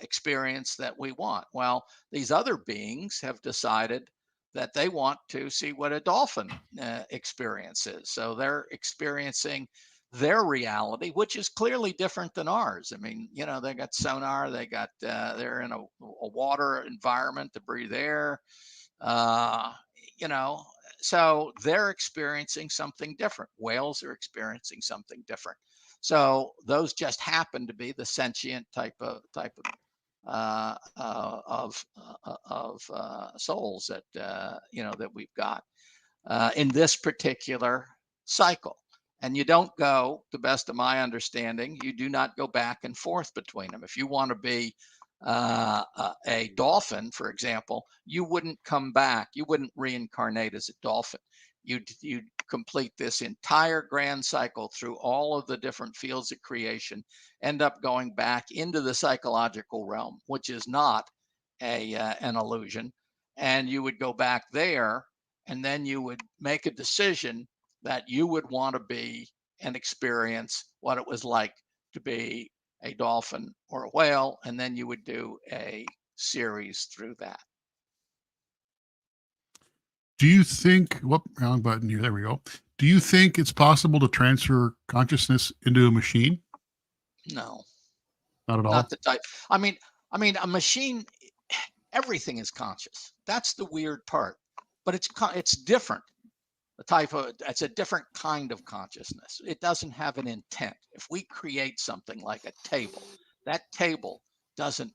experience that we want. Well, these other beings have decided that they want to see what a dolphin experience is. So they're experiencing their reality, which is clearly different than ours. I mean, they got sonar, they're in a water environment to breathe air, so they're experiencing something different. Whales are experiencing something different. So those just happen to be the sentient type of souls that that we've got in this particular cycle. And you don't go, to the best of my understanding, you do not go back and forth between them. If you want to be a dolphin, for example, you wouldn't come back. You wouldn't reincarnate as a dolphin. You'd complete this entire grand cycle through all of the different fields of creation, end up going back into the psychological realm, which is not an illusion. And you would go back there, and then you would make a decision that you would want to be and experience what it was like to be a dolphin or a whale, and then you would do a series through that. Do you think, wrong button here, there we go. Do you think it's possible to transfer consciousness into a machine? No. Not at all? Not the type. I mean, a machine, everything is conscious. That's the weird part. But it's different. It's a different kind of consciousness. It doesn't have an intent. If we create something like a table, that table doesn't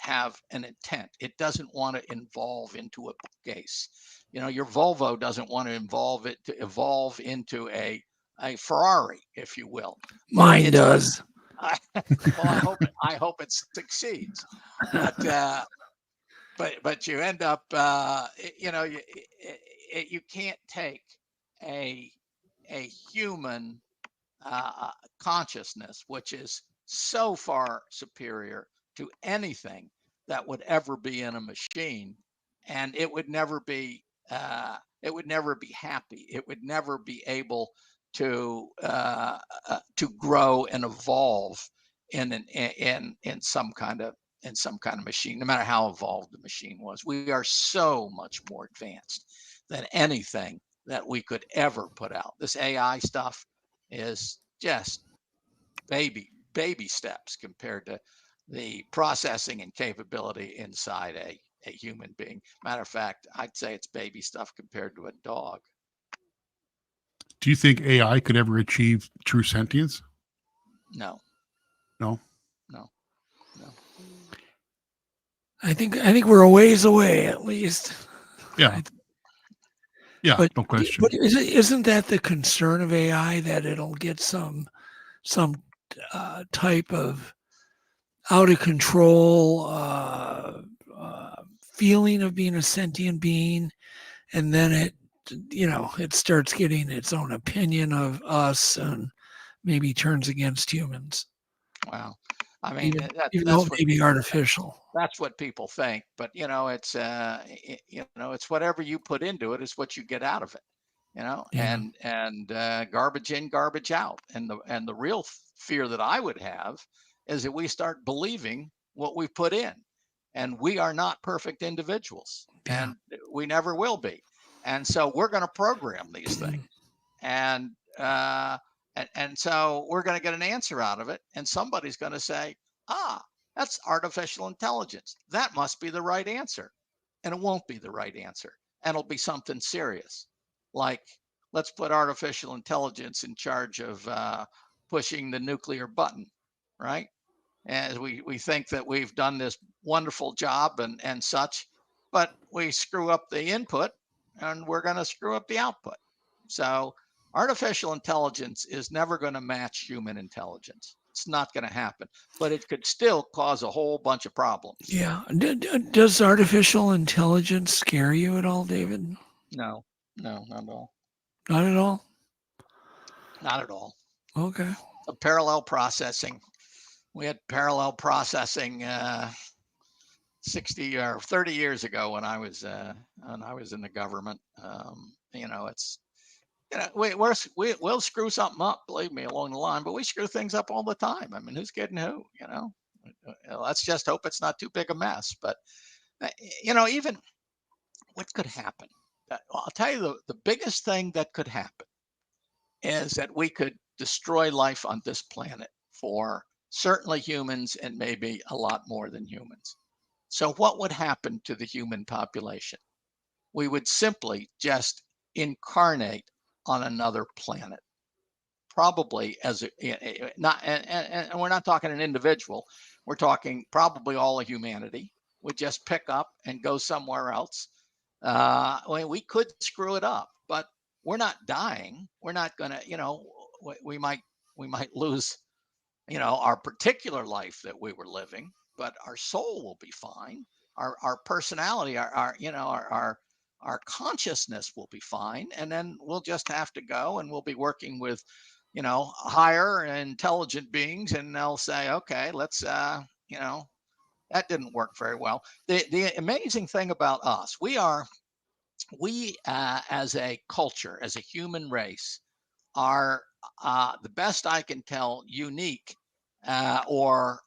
have an intent. It doesn't want to evolve into a bookcase. Your Volvo doesn't want to evolve into a Ferrari, if you will. Mine does. Well, I hope it succeeds. But you end up, you can't take a human consciousness, which is so far superior to anything that would ever be in a machine, and it would never be happy. It would never be able to grow and evolve in some kind of machine, no matter how evolved the machine was. We are so much more advanced than anything that we could ever put out. This AI stuff is just baby steps compared to the processing and capability inside a human being. Matter of fact, I'd say it's baby stuff compared to a dog. Do you think AI could ever achieve true sentience? No. No. No. No. I think we're a ways away, at least. Yeah. Yeah, but, no question. But isn't that the concern of AI, that it'll get some type of out of control feeling of being a sentient being, and then it starts getting its own opinion of us and maybe turns against humans? Wow. I mean, even though it may be artificial. That's what people think, but it's it's whatever you put into it is what you get out of it, Yeah. and garbage in, garbage out. And the real fear that I would have is that we start believing what we put in, and we are not perfect individuals, and we never will be. And so we're going to program these things, and so we're going to get an answer out of it, and somebody's going to say, that's artificial intelligence. That must be the right answer. And it won't be the right answer. And it'll be something serious. Like, let's put artificial intelligence in charge of pushing the nuclear button, right? And we think that we've done this wonderful job and such, but we screw up the input and we're going to screw up the output. So artificial intelligence is never going to match human intelligence. It's not going to happen, but it could still cause a whole bunch of problems. Yeah. Does artificial intelligence scare you at all, David? No, not at all. Not at all? Not at all. Okay. A parallel processing. We had parallel processing 60 or 30 years ago when I was in the government. We'll screw something up, believe me, along the line, but we screw things up all the time. I mean, who's kidding who? Let's just hope it's not too big a mess. But even what could happen? I'll tell you the biggest thing that could happen is that we could destroy life on this planet for certainly humans and maybe a lot more than humans. So what would happen to the human population? We would simply just incarnate on another planet, probably as not, and we're not talking an individual. We're talking probably all of humanity would just pick up and go somewhere else. We could screw it up, but we're not dying. We're not gonna, we might lose, our particular life that we were living, but our soul will be fine. Our personality, our consciousness will be fine. And then we'll just have to go and we'll be working with, higher intelligent beings, and they'll say, okay, let's, that didn't work very well. The amazing thing about us, we as a culture, as a human race, are the best I can tell, unique or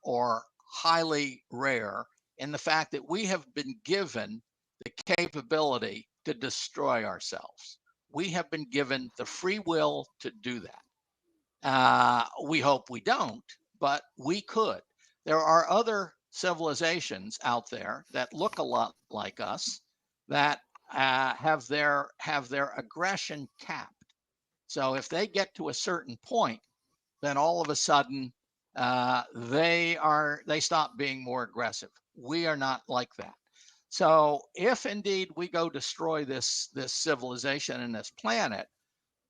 highly rare in the fact that we have been given the capability to destroy ourselves. We have been given the free will to do that. We hope we don't, but we could. There are other civilizations out there that look a lot like us that have their aggression capped. So if they get to a certain point, then all of a sudden they stop being more aggressive. We are not like that. So if indeed we go destroy this civilization and this planet,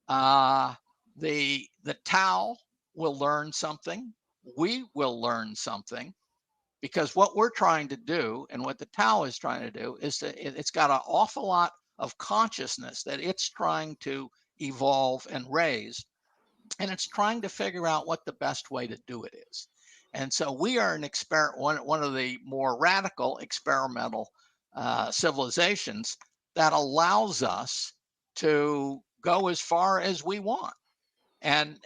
the Tau will learn something. We will learn something, because what we're trying to do and what the Tau is trying to do is it's got an awful lot of consciousness that it's trying to evolve and raise, and it's trying to figure out what the best way to do it is. And so we are one of the more radical experimental civilizations that allows us to go as far as we want, and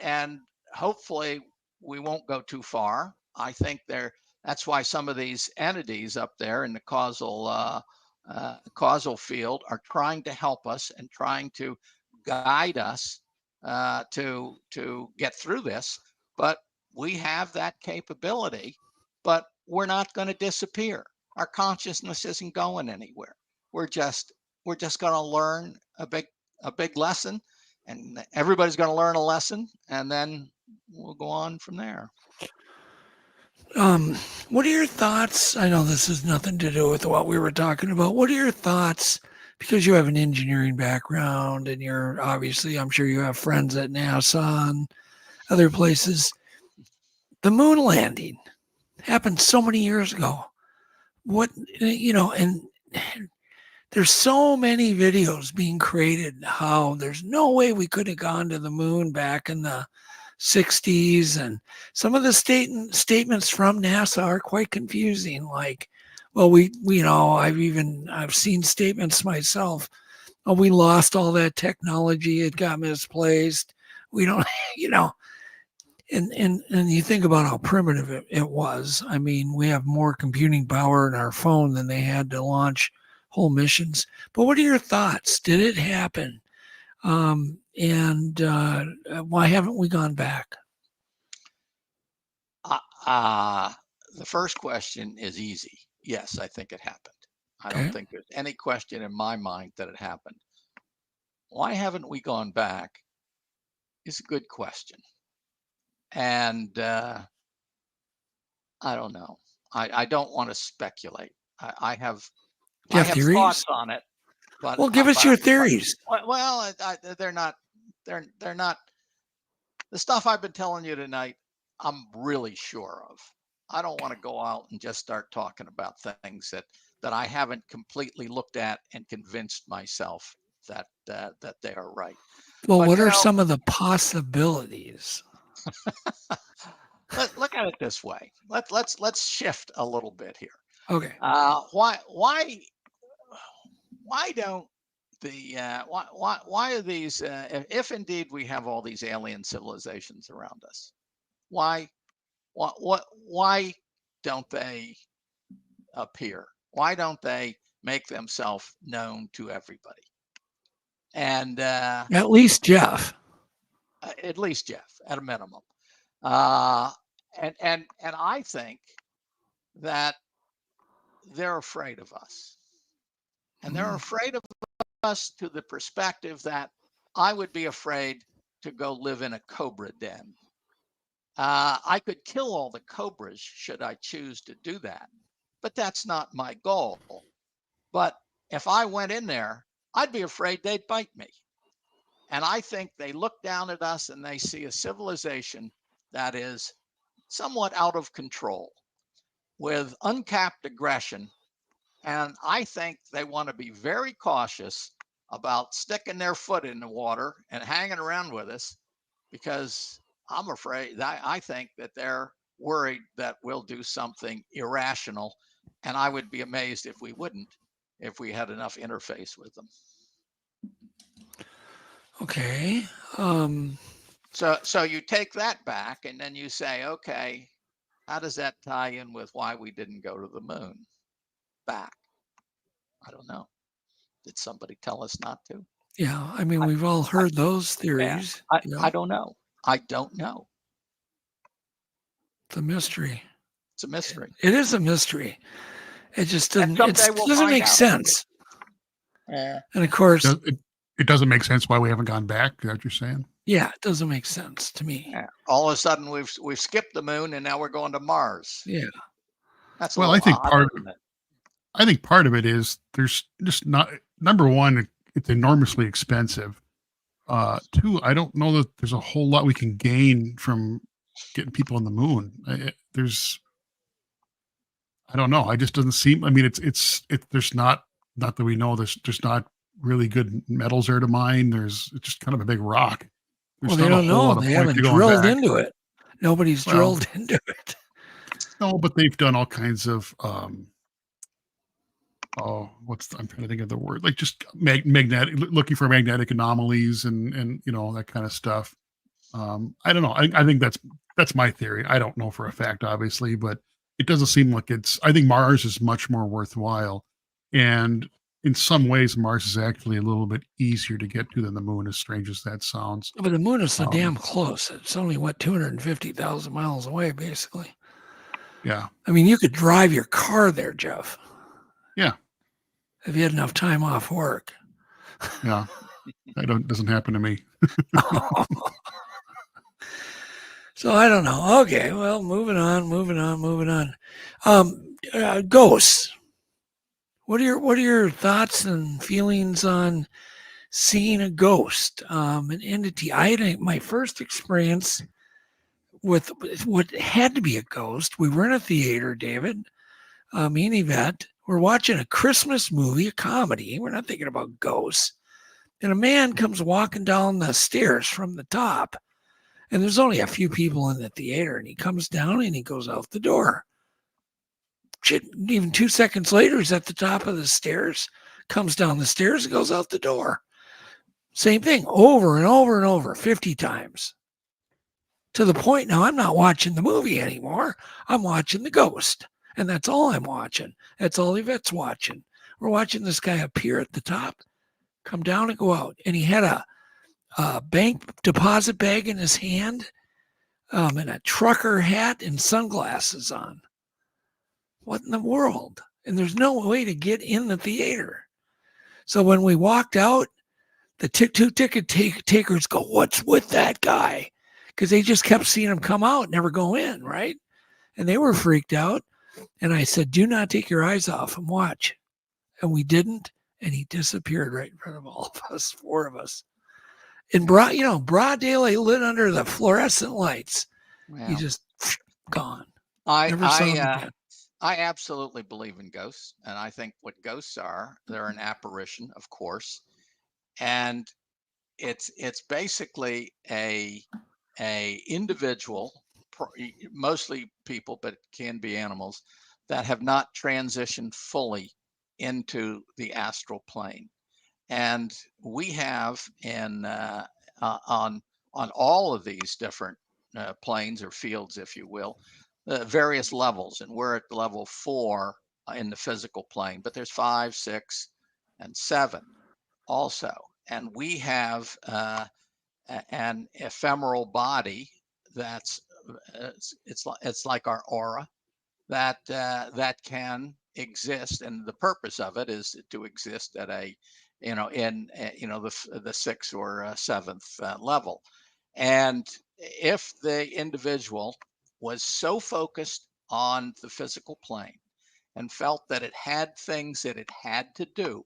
hopefully we won't go too far. I think that's why some of these entities up there in the causal field are trying to help us and trying to guide us to get through this, but we have that capability. But we're not going to disappear. Our consciousness isn't going anywhere. We're just going to learn a big lesson, and everybody's going to learn a lesson, and then we'll go on from there. What are your thoughts? I know this has nothing to do with what we were talking about. What are your thoughts? Because you have an engineering background, and you're obviously, I'm sure you have friends at NASA and other places. The moon landing happened so many years ago. What, and there's so many videos being created how there's no way we could have gone to the moon back in the 60s, and some of the statements from NASA are quite confusing. Like, well, I've seen statements myself. Oh, we lost all that technology; it got misplaced. We don't, and you think about how primitive it was. I mean, we have more computing power in our phone than they had to launch whole missions. But what are your thoughts? Did it happen? And why haven't we gone back? The first question is easy. Yes, I think it happened. I don't think there's any question in my mind that it happened. Why haven't we gone back is a good question. And I don't know. I don't want to speculate. I have theories? Thoughts on it. But, well, give us your theories. Well, they're not. The stuff I've been telling you tonight, I'm really sure of. I don't want to go out and just start talking about things that I haven't completely looked at and convinced myself that they are right. Well, what are some of the possibilities? Look at it this way. Let's shift a little bit here. Okay. Why don't why are these if indeed we have all these alien civilizations around us, why don't they appear? Why don't they make themselves known to everybody? And at least Jeff, at a minimum. And I think that they're afraid of us. And they're afraid of us to the perspective that I would be afraid to go live in a cobra den. I could kill all the cobras should I choose to do that, but that's not my goal. But if I went in there, I'd be afraid they'd bite me. And I think they look down at us and they see a civilization that is somewhat out of control with uncapped aggression. And I think they want to be very cautious about sticking their foot in the water and hanging around with us, because I'm afraid I think that they're worried that we'll do something irrational. And I would be amazed if we wouldn't, if we had enough interface with them. Okay. So you take that back and then you say, okay, how does that tie in with why we didn't go to the moon back? I don't know. Did somebody tell us not to? Yeah, I mean, we've all heard those theories. Yeah, I don't know. I don't know. It's a mystery. It's a mystery. It is a mystery. It just doesn't make sense. Yeah. And of course, it doesn't make sense why we haven't gone back. Is that what you're saying? Yeah, it doesn't make sense to me. Yeah. All of a sudden, we've skipped the moon and now we're going to Mars. Yeah. That's well. I think part of it is there's just not. Number one, it's enormously expensive. Two, I don't know that there's a whole lot we can gain from getting people on the moon. I don't know. It just doesn't seem. I mean, there's not that we know. There's just not really good metals there to mine. It's just kind of a big rock. Well, they don't know. They haven't drilled into it. Nobody's drilled into it. No, but they've done all kinds of. I'm trying to think of the word, like just magnetic, looking for magnetic anomalies and that kind of stuff. I don't know. I think that's my theory. I don't know for a fact, obviously, but it doesn't seem like I think Mars is much more worthwhile. And in some ways, Mars is actually a little bit easier to get to than the moon, as strange as that sounds. But the moon is so damn close. It's only, 250,000 miles away, basically. Yeah. I mean, you could drive your car there, Jeff. Yeah. If you had enough time off work. Yeah. That doesn't happen to me. So I don't know. Okay, well, moving on. Ghosts. What are your thoughts and feelings on seeing a ghost, an entity? I had my first experience with what had to be a ghost. We were in a theater, David, me and Yvette. We're watching a Christmas movie, a comedy. We're not thinking about ghosts. And a man comes walking down the stairs from the top. And there's only a few people in the theater. And he comes down and he goes out the door. Shit, even 2 seconds later, he's at the top of the stairs, comes down the stairs and goes out the door. Same thing over and over and over, 50 times. To the point now I'm not watching the movie anymore. I'm watching the ghost. And that's all I'm watching. That's all Yvette's watching. We're watching this guy appear at the top, come down and go out. And he had a bank deposit bag in his hand, and a trucker hat and sunglasses on. What in the world? And there's no way to get in the theater. So when we walked out, the two ticket takers go, "What's with that guy?" Because they just kept seeing him come out, never go in, right? And they were freaked out. And I said, "Do not take your eyes off him. Watch." And we didn't. And he disappeared right in front of all of us, 4 of us. In broad daylight, lit under the fluorescent lights. Wow. He just gone. I absolutely believe in ghosts, and I think what ghosts are, they're an apparition, of course, and it's basically a individual, mostly people, but it can be animals, that have not transitioned fully into the astral plane. And we have on all of these different planes or fields, if you will, various levels, and we're at level 4 in the physical plane, but there's 5, 6, and 7 also. And we have an ephemeral body that's it's like our aura that can exist, and the purpose of it is to exist at a in the 6th or 7th level. And if the individual was so focused on the physical plane and felt that it had things that it had to do,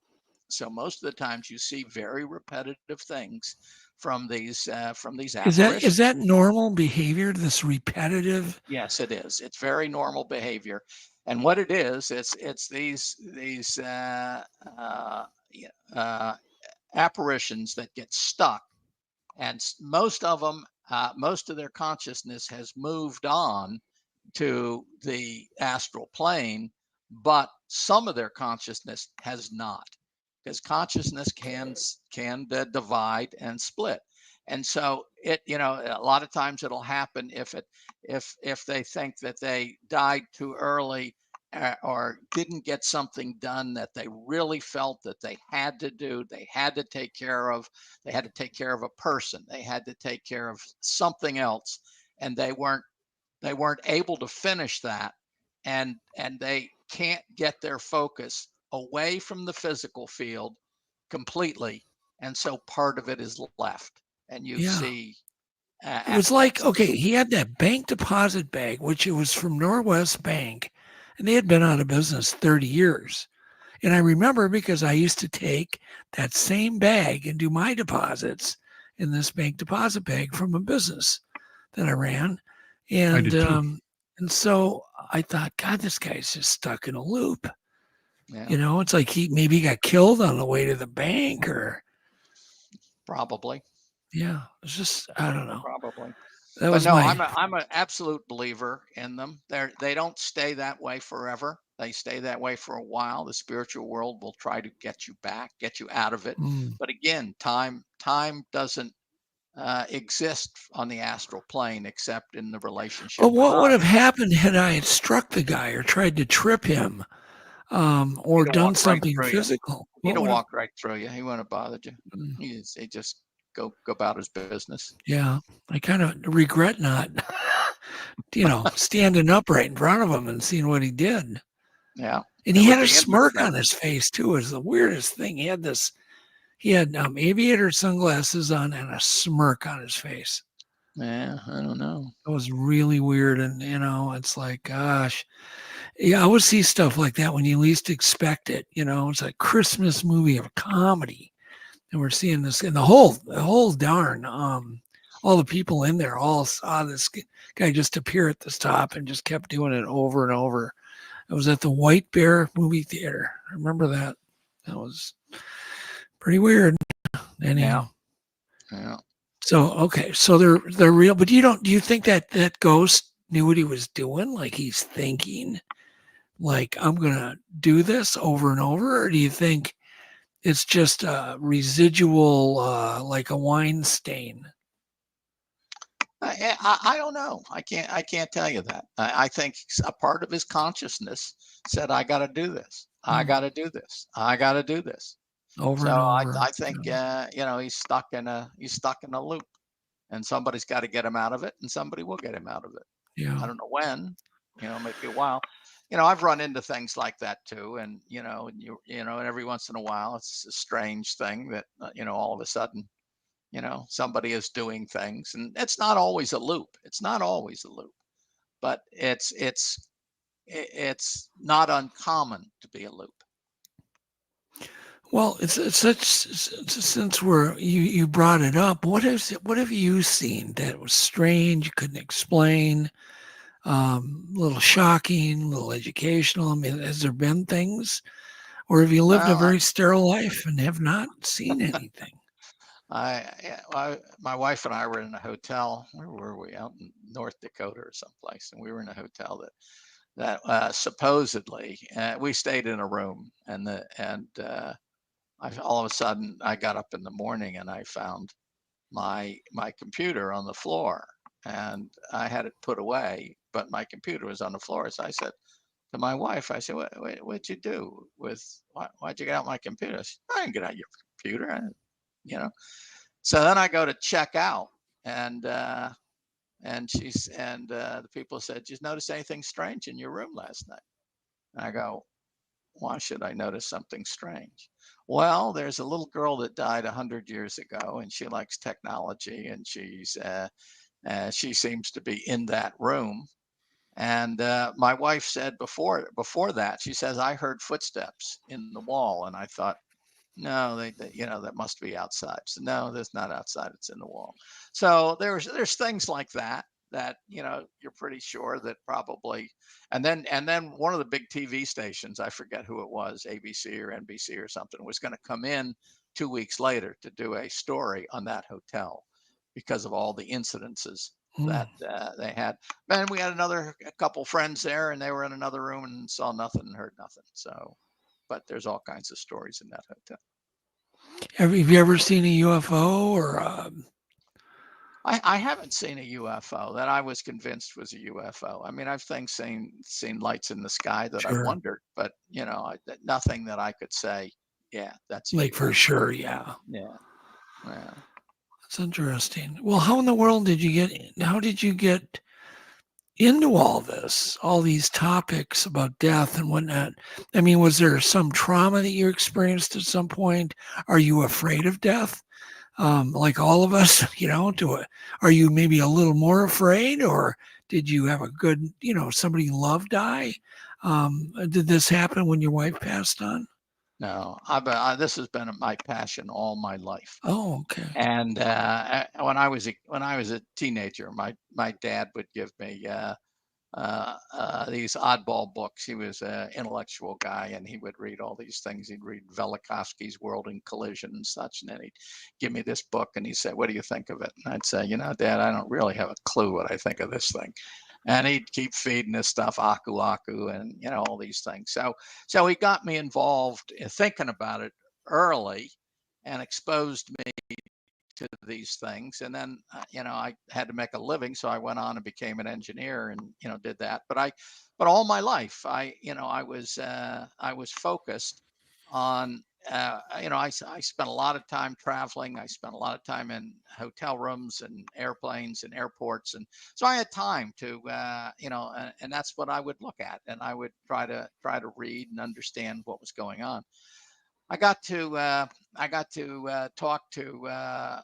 so most of the times you see very repetitive things from these apparitions. Is that normal behavior, this repetitive? Yes, it is. It's very normal behavior. And what it is, it's these apparitions that get stuck, and most of them, most of their consciousness has moved on to the astral plane, but some of their consciousness has not, because consciousness can divide and split. And so a lot of times it'll happen if they think that they died too early or didn't get something done that they really felt that they had to do. They had to take care of. They had to take care of a person. They had to take care of something else, and they weren't able to finish that, and they can't get their focus away from the physical field completely, and so part of it is left. And you see, it was like, okay, he had that bank deposit bag, which it was from Norwest Bank, and they had been out of business 30 years. And I remember because I used to take that same bag and do my deposits in this bank deposit bag from a business that I ran. And and so I thought, God, this guy's just stuck in a loop. Yeah. It's like he maybe got killed on the way to the bank, or probably. Yeah, it's just, I don't know. Probably. I'm an absolute believer in them. They don't stay that way forever. They stay that way for a while. The spiritual world will try to get you back, get you out of it. But again, time doesn't exist on the astral plane except in the relationship. Well, what would have happened had I had struck the guy or tried to trip him? or done walk right something through you. physical. He'd What have would walked right through you. He wouldn't have bothered you. Mm. He just go about his business. Yeah, I kind of regret not, standing upright in front of him and seeing what he did. Yeah. And he had a smirk on his face too. It was the weirdest thing. He had aviator sunglasses on and a smirk on his face. Yeah, I don't know. It was really weird. And, it's like, gosh, yeah, I would see stuff like that when you least expect it. It's a Christmas movie of comedy. And we're seeing this, and the whole darn, all the people in there all saw this guy just appear at the top and just kept doing it over and over. It was at the White Bear movie theater. I remember that. That was pretty weird. Anyhow. Yeah. So, okay. So they're real, but do you think that ghost knew what he was doing? Like he's thinking like, I'm going to do this over and over? Or do you think it's just a residual, like a wine stain? I don't know. I can't tell you that. I think a part of his consciousness said, I got to do this. I got to do this. I got to do this. Over and over. I think, he's stuck in a loop, and somebody's got to get him out of it, and somebody will get him out of it. Yeah. I don't know when, maybe a while. I've run into things like that too. And, and every once in a while, it's a strange thing that, all of a sudden, somebody is doing things, and it's not always a loop. It's not always a loop, but it's not uncommon to be a loop. Well, it's such, since you brought it up, what have you seen that was strange, you couldn't explain, a little shocking, a little educational? I mean, has there been things, or have you lived a very sterile life and have not seen anything? My wife and I were in a hotel. Where were we? Out in North Dakota or someplace, and we were in a hotel that supposedly we stayed in a room, and all of a sudden I got up in the morning and I found my computer on the floor, and I had it put away, but my computer was on the floor. So I said to my wife, I said, what'd you do why'd you get out my computer? She said, I didn't get out your computer. So then I go to check out, and the people said, did you notice anything strange in your room last night? And I go, why should I notice something strange? Well, there's a little girl that died 100 years ago, and she likes technology, and she seems to be in that room. And my wife said before that, she says, I heard footsteps in the wall, and I thought, no, that must be outside. So no, that's not outside. It's in the wall. So there's things like that you're pretty sure that probably, and then one of the big TV stations, I forget who it was, ABC or NBC or something, was going to come in 2 weeks later to do a story on that hotel because of all the incidences that they had. And we had a couple friends there, and they were in another room and saw nothing and heard nothing. So, but there's all kinds of stories in that hotel. Have you ever seen a UFO or? I haven't seen a UFO that I was convinced was a UFO. I mean, I've seen lights in the sky that I wondered, but nothing that I could say, yeah, that's like for sure. Yeah. Yeah. That's interesting. Well, how in the world did you get into all this, all these topics about death and whatnot? I mean, was there some trauma that you experienced at some point? Are you afraid of death? Like all of us, are you maybe a little more afraid, or did you have a good, somebody you love die? Did this happen when your wife passed on? No, this has been my passion all my life. Oh, okay. And when I was a teenager, my dad would give me these oddball books. He was an intellectual guy, and he would read all these things. He'd read Velikovsky's World in Collision and such, and then he'd give me this book, and he'd say, what do you think of it? And I'd say, Dad, I don't really have a clue what I think of this thing. And he'd keep feeding this stuff, Aku Aku, and all these things. So he got me involved in thinking about it early, and exposed me to these things. And then, I had to make a living. So I went on and became an engineer and, did that. But all my life, I was focused on, I spent a lot of time traveling. I spent a lot of time in hotel rooms and airplanes and airports. And so I had time to, and that's what I would look at. And I would try to read and understand what was going on. I got to talk to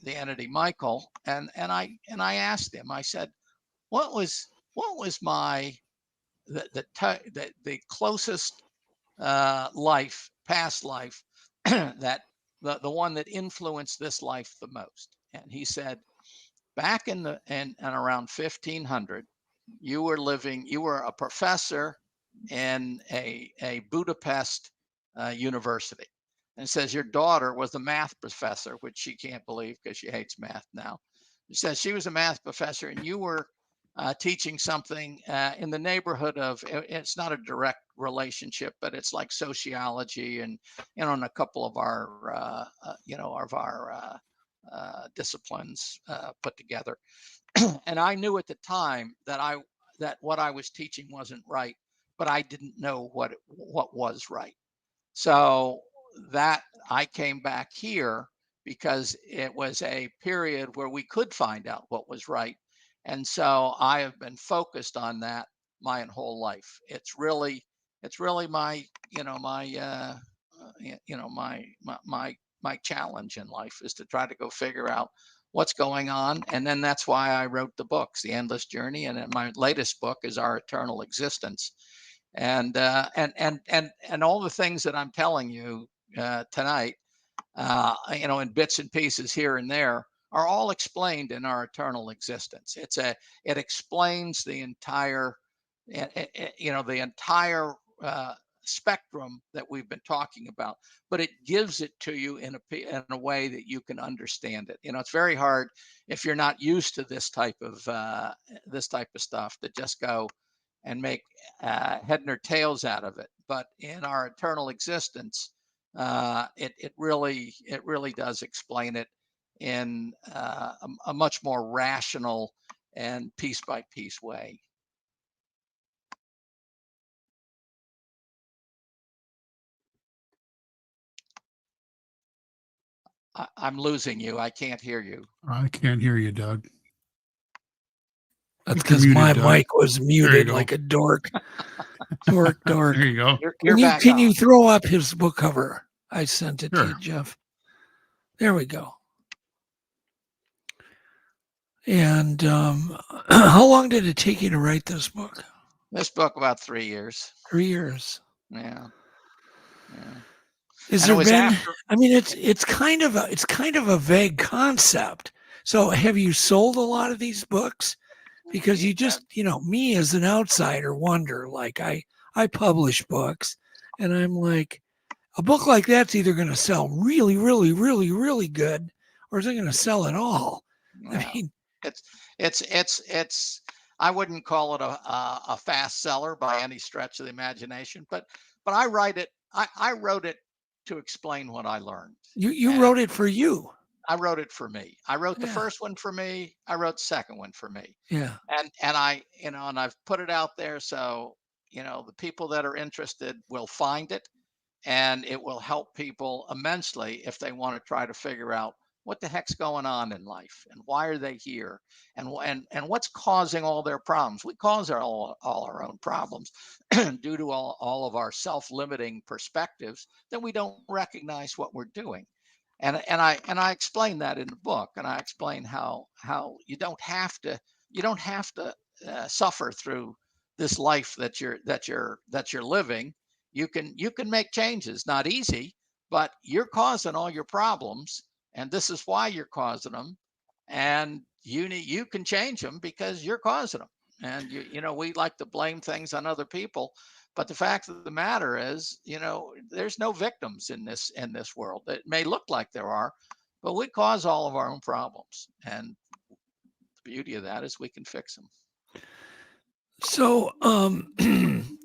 the entity Michael, and I asked him. I said, what was the closest past life that the one that influenced this life the most? And he said, back in around 1500, you were a professor in a Budapest university. And it says your daughter was a math professor, which she can't believe because she hates math now. It says she was a math professor and you were teaching something in the neighborhood of, it's not a direct relationship, but it's like sociology and, and a couple of our, disciplines put together. And I knew at the time that what I was teaching wasn't right, but I didn't know what was right. So that I came back here because it was a period where we could find out what was right. And so I have been focused on that my whole life. It's really my, my challenge in life is to try to go figure out what's going on. And then that's why I wrote the books, The Endless Journey. And my latest book is Our Eternal Existence. And all the things that I'm telling you tonight, in bits and pieces here and there, are all explained in Our Eternal Existence. It explains the entire, the entire spectrum that we've been talking about, but it gives it to you in a way that you can understand it. It's very hard if you're not used to this type of stuff to just go and make head or tails out of it. But in Our Eternal Existence, it really does explain it in a much more rational and piece by piece way. I'm losing you. I can't hear you. I can't hear you, Doug. That's because my mic was muted like a dork. Dork. There you go. Can you throw up his book cover? I sent it to you, Jeff. There we go. And how long did it take you to write this book? This book about 3 years. 3 years. Yeah. Is there been? I mean, it's kind of a vague concept. So, have you sold a lot of these books? Because you just, me as an outsider wonder. Like I publish books, and I'm like, a book like that's either going to sell really, really, really, really good, or is it going to sell at all? Yeah. I mean, it's. I wouldn't call it a fast seller by any stretch of the imagination, but I write it. I wrote it to explain what I learned. You wrote it for you. I wrote it for me. I wrote the first one for me. I wrote the second one for me. Yeah. And I, and I've put it out there. So, the people that are interested will find it, and it will help people immensely if they want to try to figure out what the heck's going on in life and why are they here and what's causing all their problems. We cause all our own problems due to all of our self-limiting perspectives that we don't recognize what we're doing. And I explain that in the book, and I explain how you don't have to suffer through this life that you're living. You can make changes. Not easy, but you're causing all your problems, and this is why you're causing them. And you can change them because you're causing them. And we like to blame things on other people. But the fact of the matter is, there's no victims in this world. It may look like there are, but we cause all of our own problems. And the beauty of that is we can fix them. So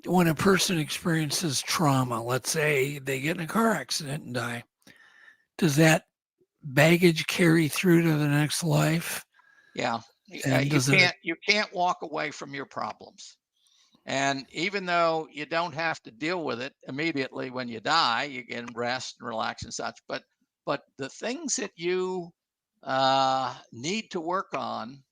when a person experiences trauma, let's say they get in a car accident and die, does that baggage carry through to the next life? Yeah. And You can't walk away from your problems. And even though you don't have to deal with it immediately when you die, you can rest and relax and such. But the things that you need to work on,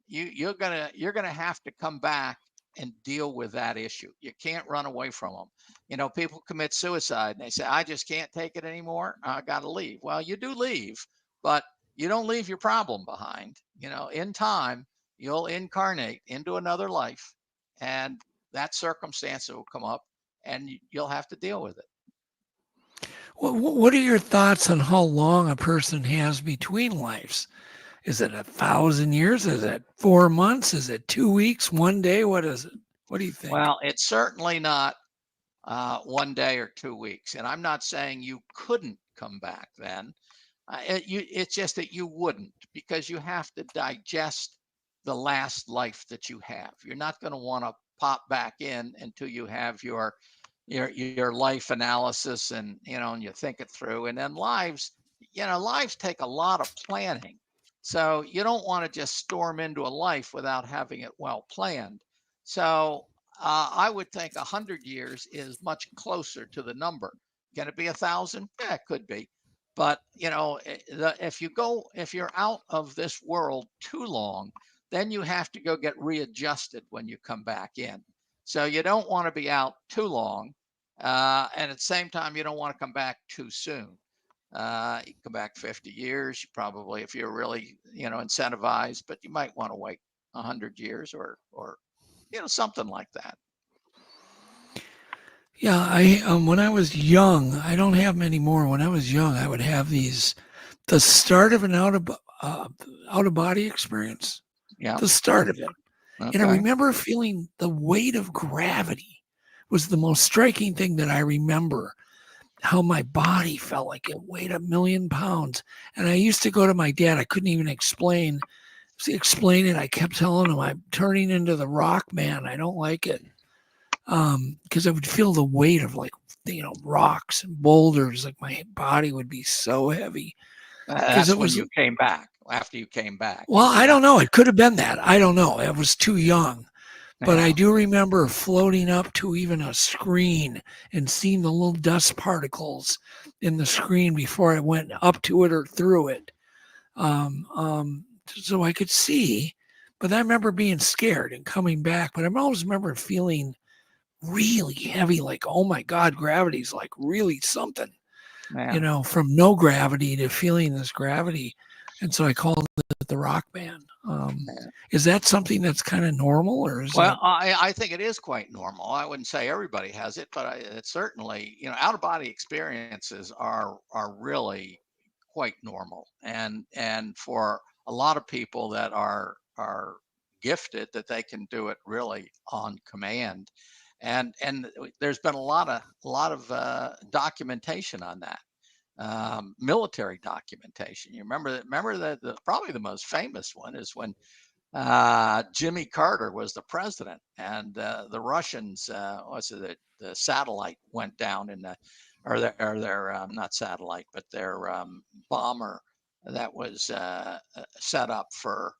you're gonna have to come back and deal with that issue. You can't run away from them. You know, people commit suicide and they say, I just can't take it anymore. I got to leave. Well, you do leave, but you don't leave your problem behind. You know, in time, you'll incarnate into another life, and that circumstance will come up and you'll have to deal with it. What are your thoughts on how long a person has between lives? Is it 1,000 years? Is it 4 months? Is it 2 weeks? 1 day? What is it? What do you think? Well, it's certainly not 1 day or 2 weeks. And I'm not saying you couldn't come back then. It's just that you wouldn't, because you have to digest the last life that you have. You're not going to want to pop back in until you have your life analysis and, you know, and you think it through. And then lives take a lot of planning. So you don't want to just storm into a life without having it well planned. So I would think 100 years is much closer to the number. Can it be 1,000? Yeah, it could be. But, you know, if you're out of this world too long, then you have to go get readjusted when you come back in. So you don't want to be out too long. And at the same time, you don't want to come back too soon. You can come back 50 years, you probably, if you're really, you know, incentivized, but you might want to wait 100 years or, you know, something like that. Yeah, I when I was young, I don't have many more. When I was young, I would have the start of an out of body experience. Yeah, the start of it. Okay. And I remember feeling the weight of gravity was the most striking thing that I remember. How my body felt like it weighed 1,000,000 pounds. And I used to go to my dad. I couldn't even explain it. I kept telling him I'm turning into the Rock Man. I don't like it. Because I would feel the weight of, like, you know, rocks and boulders. Like my body would be so heavy. That's when you came back. After you came back. Well, I don't know. It could have been that. I don't know. I was too young. But Yeah. I do remember floating up to even a screen and seeing the little dust particles in the screen before I went up to it or through it. So I could see. But I remember being scared and coming back. But I always remember feeling really heavy, like, oh my God, gravity's like really something. Yeah. You know, from no gravity to feeling this gravity. And so I called it the Rock Band. Is that something that's kind of normal, or is Well, I think it is quite normal. I wouldn't say everybody has it, but it's certainly, you know, out of body experiences are really quite normal. And for a lot of people that are gifted, that they can do it really on command. And there's been a lot of documentation on that. Military documentation. You remember the probably the most famous one is when Jimmy Carter was the president, and the Russians, the satellite went down in their not satellite, but their bomber that was set up for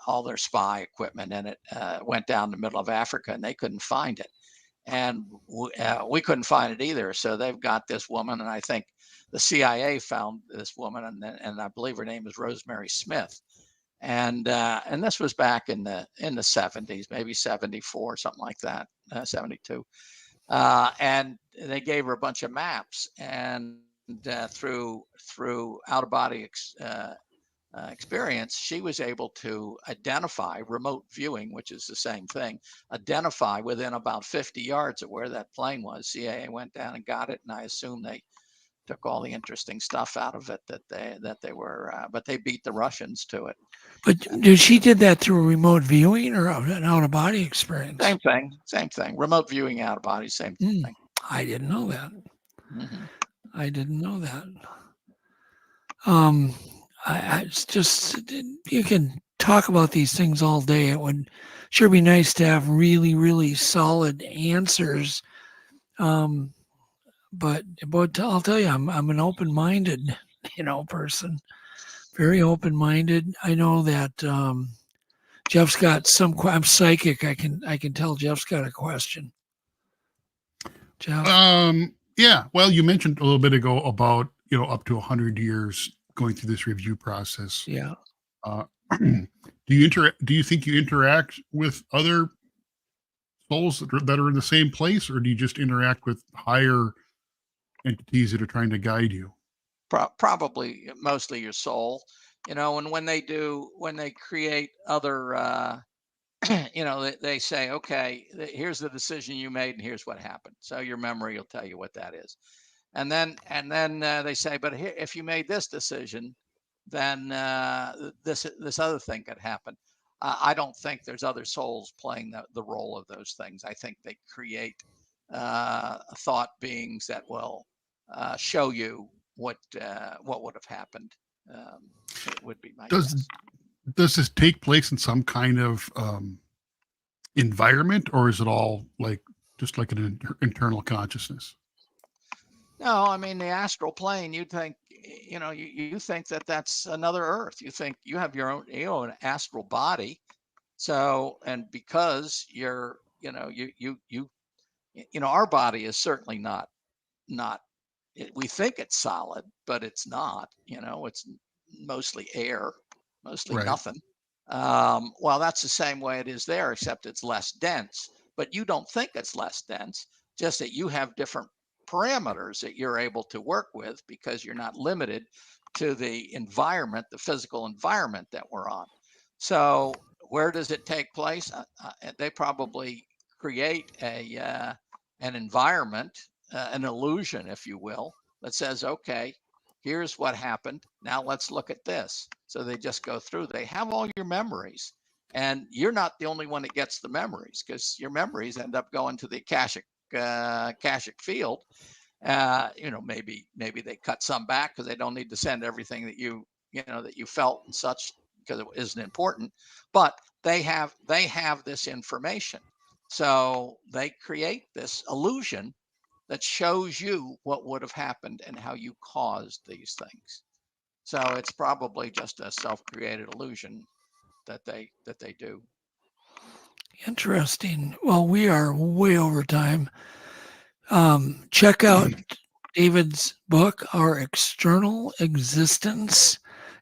all their spy equipment, and it went down the middle of Africa, and they couldn't find it, and we couldn't find it either. So they've got this woman, and I think the CIA found this woman, and I believe her name is Rosemary Smith. And this was back in the 70s, maybe 74, something like that, 72. And they gave her a bunch of maps, and through out of body experience, she was able to identify remote viewing, which is the same thing, identify within about 50 yards of where that plane was. CIA went down and got it, and I assume they took all the interesting stuff out of it that they were, but they beat the Russians to it. But she did that through a remote viewing or an out of body experience? Same thing. Remote viewing, out of body, same thing. I didn't know that. Mm-hmm. I didn't know that. It's just, you can talk about these things all day. It would sure be nice to have really, really solid answers. But I'll tell you, I'm an open-minded person. Very open-minded. I know that Jeff's got some. I'm psychic. I can tell Jeff's got a question. Jeff. Yeah. Well, you mentioned a little bit ago about up to 100 years going through this review process. Yeah. Do you think you interact with other souls that are in the same place, or do you just interact with higher entities that are trying to guide you? Probably mostly your soul, and when they create other, they say, okay, here's the decision you made and here's what happened. So your memory will tell you what that is. And then they say, but here, if you made this decision, then this other thing could happen. I don't think there's other souls playing the role of those things. I think they create thought beings that will show you what would have happened. It would be my guess. Does this take place in some kind of environment, or is it all just like an internal consciousness? No, I mean the astral plane. You think, you think that that's another Earth. You think you have your own astral body. So, and because you're, our body is certainly not. We think it's solid, but it's not. It's mostly air, mostly Right. nothing. Well, that's the same way it is there, except it's less dense. But you don't think it's less dense, just that you have different parameters that you're able to work with because you're not limited to the environment, the physical environment that we're on. So where does it take place? They probably create an environment, an illusion, if you will, that says, okay, here's what happened. Now let's look at this. So they just go through. They have all your memories, and you're not the only one that gets the memories, because your memories end up going to the Akashic field. Maybe they cut some back because they don't need to send everything that you felt and such, because it isn't important. But they have this information, so they create this illusion that shows you what would have happened and how you caused these things. So it's probably just a self-created illusion that they do. Interesting. Well, we are way over time. Check out David's book, Our External Existence,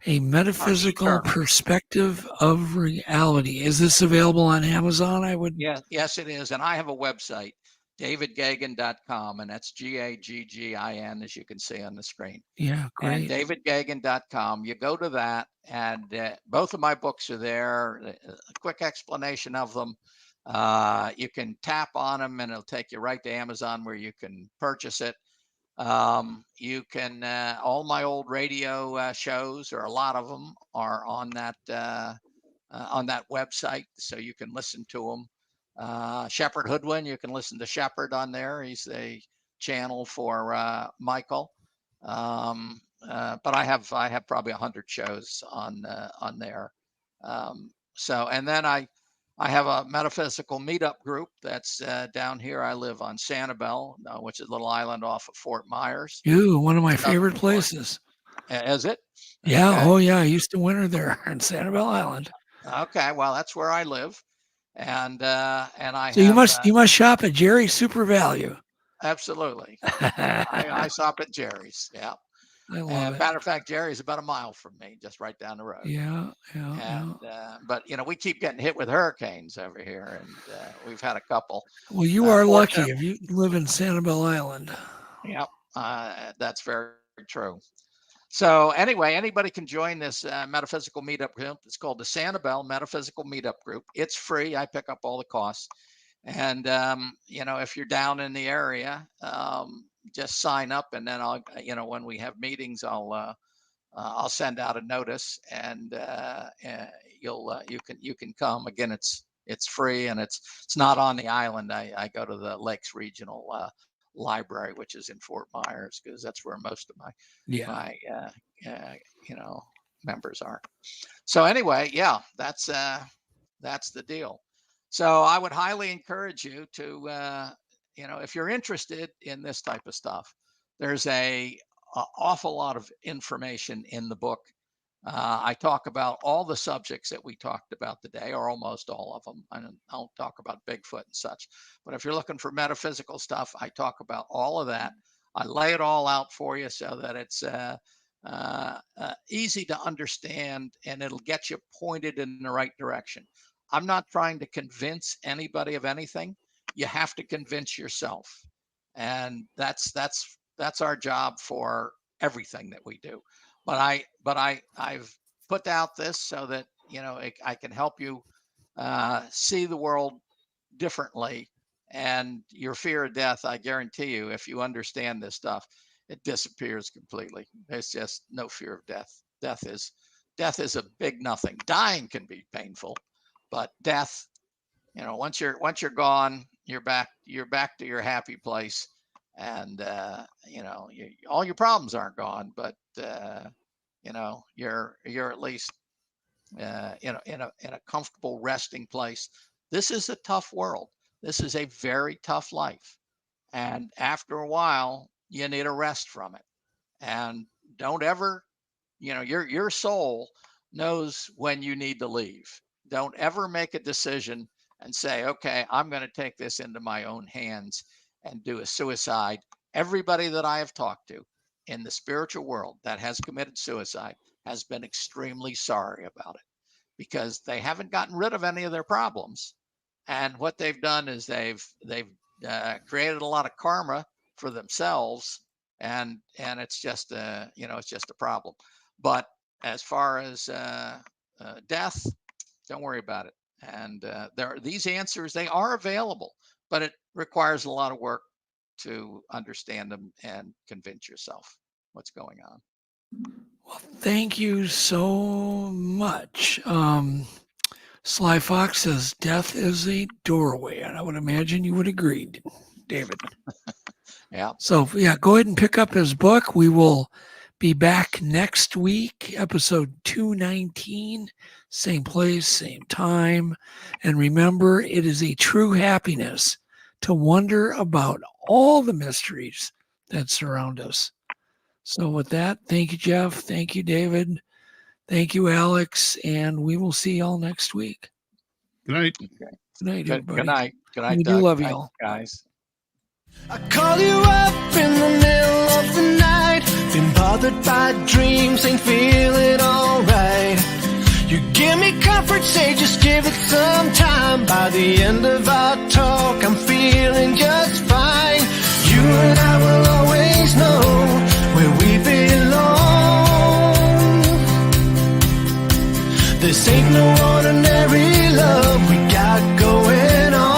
a Metaphysical Perspective of Reality. Is this available on Amazon? Yes, it is. And I have a website, davidgaggin.com, and that's Gaggin, as you can see on the screen. Yeah, great. And davidgaggin.com, you go to that, and both of my books are there, a quick explanation of them. You can tap on them and it'll take you right to Amazon where you can purchase it. You can, all my old radio shows, or a lot of them, are on that website, so you can listen to them. Shepherd Hoodwin, you can listen to Shepherd on there. He's a channel for Michael. But I have probably 100 shows on there. And then I have a metaphysical meetup group that's down here. I live on Sanibel, which is a little island off of Fort Myers. Ooh, one of my favorite places. Is it? Yeah. Okay. Oh, yeah. I used to winter there on Sanibel Island. Okay. Well, that's where I live. And I so you must shop at Jerry's Super Value. Absolutely. I shop at Jerry's. Yeah. I love it. Matter of fact, Jerry's about a mile from me, just right down the road. Yeah. But we keep getting hit with hurricanes over here, and we've had a couple. Well, you are lucky if you live in Sanibel Island. Yep, that's very true. So anyway, anybody can join this metaphysical meetup group. It's called the Sanibel Metaphysical Meetup Group. It's free. I pick up all the costs. And, if you're down in the area, just sign up, and then I'll, when we have meetings, I'll send out a notice, and you can come. Again, it's free, and it's not on the island. I go to the Lakes Regional Library, which is in Fort Myers, because that's where most of my members are. So anyway, yeah, that's the deal. So I would highly encourage you to, if you're interested in this type of stuff, there's a awful lot of information in the book. I talk about all the subjects that we talked about today, or almost all of them. I don't talk about Bigfoot and such. But if you're looking for metaphysical stuff, I talk about all of that. I lay it all out for you so that it's easy to understand, and it'll get you pointed in the right direction. I'm not trying to convince anybody of anything. You have to convince yourself. And that's our job for everything that we do. But I've put out this so that, you know, I can help you see the world differently. And your fear of death, I guarantee you, if you understand this stuff, it disappears completely. There's just no fear of death. Death is a big nothing. Dying can be painful, but death, you know, once you're gone, you're back to your happy place, and you know, all your problems aren't gone, but you know, you're at least in a comfortable resting place. This is a tough world. This is a very tough life, and after a while, you need a rest from it. And don't ever, you know, your soul knows when you need to leave. Don't ever make a decision and say, okay, I'm going to take this into my own hands and do a suicide. Everybody that I have talked to in the spiritual world that has committed suicide has been extremely sorry about it, because they haven't gotten rid of any of their problems. And what they've done is they've created a lot of karma for themselves, and it's just it's just a problem. But as far as death, don't worry about it. And these answers, they are available, but it requires a lot of work to understand them and convince yourself what's going on. Well, thank you so much. Sly Fox says death is a doorway, and I would imagine you would agree, David. Yeah. So yeah, go ahead and pick up his book. We will be back next week, episode 219, same place, same time. And remember, it is a true happiness to wonder about all the mysteries that surround us. So with that, thank you, Jeff. Thank you, David. Thank you, Alex. And we will see y'all next week. Good night. Okay. Good night, everybody. Good night. Good night, We do Doug. love Good you night, all. guys. I call you up in the middle of the night, been bothered by dreams, ain't feeling alright. You give me comfort, say just give it some time. By the end of our talk, I'm feeling just fine. You and I will always know where we belong. This ain't no ordinary love we got going on.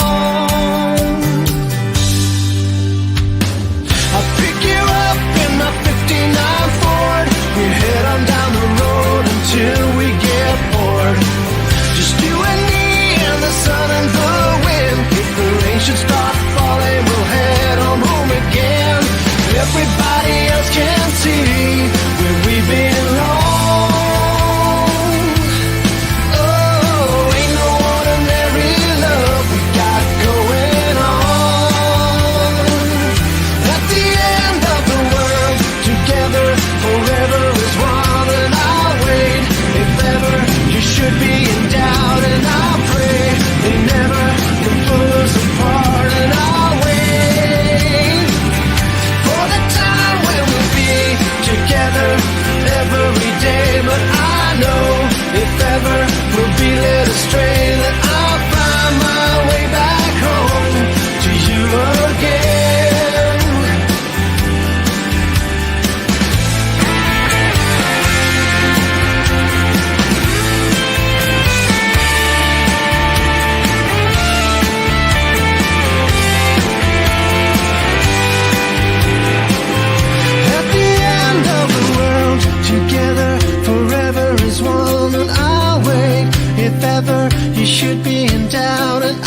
I'll pick you up in my 59 Ford. We head on down the road until we get bored. Just you and me and the sun and the wind. If the rain should start falling, we'll head on home again. Everybody else can see where we belong. Oh, ain't no ordinary love we got going on. At the end of the world, together forever is one, and I'll wait. If ever you should be in doubt, and I'll pray they never can pull us apart, and I'll wait for the time when we'll be together every day. But I know if ever we'll be led astray, that I'll find my way back home to you again. At the end of the world, together forever is one, and I'll wait if ever you should be in doubt, and